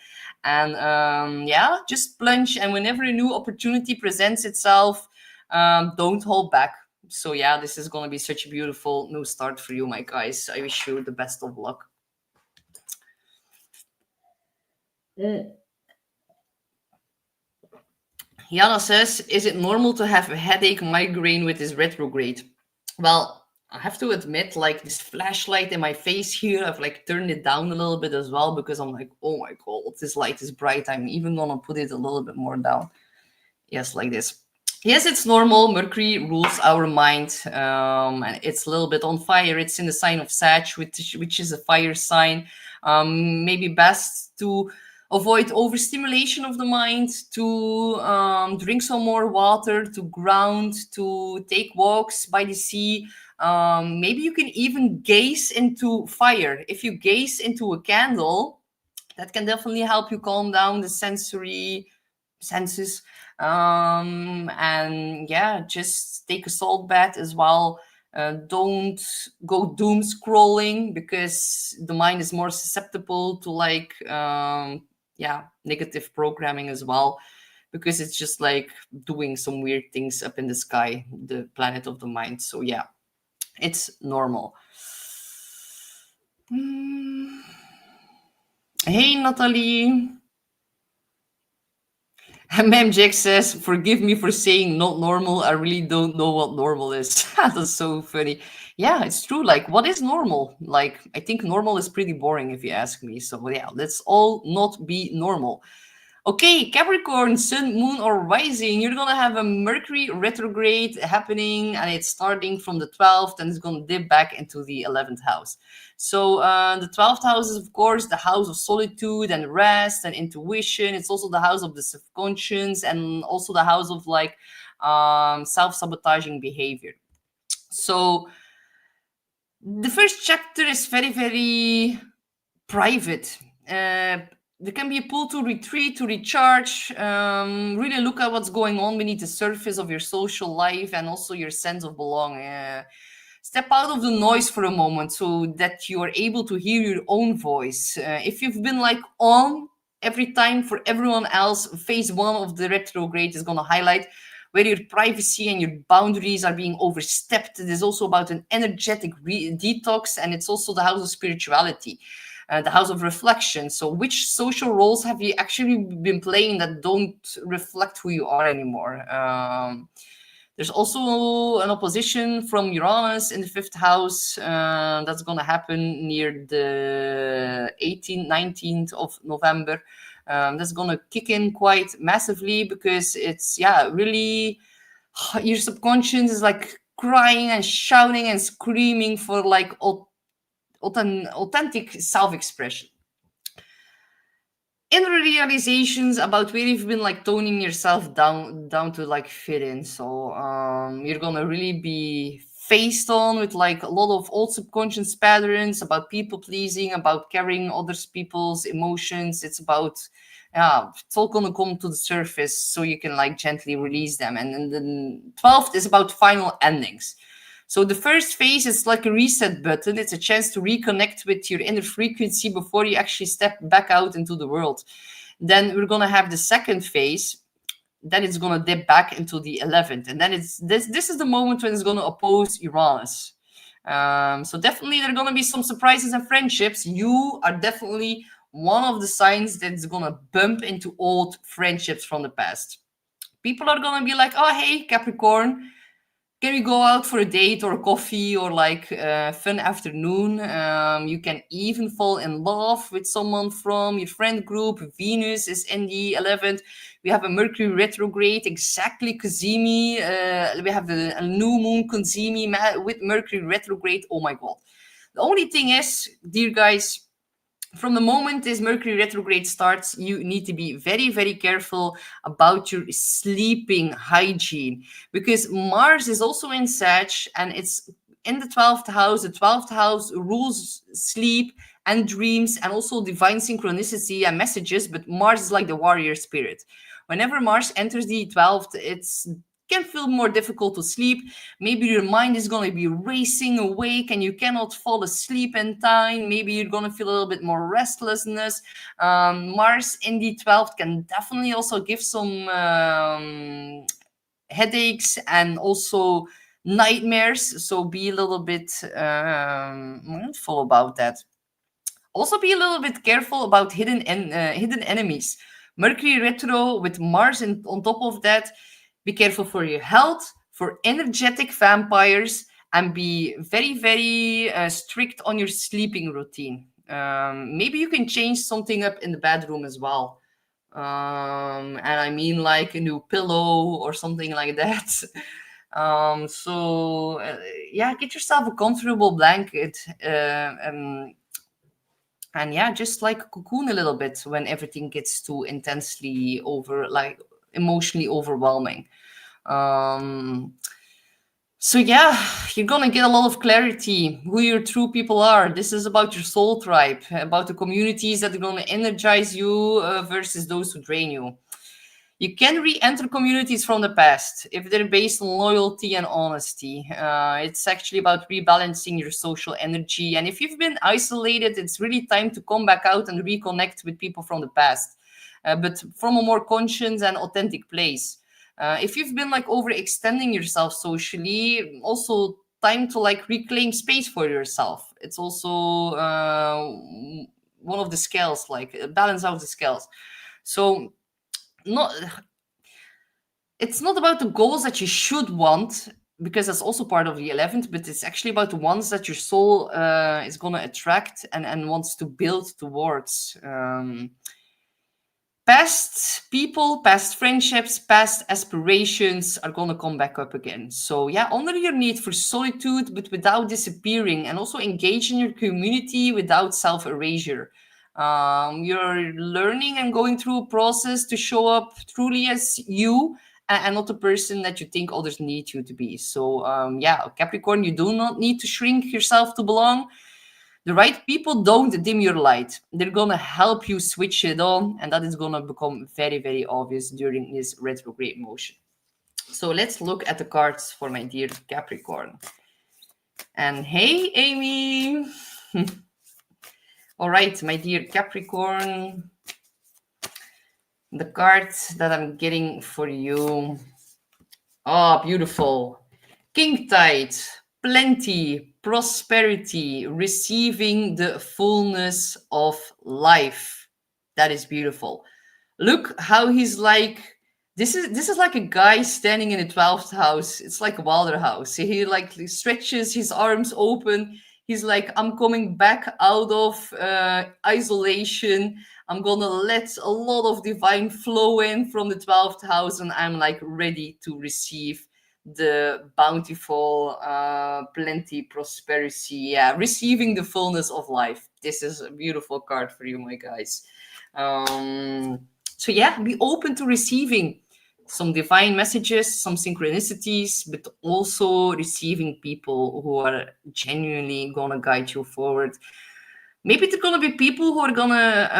And yeah, just plunge. And whenever a new opportunity presents itself, don't hold back. So yeah, this is going to be such a beautiful new start for you, my guys. I wish you the best of luck. Jana says, is it normal to have a headache, migraine with this retrograde? Well, I have to admit, like this flashlight in my face here, I've like turned it down a little bit as well, because I'm like, oh my God, this light is bright. I'm even going to put it a little bit more down. Yes, like this. Yes, it's normal. Mercury rules our mind, and it's a little bit on fire. It's in the sign of Sag, which is a fire sign. Maybe best to avoid overstimulation of the mind, to drink some more water, to ground, to take walks by the sea. Maybe you can even gaze into fire. If you gaze into a candle, that can definitely help you calm down the sensory senses. And yeah, just take a salt bath as well. Don't go doom scrolling, because the mind is more susceptible to like yeah, negative programming as well. because it's just like doing some weird things up in the sky, the planet of the mind. So yeah, it's normal. Hey, Natalie. Ma'am Jack says, forgive me for saying not normal. I really don't know what normal is. That's so funny. Yeah, it's true. Like, what is normal? Like, I think normal is pretty boring if you ask me. So, yeah, let's all not be normal. Okay, Capricorn, Sun, Moon, or Rising, you're gonna have a Mercury retrograde happening, and it's starting from the 12th, and it's gonna dip back into the 11th house. So the 12th house is, of course, the house of solitude and rest and intuition. It's also the house of the subconscious, and also the house of like self-sabotaging behavior. So the first chapter is very, very private. There can be a pull to retreat, to recharge, really look at what's going on beneath the surface of your social life and also your sense of belonging. Step out of the noise for a moment so that you are able to hear your own voice. If you've been like on every time for everyone else, phase one of the retrograde is going to highlight where your privacy and your boundaries are being overstepped. It is also about an energetic detox, and it's also the house of spirituality. The house of reflection. So which social roles have you actually been playing that don't reflect who you are anymore? There's also an opposition from Uranus in the 5th house. That's going to happen near the 18th, 19th of November. That's going to kick in quite massively because it's, really, your subconscious is like crying and shouting and screaming for like authentic self-expression. Inner realizations about where you've been like toning yourself down to like fit in. So you're gonna really be faced on with like a lot of old subconscious patterns about people pleasing, about carrying others people's emotions. It's about it's all gonna come to the surface so you can like gently release them. And then the 12th is about final endings. So the first phase is like a reset button. It's a chance to reconnect with your inner frequency before you actually step back out into the world. Then we're going to have the second phase. Then it's going to dip back into the 11th. And then it's this is the moment when it's going to oppose Uranus. So definitely there are going to be some surprises and friendships. You are definitely one of the signs that's going to bump into old friendships from the past. People are going to be like, oh, hey, Capricorn, can we go out for a date or a coffee or like fun afternoon? You can even fall in love with someone from your friend group. Venus is in the 11th. We have a Mercury retrograde, exactly CAZIMI. We have a new moon CAZIMI with Mercury retrograde. Oh my God. The only thing is, dear guys, from the moment this Mercury retrograde starts, you need to be very, very careful about your sleeping hygiene, because Mars is also in Sag and it's in the 12th house. The 12th house rules sleep and dreams and also divine synchronicity and messages, but Mars is like the warrior spirit. Whenever Mars enters the 12th, it's can feel more difficult to sleep. Maybe your mind is going to be racing awake and you cannot fall asleep in time. Maybe you're going to feel a little bit more restlessness. Mars in the 12th can definitely also give some headaches and also nightmares. So be a little bit mindful about that. Also be a little bit careful about hidden enemies. Mercury retro with Mars on top of that. Be careful for your health, for energetic vampires, and be very, very strict on your sleeping routine. Maybe you can change something up in the bedroom as well. And I mean like a new pillow or something like that. Get yourself a comfortable blanket. And just like cocoon a little bit when everything gets too intensely emotionally overwhelming. You're gonna get a lot of clarity who your true people are. This is about your soul tribe, about the communities that are gonna energize you versus those who drain you. You can re-enter communities from the past if they're based on loyalty and honesty. It's actually about rebalancing your social energy. And if you've been isolated, it's really time to come back out and reconnect with people from the past. but from a more conscious and authentic place. If you've been like overextending yourself socially, also time to like reclaim space for yourself. It's also one of the scales, like balance out the scales. So not it's not about the goals that you should want, because that's also part of the 11th, but it's actually about the ones that your soul is going to attract and wants to build towards. Past people, past friendships, past aspirations are going to come back up again. So yeah, honor your need for solitude, but without disappearing, and also engage in your community without self-erasure. You're learning and going through a process to show up truly as you, and not the person that you think others need you to be. So yeah, Capricorn, you do not need to shrink yourself to belong. The right people don't dim your light. They're gonna help you switch it on, and that is gonna become very, very obvious during this retrograde motion. So let's look at the cards for my dear Capricorn. And hey, Amy. All right, my dear Capricorn. The cards that I'm getting for you. Oh, beautiful. King Tide, plenty, prosperity, receiving the fullness of life. That is beautiful. Look how he's like, this is like a guy standing in the 12th house. It's like a Wilder house. He like stretches his arms open. He's like, I'm coming back out of isolation. I'm gonna let a lot of divine flow in from the 12th house, and I'm like ready to receive the bountiful, plenty, prosperity, yeah, receiving the fullness of life. This is a beautiful card for you, my guys. So yeah, be open to receiving some divine messages, some synchronicities, but also receiving people who are genuinely gonna guide you forward. Maybe they're gonna be people who are gonna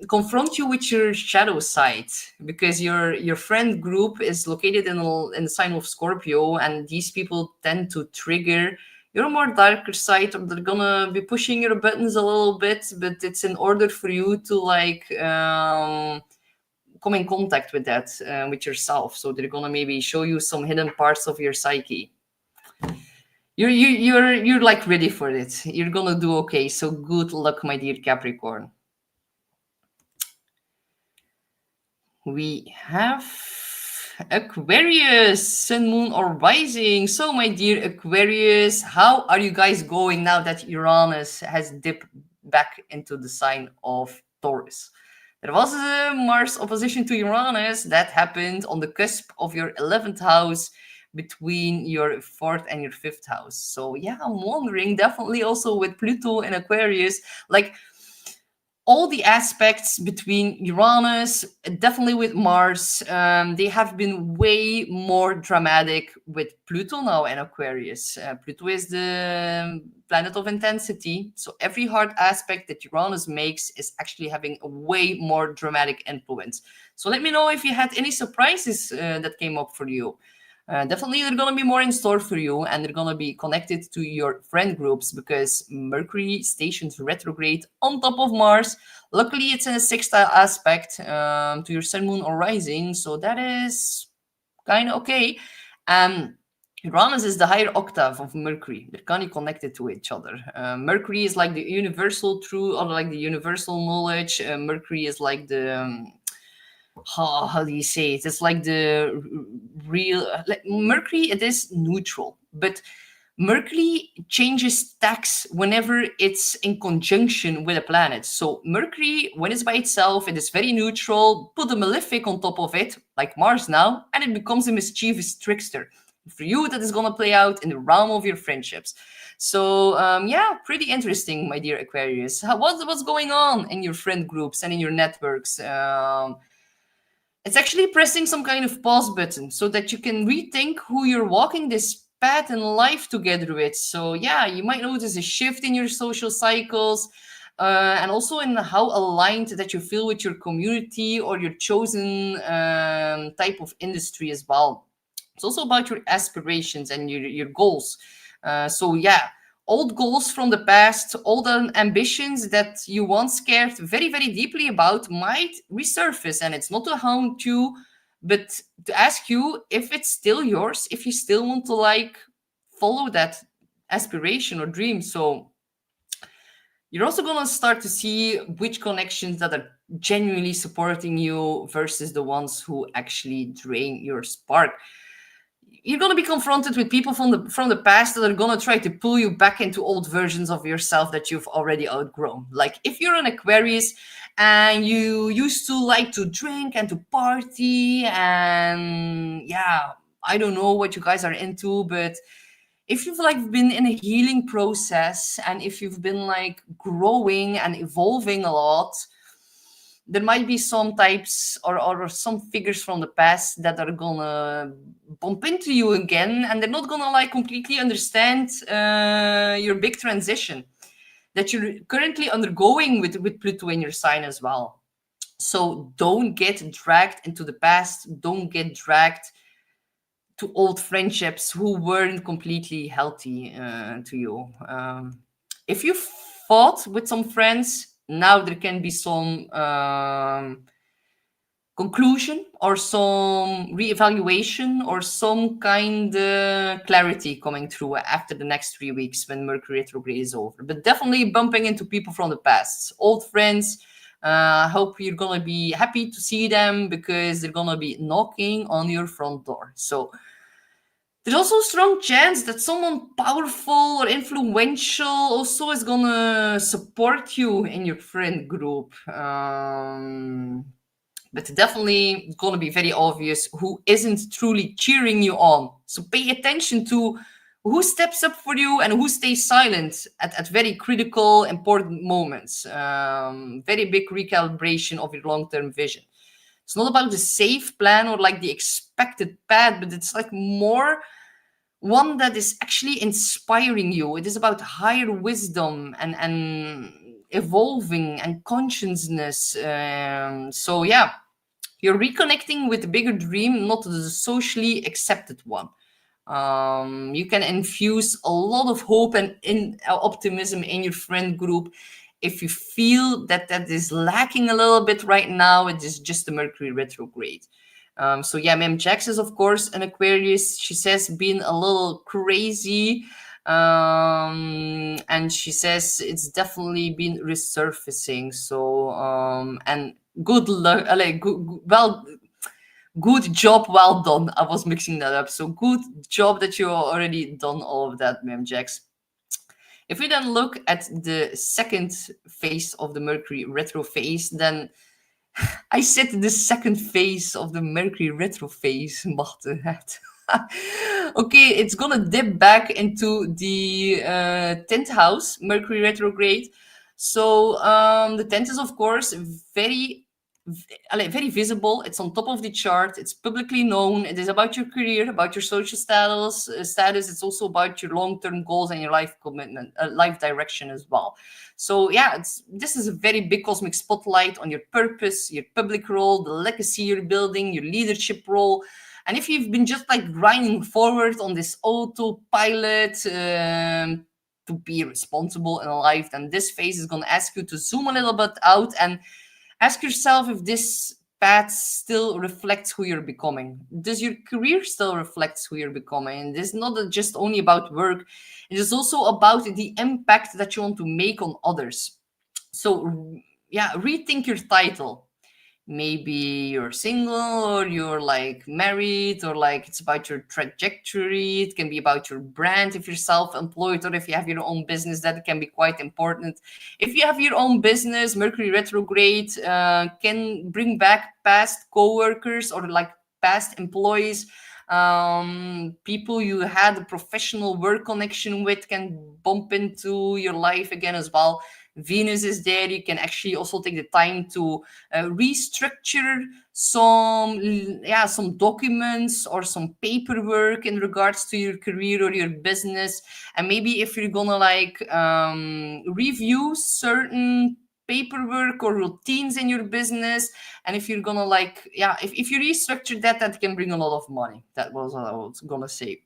confront you with your shadow side, because your friend group is located in the sign of Scorpio, and these people tend to trigger your more darker side, or they're gonna be pushing your buttons a little bit, but it's in order for you to like come in contact with that with yourself. So they're gonna maybe show you some hidden parts of your psyche. You're like ready for it. You're gonna do okay. So good luck, my dear Capricorn. We have Aquarius, Sun, Moon, or Rising. So, my dear Aquarius, how are you guys going now that Uranus has dipped back into the sign of Taurus? There was a Mars opposition to Uranus that happened on the cusp of your 11th house, between your 4th and your 5th house. So yeah, I'm wondering, definitely also with Pluto and Aquarius, like all the aspects between Uranus, definitely with Mars, they have been way more dramatic with Pluto now and Aquarius. Pluto is the planet of intensity, so every hard aspect that Uranus makes is actually having a way more dramatic influence. So let me know if you had any surprises that came up for you. Definitely, they're going to be more in store for you, and they're going to be connected to your friend groups, because Mercury stations retrograde on top of Mars. Luckily, it's in a sextile aspect to your Sun, Moon, or Rising, so that is kind of okay. Uranus is the higher octave of Mercury. They're kind of connected to each other. Mercury is like the universal truth, or like the universal knowledge. Mercury is like the how do you say it? It's like the real, like Mercury, it is neutral, but Mercury changes tax whenever it's in conjunction with a planet. So Mercury, when it's by itself, it is very neutral. Put a malefic on top of it, like Mars now, and it becomes a mischievous trickster. For you, that is going to play out in the realm of your friendships. So yeah, pretty interesting, my dear Aquarius. What's going on in your friend groups and in your networks? It's actually pressing some kind of pause button so that you can rethink who you're walking this path in life together with. So yeah, you might notice a shift in your social cycles, and also in how aligned that you feel with your community or your chosen type of industry as well. It's also about your aspirations and your goals. So yeah, old goals from the past, old ambitions that you once cared very, very deeply about might resurface. And it's not to haunt you, but to ask you if it's still yours, if you still want to like follow that aspiration or dream. So you're also going to start to see which connections that are genuinely supporting you versus the ones who actually drain your spark. You're going to be confronted with people from the past that are going to try to pull you back into old versions of yourself that you've already outgrown. Like if you're an Aquarius and you used to like to drink and to party, and yeah, I don't know what you guys are into, but if you've like been in a healing process and if you've been like growing and evolving a lot, there might be some types or some figures from the past that are gonna bump into you again, and they're not gonna like completely understand your big transition that you're currently undergoing with Pluto in your sign as well. So don't get dragged into the past. Don't get dragged to old friendships who weren't completely healthy to you. If you fought with some friends, now there can be some conclusion or some reevaluation or some kind of clarity coming through after the next 3 weeks when Mercury retrograde is over. But definitely bumping into people from the past, old friends. Hope you're gonna be happy to see them because they're gonna be knocking on your front door. So there's also a strong chance that someone powerful or influential also is gonna support you in your friend group. But definitely it's gonna be very obvious who isn't truly cheering you on. So pay attention to who steps up for you and who stays silent at very critical, important moments. Very big recalibration of your long-term vision. It's not about the safe plan or like the expected path, but it's like more one that is actually inspiring you. It is about higher wisdom and evolving and consciousness. So yeah, you're reconnecting with the bigger dream, not the socially accepted one. You can infuse a lot of hope and optimism in your friend group. If you feel that that is lacking a little bit right now, it is just the Mercury retrograde. So yeah, Mem Jax is of course an Aquarius. She says being a little crazy, and she says it's definitely been resurfacing. So and good luck, good job, well done. I was mixing that up. So good job that you already done all of that, Mem Jax. If we then look at the second phase of the Mercury retro phase, then I said the second phase of the Mercury retro phase, Marte. Okay, it's gonna dip back into the 10th house, Mercury retrograde. So the 10th is, of course, very visible. It's on top of the chart. It's publicly known. It is about your career, about your social status. It's also about your long-term goals and your life commitment, life direction as well. So yeah, this is a very big cosmic spotlight on your purpose, your public role, the legacy you're building, your leadership role. And if you've been just like grinding forward on this autopilot to be responsible in life, then this phase is going to ask you to zoom a little bit out and ask yourself if this path still reflects who you're becoming. Does your career still reflect who you're becoming? And this is not just only about work. It is also about the impact that you want to make on others. So yeah, rethink your title. Maybe you're single or you're like married, or like it's about your trajectory. It can be about your brand if you're self-employed, or if you have your own business, that can be quite important. If you have your own business, Mercury retrograde can bring back past co-workers or like past employees. People you had a professional work connection with can bump into your life again as well. Venus is there. You can actually also take the time to restructure some documents or some paperwork in regards to your career or your business. And maybe if you're gonna like review certain paperwork or routines in your business, and if you're gonna like if you restructure that can bring a lot of money. That was what I was gonna say.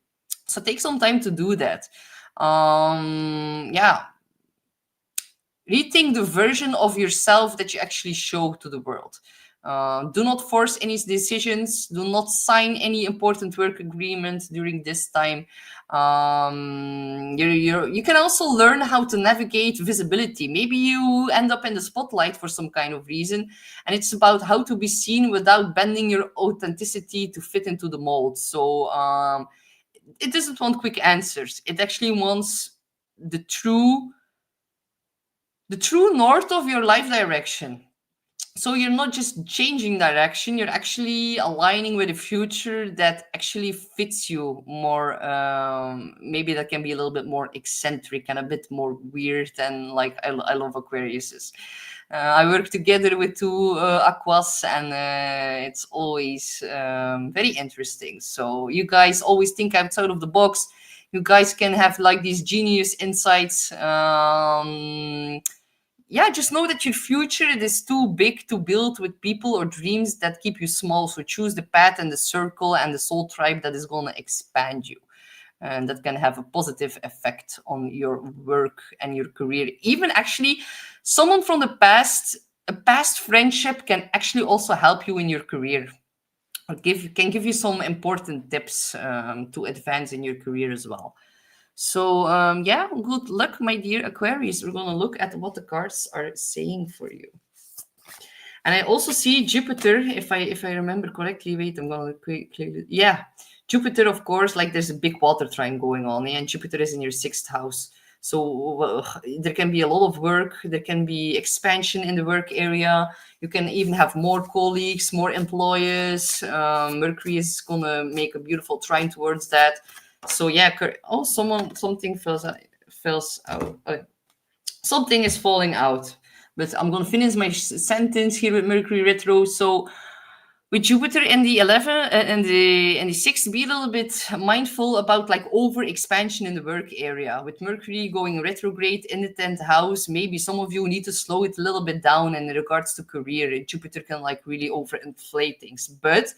So take some time to do that. Yeah, rethink the version of yourself that you actually show to the world. Do not force any decisions. Do not sign any important work agreement during this time. You can also learn how to navigate visibility. Maybe you end up in the spotlight for some kind of reason, and it's about how to be seen without bending your authenticity to fit into the mold. So it doesn't want quick answers. It actually wants the true north of your life direction. So you're not just changing direction, you're actually aligning with a future that actually fits you more. Maybe that can be a little bit more eccentric and a bit more weird. And like I love Aquariuses. I work together with two Aquas, and it's always very interesting. So you guys always think outside of the box. You guys can have like these genius insights. Yeah, just know that your future, it is too big to build with people or dreams that keep you small. So choose the path and the circle and the soul tribe that is going to expand you, and that can have a positive effect on your work and your career. Even actually, someone from the past, a past friendship, can actually also help you in your career, or can give you some important tips to advance in your career as well. So yeah, good luck, my dear Aquarius. We're going to look at what the cards are saying for you. And I also see Jupiter, if I remember correctly. Wait, I'm going to quickly. Yeah, Jupiter, of course, like there's a big water trine going on, and Jupiter is in your 6th house. So there can be a lot of work. There can be expansion in the work area. You can even have more colleagues, more employers. Mercury is going to make a beautiful trine towards that. So yeah, something falls out. Something is falling out. But I'm gonna finish my sentence here with Mercury retro. So with Jupiter in the 11 and the 6th, be a little bit mindful about like over expansion in the work area. With Mercury going retrograde in the 10th house, maybe some of you need to slow it a little bit down in regards to career. Jupiter can like really overinflate things, but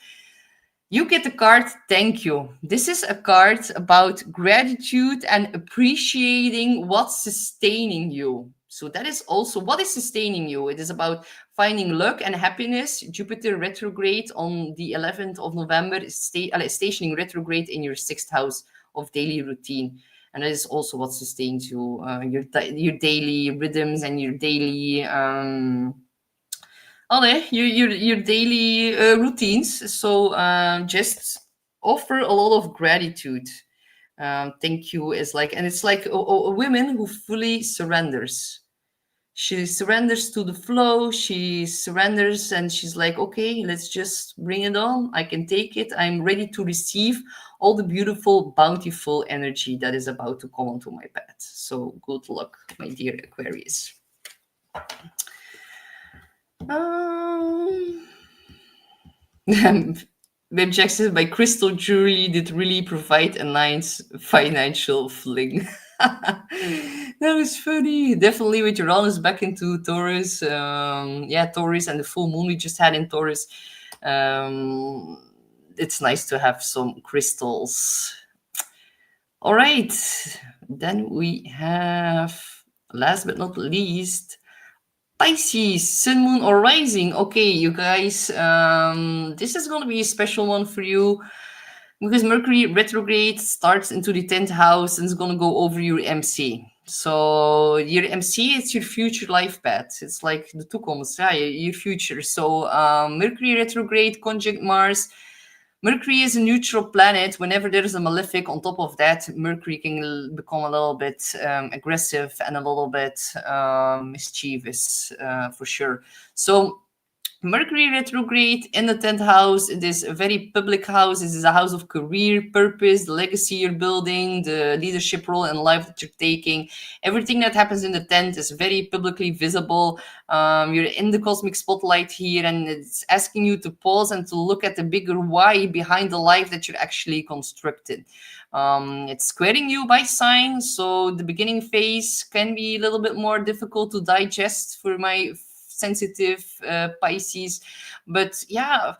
you get the card Thank You. This is a card about gratitude and appreciating what's sustaining you. So that is also what is sustaining you. It is about finding luck and happiness. Jupiter retrograde on the 11th of November is stationing retrograde in your 6th house of daily routine. And that is also what sustains you, your daily rhythms and your daily your daily routines. So just offer a lot of gratitude. Thank you is like, and it's like a woman who fully surrenders. She surrenders to the flow. She surrenders, and she's like, okay, let's just bring it on. I can take it. I'm ready to receive all the beautiful, bountiful energy that is about to come onto my path. So good luck, my dear Aquarius. Web Jackson, my crystal jewelry did really provide a nice financial fling. That was funny. Definitely with Uranus back into Taurus. Yeah, Taurus and the full moon we just had in Taurus. It's nice to have some crystals. All right. Then we have, last but not least, Pisces, Sun, Moon, or Rising. Okay, you guys, this is going to be a special one for you because Mercury retrograde starts into the 10th house and is going to go over your MC. So your MC, it's your future life path. It's like the toekomst, yeah, your future. So Mercury retrograde, conjunct Mars. Mercury is a neutral planet. Whenever there is a malefic on top of that, Mercury can become a little bit aggressive and a little bit mischievous, for sure. So Mercury retrograde in the 10th house. It is a very public house. This is a house of career, purpose, the legacy you're building, the leadership role in life that you're taking. Everything that happens in the 10th is very publicly visible. You're in the cosmic spotlight here, and it's asking you to pause and to look at the bigger why behind the life that you're actually constructed. It's squaring you by sign, so the beginning phase can be a little bit more difficult to digest for my sensitive Pisces, but yeah,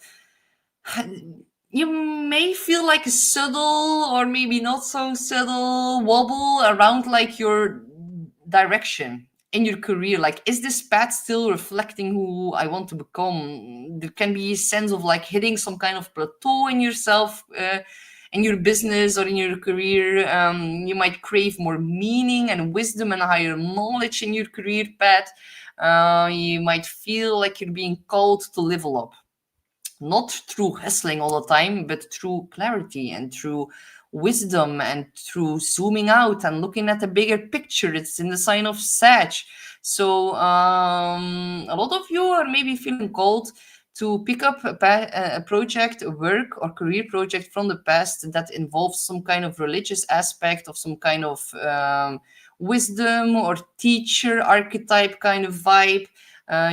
you may feel like a subtle or maybe not so subtle wobble around like your direction in your career. Like, is this path still reflecting who I want to become? There can be a sense of like hitting some kind of plateau in yourself, in your business or in your career. You might crave more meaning and wisdom and higher knowledge in your career path. You might feel like you're being called to level up, not through hustling all the time, but through clarity and through wisdom and through zooming out and looking at the bigger picture. It's in the sign of Sag. So a lot of you are maybe feeling called to pick up a project, a work or career project from the past that involves some kind of religious aspect of some kind of wisdom or teacher archetype kind of vibe.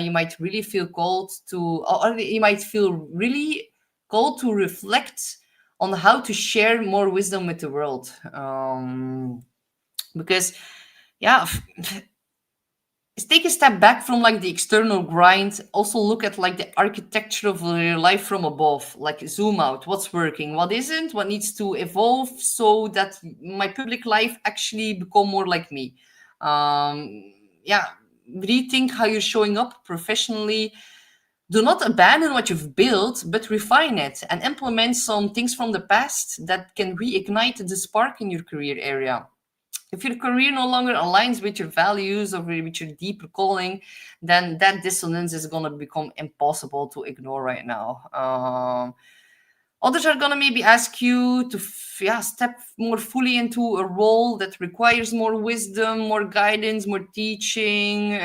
You might really feel called to, or you might feel really called to reflect on how to share more wisdom with the world. Because, yeah, take a step back from like the external grind. Also look at like the architecture of your life from above. Like zoom out. What's working? What isn't? What needs to evolve so that my public life actually become more like me? Yeah, rethink how you're showing up professionally. Do not abandon what you've built, but refine it and implement some things from the past that can reignite the spark in your career area. If your career no longer aligns with your values or with your deeper calling, then that dissonance is going to become impossible to ignore right now. Others are going to maybe ask you to step more fully into a role that requires more wisdom, more guidance, more teaching.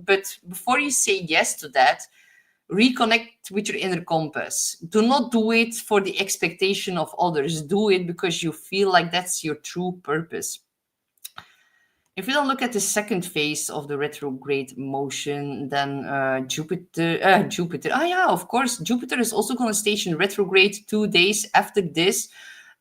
But before you say yes to that, reconnect with your inner compass. Do not do it for the expectation of others. Do it because you feel like that's your true purpose. If we don't look at the second phase of the retrograde motion, then Jupiter. Ah, yeah, of course. Jupiter is also going to station retrograde 2 days after this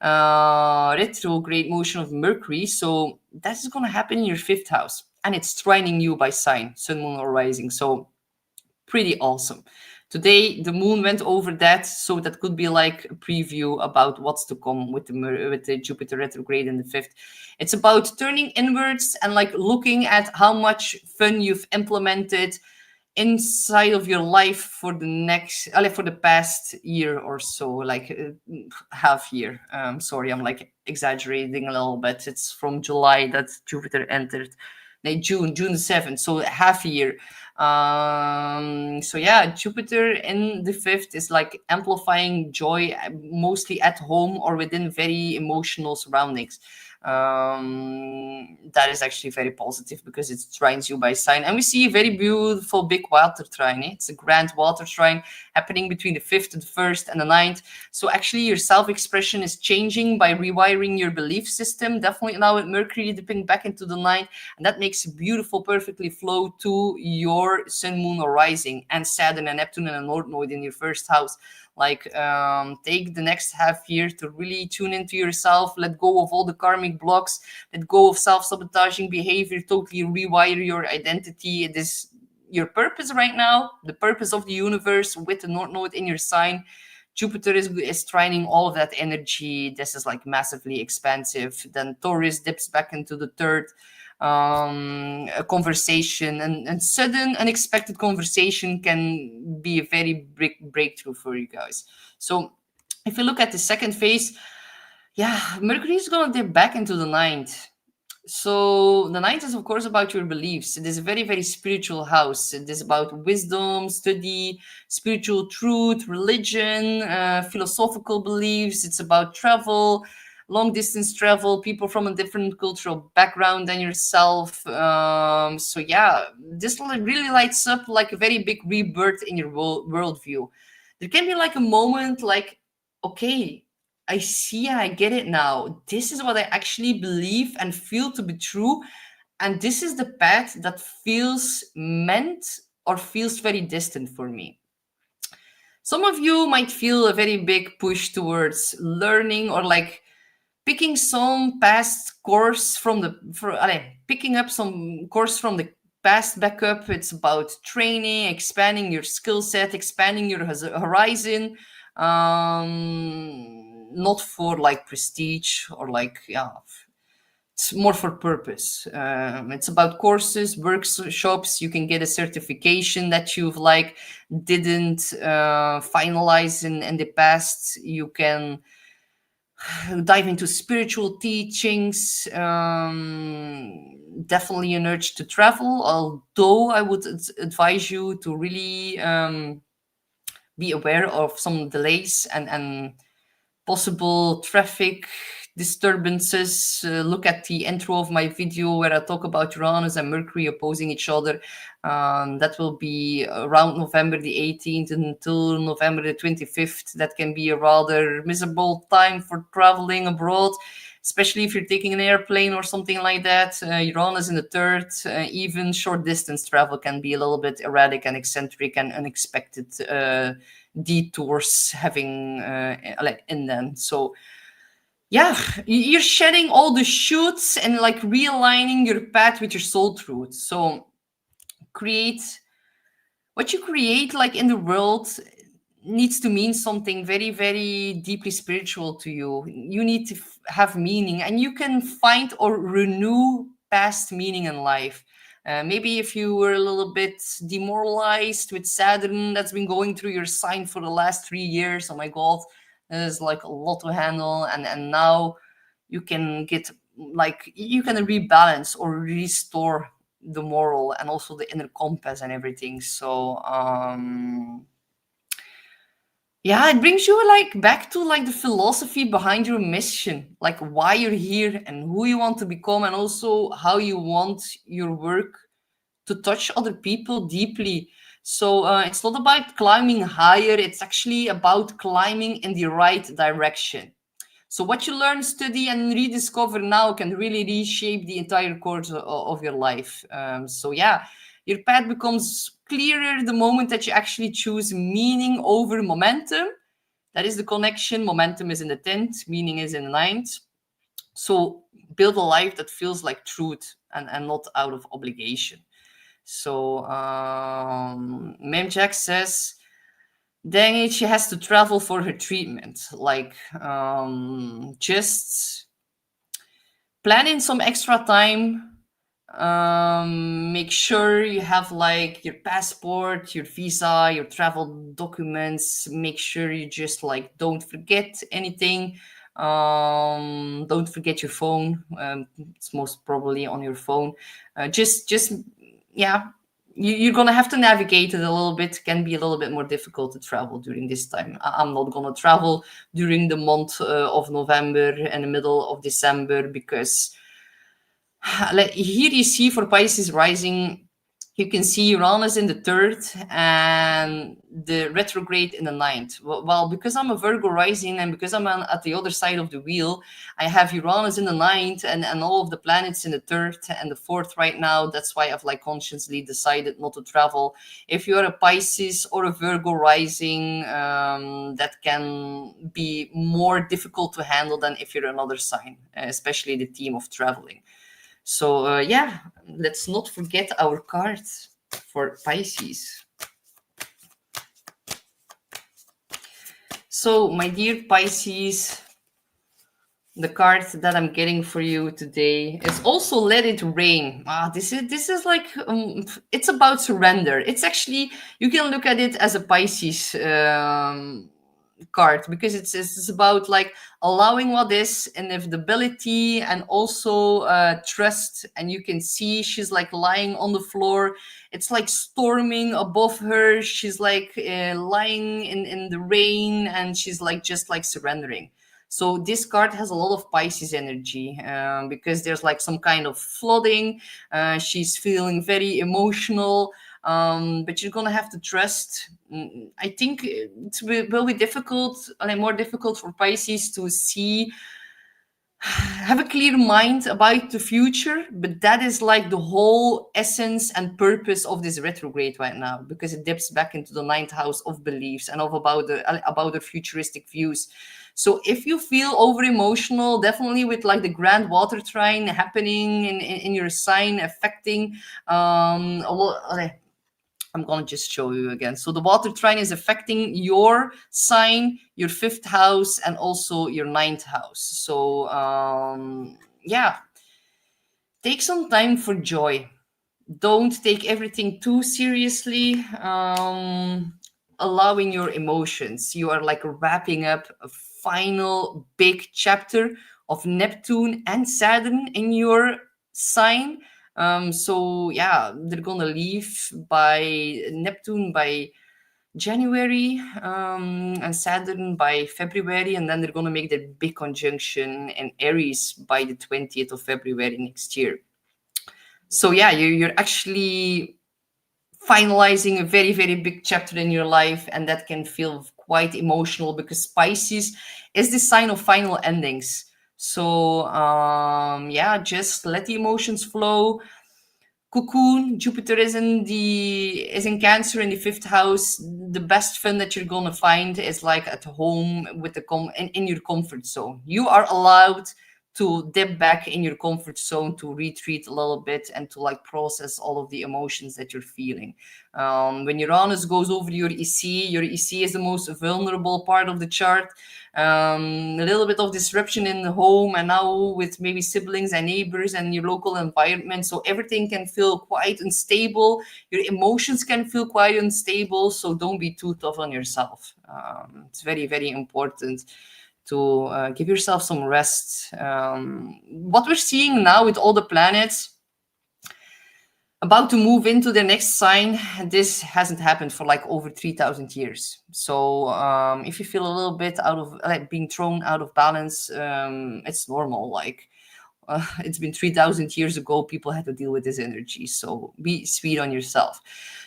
retrograde motion of Mercury. So that's going to happen in your fifth house. And it's trining you by sign, sun, moon, or rising. So pretty awesome. Today the moon went over that, so that could be like a preview about what's to come with the Jupiter retrograde in the fifth. It's about turning inwards and like looking at how much fun you've implemented inside of your life for the past year or so, like half year. Sorry, I'm like exaggerating a little bit. It's from July that Jupiter entered. No, June the 7th, so half year. So yeah, Jupiter in the fifth is like amplifying joy, mostly at home or within very emotional surroundings. That is actually very positive because it trines you by sign. And we see a very beautiful big water trine. It's a grand water trine happening between the 5th and the 1st and the 9th. So actually your self-expression is changing by rewiring your belief system. Definitely now with Mercury dipping back into the 9th. And that makes beautiful, perfectly flow to your sun, moon, or rising, and Saturn and Neptune and a North Node in your first house. Like take the next half year to really tune into yourself, let go of all the karmic blocks, let go of self-sabotaging behavior, totally rewire your identity. It is your purpose right now, the purpose of the universe with the North Node in your sign. Jupiter is trining all of that energy. This is like massively expansive. Then Taurus dips back into the third. A conversation and sudden unexpected conversation can be a very big breakthrough for you guys. So if you look at the second phase, yeah, Mercury is going to dip back into the 9th. So the 9th is of course about your beliefs. It is a very, very spiritual house. It is about wisdom, study, spiritual truth, religion, philosophical beliefs. It's about travel, long distance travel, people from a different cultural background than yourself. So yeah, this really lights up like a very big rebirth in your worldview. There can be like a moment like, okay, I see and I get it now. This is what I actually believe and feel to be true. And this is the path that feels meant or feels very distant for me. Some of you might feel a very big push towards learning or like picking some past course from picking up some course from the past back up. It's about training, expanding your skill set, expanding your horizon. not for like prestige or like, yeah, it's more for purpose. It's about courses, workshops. You can get a certification that you've like didn't finalize in the past. You can dive into spiritual teachings. Definitely an urge to travel, although I would advise you to really be aware of some delays and possible traffic disturbances. Look at the intro of my video where I talk about Uranus and Mercury opposing each other. That will be around November the 18th until November the 25th. That can be a rather miserable time for traveling abroad, especially if you're taking an airplane or something like that. Uranus in the third. Even short distance travel can be a little bit erratic and eccentric and unexpected detours having like in them. So yeah, you're shedding all the shoots and like realigning your path with your soul truth. So create what you create like in the world needs to mean something very, very deeply spiritual to you. You need to have meaning, and you can find or renew past meaning in life. Maybe if you were a little bit demoralized with Saturn that's been going through your sign for the last 3 years, oh my God, there's like a lot to handle, and now you can get like you can rebalance or restore the moral and also the inner compass and everything. So yeah, it brings you like back to like the philosophy behind your mission, like why you're here and who you want to become, and also how you want your work to touch other people deeply. So it's not about climbing higher, it's actually about climbing in the right direction. So what you learn, study, and rediscover now can really reshape the entire course of your life. So yeah, your path becomes clearer the moment that you actually choose meaning over momentum. That is the connection. Momentum is in the 10th, meaning is in the 9th. So build a life that feels like truth and not out of obligation. So Mem Jack says, dang it, she has to travel for her treatment. Like, just plan in some extra time. Make sure you have like your passport, your visa, your travel documents. Make sure you just like don't forget anything. Don't forget your phone. It's most probably on your phone. Just yeah, you're gonna have to navigate it a little bit. Can be a little bit more difficult to travel during this time. I'm not gonna travel during the month of November and the middle of December because like here you see for Pisces rising, you can see Uranus in the third and the retrograde in the ninth. Well, because I'm a Virgo rising and because I'm at the other side of the wheel, I have Uranus in the ninth and all of the planets in the third and the fourth right now. That's why I've like consciously decided not to travel. If you're a Pisces or a Virgo rising, that can be more difficult to handle than if you're another sign, especially the theme of traveling. So yeah, let's not forget our cards for Pisces. So my dear Pisces, the card that I'm getting for you today is also Let It Rain. This is like it's about surrender. It's actually, you can look at it as a Pisces card because it's about like allowing what is, inevitability, and also trust. And you can see she's like lying on the floor. It's like storming above her. She's like lying in the rain, and she's like just like surrendering. So this card has a lot of Pisces energy because there's like some kind of flooding. She's feeling very emotional. But you're gonna have to trust. I think it will be difficult, and more difficult for Pisces to see, have a clear mind about the future. But that is like the whole essence and purpose of this retrograde right now, because it dips back into the ninth house of beliefs and of about the futuristic views. So if you feel over emotional, definitely with like the grand water trine happening in your sign affecting a lot I'm going to just show you again. So the water trine is affecting your sign, your 5th house, and also your 9th house. So yeah, take some time for joy. Don't take everything too seriously. Allowing your emotions. You are like wrapping up a final big chapter of Neptune and Saturn in your sign. So yeah, they're gonna leave by Neptune by January, and Saturn by February, and then they're gonna make their big conjunction in Aries by the 20th of February next year. So yeah, you're actually finalizing a very, very big chapter in your life, and that can feel quite emotional because Pisces is the sign of final endings. So yeah, just let the emotions flow. Cocoon, Jupiter is in Cancer in the 5th house. The best fun that you're gonna find is like at home with the in your comfort zone. You are allowed to dip back in your comfort zone, to retreat a little bit, and to like process all of the emotions that you're feeling. When Uranus goes over your EC is the most vulnerable part of the chart. A little bit of disruption in the home, and now with maybe siblings and neighbors and your local environment. So everything can feel quite unstable. Your emotions can feel quite unstable. So don't be too tough on yourself. It's very, very important to give yourself some rest. What we're seeing now with all the planets about to move into the next sign, this hasn't happened for like over 3,000 years. So if you feel a little bit out of like being thrown out of balance, it's normal. Like it's been 3,000 years ago, people had to deal with this energy. So be sweet on yourself.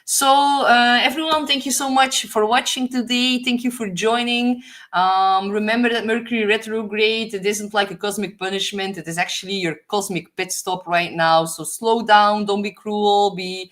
So everyone, thank you so much for watching today. Thank you for joining. Remember that Mercury retrograde, it isn't like a cosmic punishment. It is actually your cosmic pit stop right now. So slow down, don't be cruel, be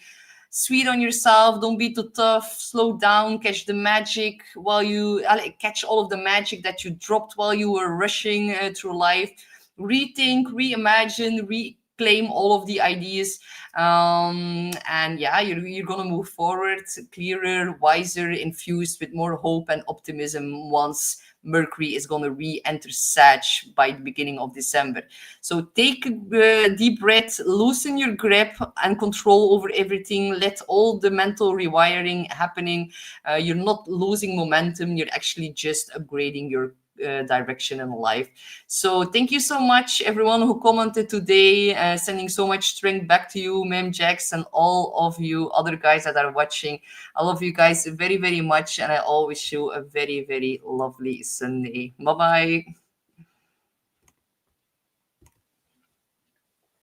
sweet on yourself, don't be too tough, slow down, catch the magic while you catch all of the magic that you dropped while you were rushing through life. Rethink, reimagine, reclaim all of the ideas, and yeah, you're gonna move forward clearer, wiser, infused with more hope and optimism once Mercury is gonna re-enter Sag by the beginning of December. So take a deep breath, loosen your grip and control over everything. Let all the mental rewiring happening. You're not losing momentum. You're actually just upgrading your direction in life. So thank you so much, everyone who commented today, sending so much strength back to you, Mem Jax, and all of you other guys that are watching. I love you guys very, very much, and I all wish you a very, very lovely Sunday. Bye-bye.